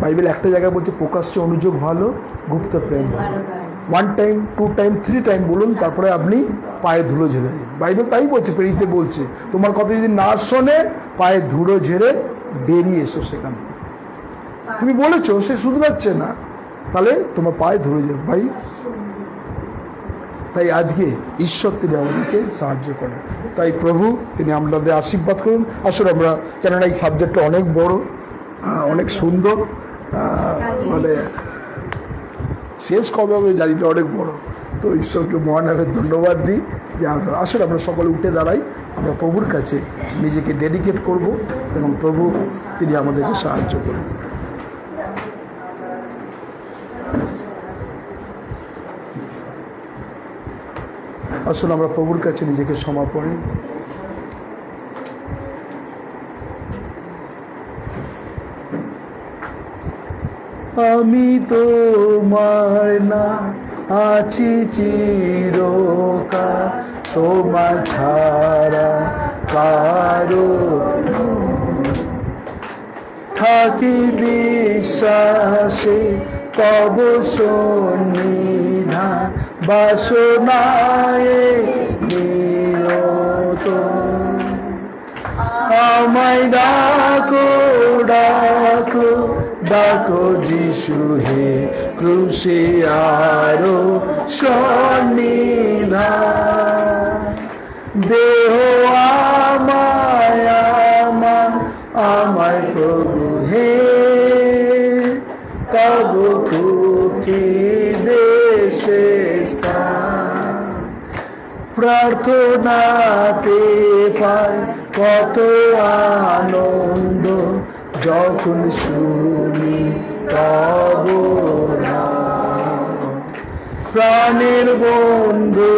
বাইবেল একটা জায়গায় বলছে প্রকাশ্য অনুযোগ ভালো, গুপ্ত প্রেম ভালো। 1 টাইম 2 টাইম 3 টাইম বলুন, তারপরে আপনি পায়ে ধুলো ঝেড়ে দিন। বাইবেল তাই বলছে, পেরিতে বলছে তোমার কথা যদি না শোনে পায়ে ধুলো ঝেড়ে বেরিয়ে এসো সেখান থেকে। তুমি বলেছো সে শুধরাচ্ছে না, তাহলে তোমার পায়ে ধুলো ঝেড়ে ভাই। তাই আজকে ঈশ্বর তিনি আমাদেরকে সাহায্য করেন। তাই প্রভু তিনি আমাদের আশীর্বাদ করুন। আসলে আমরা, কেননা এই সাবজেক্টটা অনেক বড়, অনেক সুন্দর, মানে শেষ কবে হবে জানি না, অনেক বড়। তো ঈশ্বরকে মহানামের ধন্যবাদ দিই যে আসলে আমরা সকলে উঠে দাঁড়াই, আমরা প্রভুর কাছে নিজেকে ডেডিকেট করব এবং প্রভু তিনি আমাদেরকে সাহায্য করবেন। আসলে আমরা প্রভুর কাছে নিজেকে সমর্পণ। আমি তোমার না আছি চিরকাল, তোমার ছাড়া কারো থাকি বিশ্বাসে, তব সন্নিধান বাসনায় নিয়ত। আমায় ডাকো ডাকো ডাকো যিশু হে, ক্রুশে আরো সন্নিধান। দেহ আমায় প্রভু হে, তব খুকি দেশে স্থান। প্রার্থনাতে পাই কত আনন্দ, যখন শুনি তব নাম। প্রাণের বন্ধু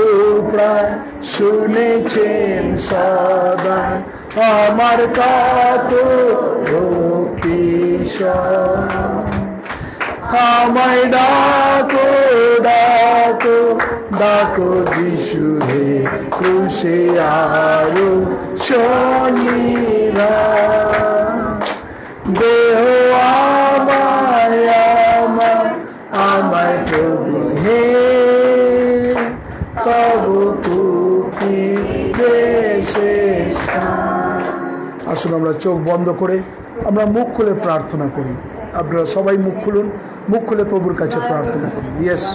প্রায় শুনেছেন সদা, আমার কত ভক্তি আমায় ডাকো ডাকো ডাকো যিশু হে, ক্রুশে আরো শনিরা দেহ আমায় আমায় আমায় প্রভু হে, তব তুকি দেশে স্থান। আসুন আমরা চোখ বন্ধ করে আমরা মুখ খুলে প্রার্থনা করি। আপনারা সবাই মুখ খুলুন, মুখ খুলে প্রভুর কাছে প্রার্থনা করুন। ইয়েস,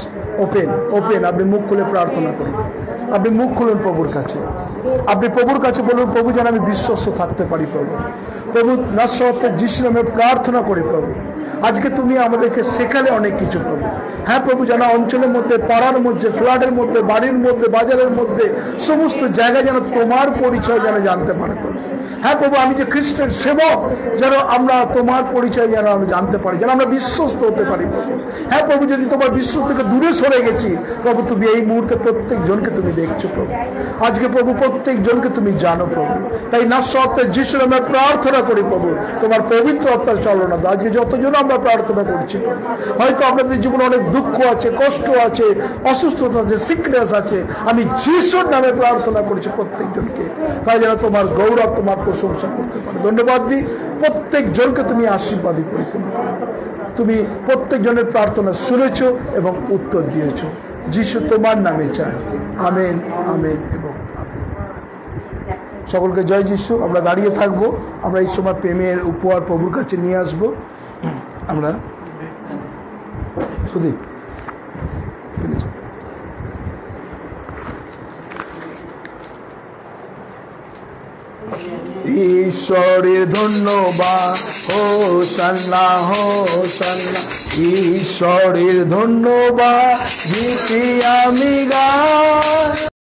ওপেন ওপেন, আপনি মুখ খুলে প্রার্থনা করুন। আপনি মুখ খুলুন প্রভুর কাছে, আপনি প্রভুর কাছে বলুন, প্রভু যেন আমি বিশ্বস্ত থাকতে পারি। প্রভু প্রভু নাসরতের যিশু নামে প্রার্থনা করি প্রভু, আজকে তুমি আমাদেরকে শেখালে অনেক কিছু প্রভু। হ্যাঁ প্রভু, যেন অঞ্চলের মধ্যে, পাড়ার মধ্যে, ফ্ল্যাটের মধ্যে, বাড়ির মধ্যে, বাজারের মধ্যে, সমস্ত জায়গায় যেন তোমার পরিচয় যেন জানতে পারে প্রভু। হ্যাঁ প্রভু, আমি যে খ্রিস্টের সেবক, যেন আমরা তোমার পরিচয় যেন আমরা জানতে পারি, যেন আমরা বিশ্বস্ত হতে পারি প্রভু। হ্যাঁ প্রভু, যদি তোমার বিশ্বাস থেকে দূরে সরে গেছি প্রভু, তুমি এই মুহূর্তে প্রত্যেক জনকে তুমি দেখছো প্রভু। আজকে প্রভু প্রত্যেক জনকে তুমি জানো প্রভু, তাই নাসরতের যিশুর নামে প্রার্থনা করি প্রভু, তোমার পবিত্র আত্মার চালনা দাও। আজকে যতজন আমরা প্রার্থনা করছি, হয়তো আপনাদের জীবনে অনেক দুঃখ আছে, কষ্ট আছে, অসুস্থতা আছে, সিকনেস আছে, আমি যিশুর নামে প্রার্থনা করছি প্রত্যেকজনকে, তাই যেন তোমার গৌরব, তোমার প্রশংসা করতে পারে। ধন্যবাদ দিই প্রত্যেক জনকে, তুমি আশীর্বাদী পরিপূর্ণ করো। তুমি প্রত্যেক জনের প্রার্থনা শুনেছ এবং উত্তর দিয়েছ। যিশু তোমার নামে চাই, আমেন আমেন এবং আমেন। সকলকে জয় যিশু। আমরা দাঁড়িয়ে থাকবো, আমরা এই সময় প্রেমের উপহার প্রভুর কাছে নিয়ে আসবো। আমরা সুদীপ ঈশ্বরের ধন্যবাদ, হোসান্না হোসান্না, ঈশ্বরের ধন্যবাদ, গীতি আমি গাই।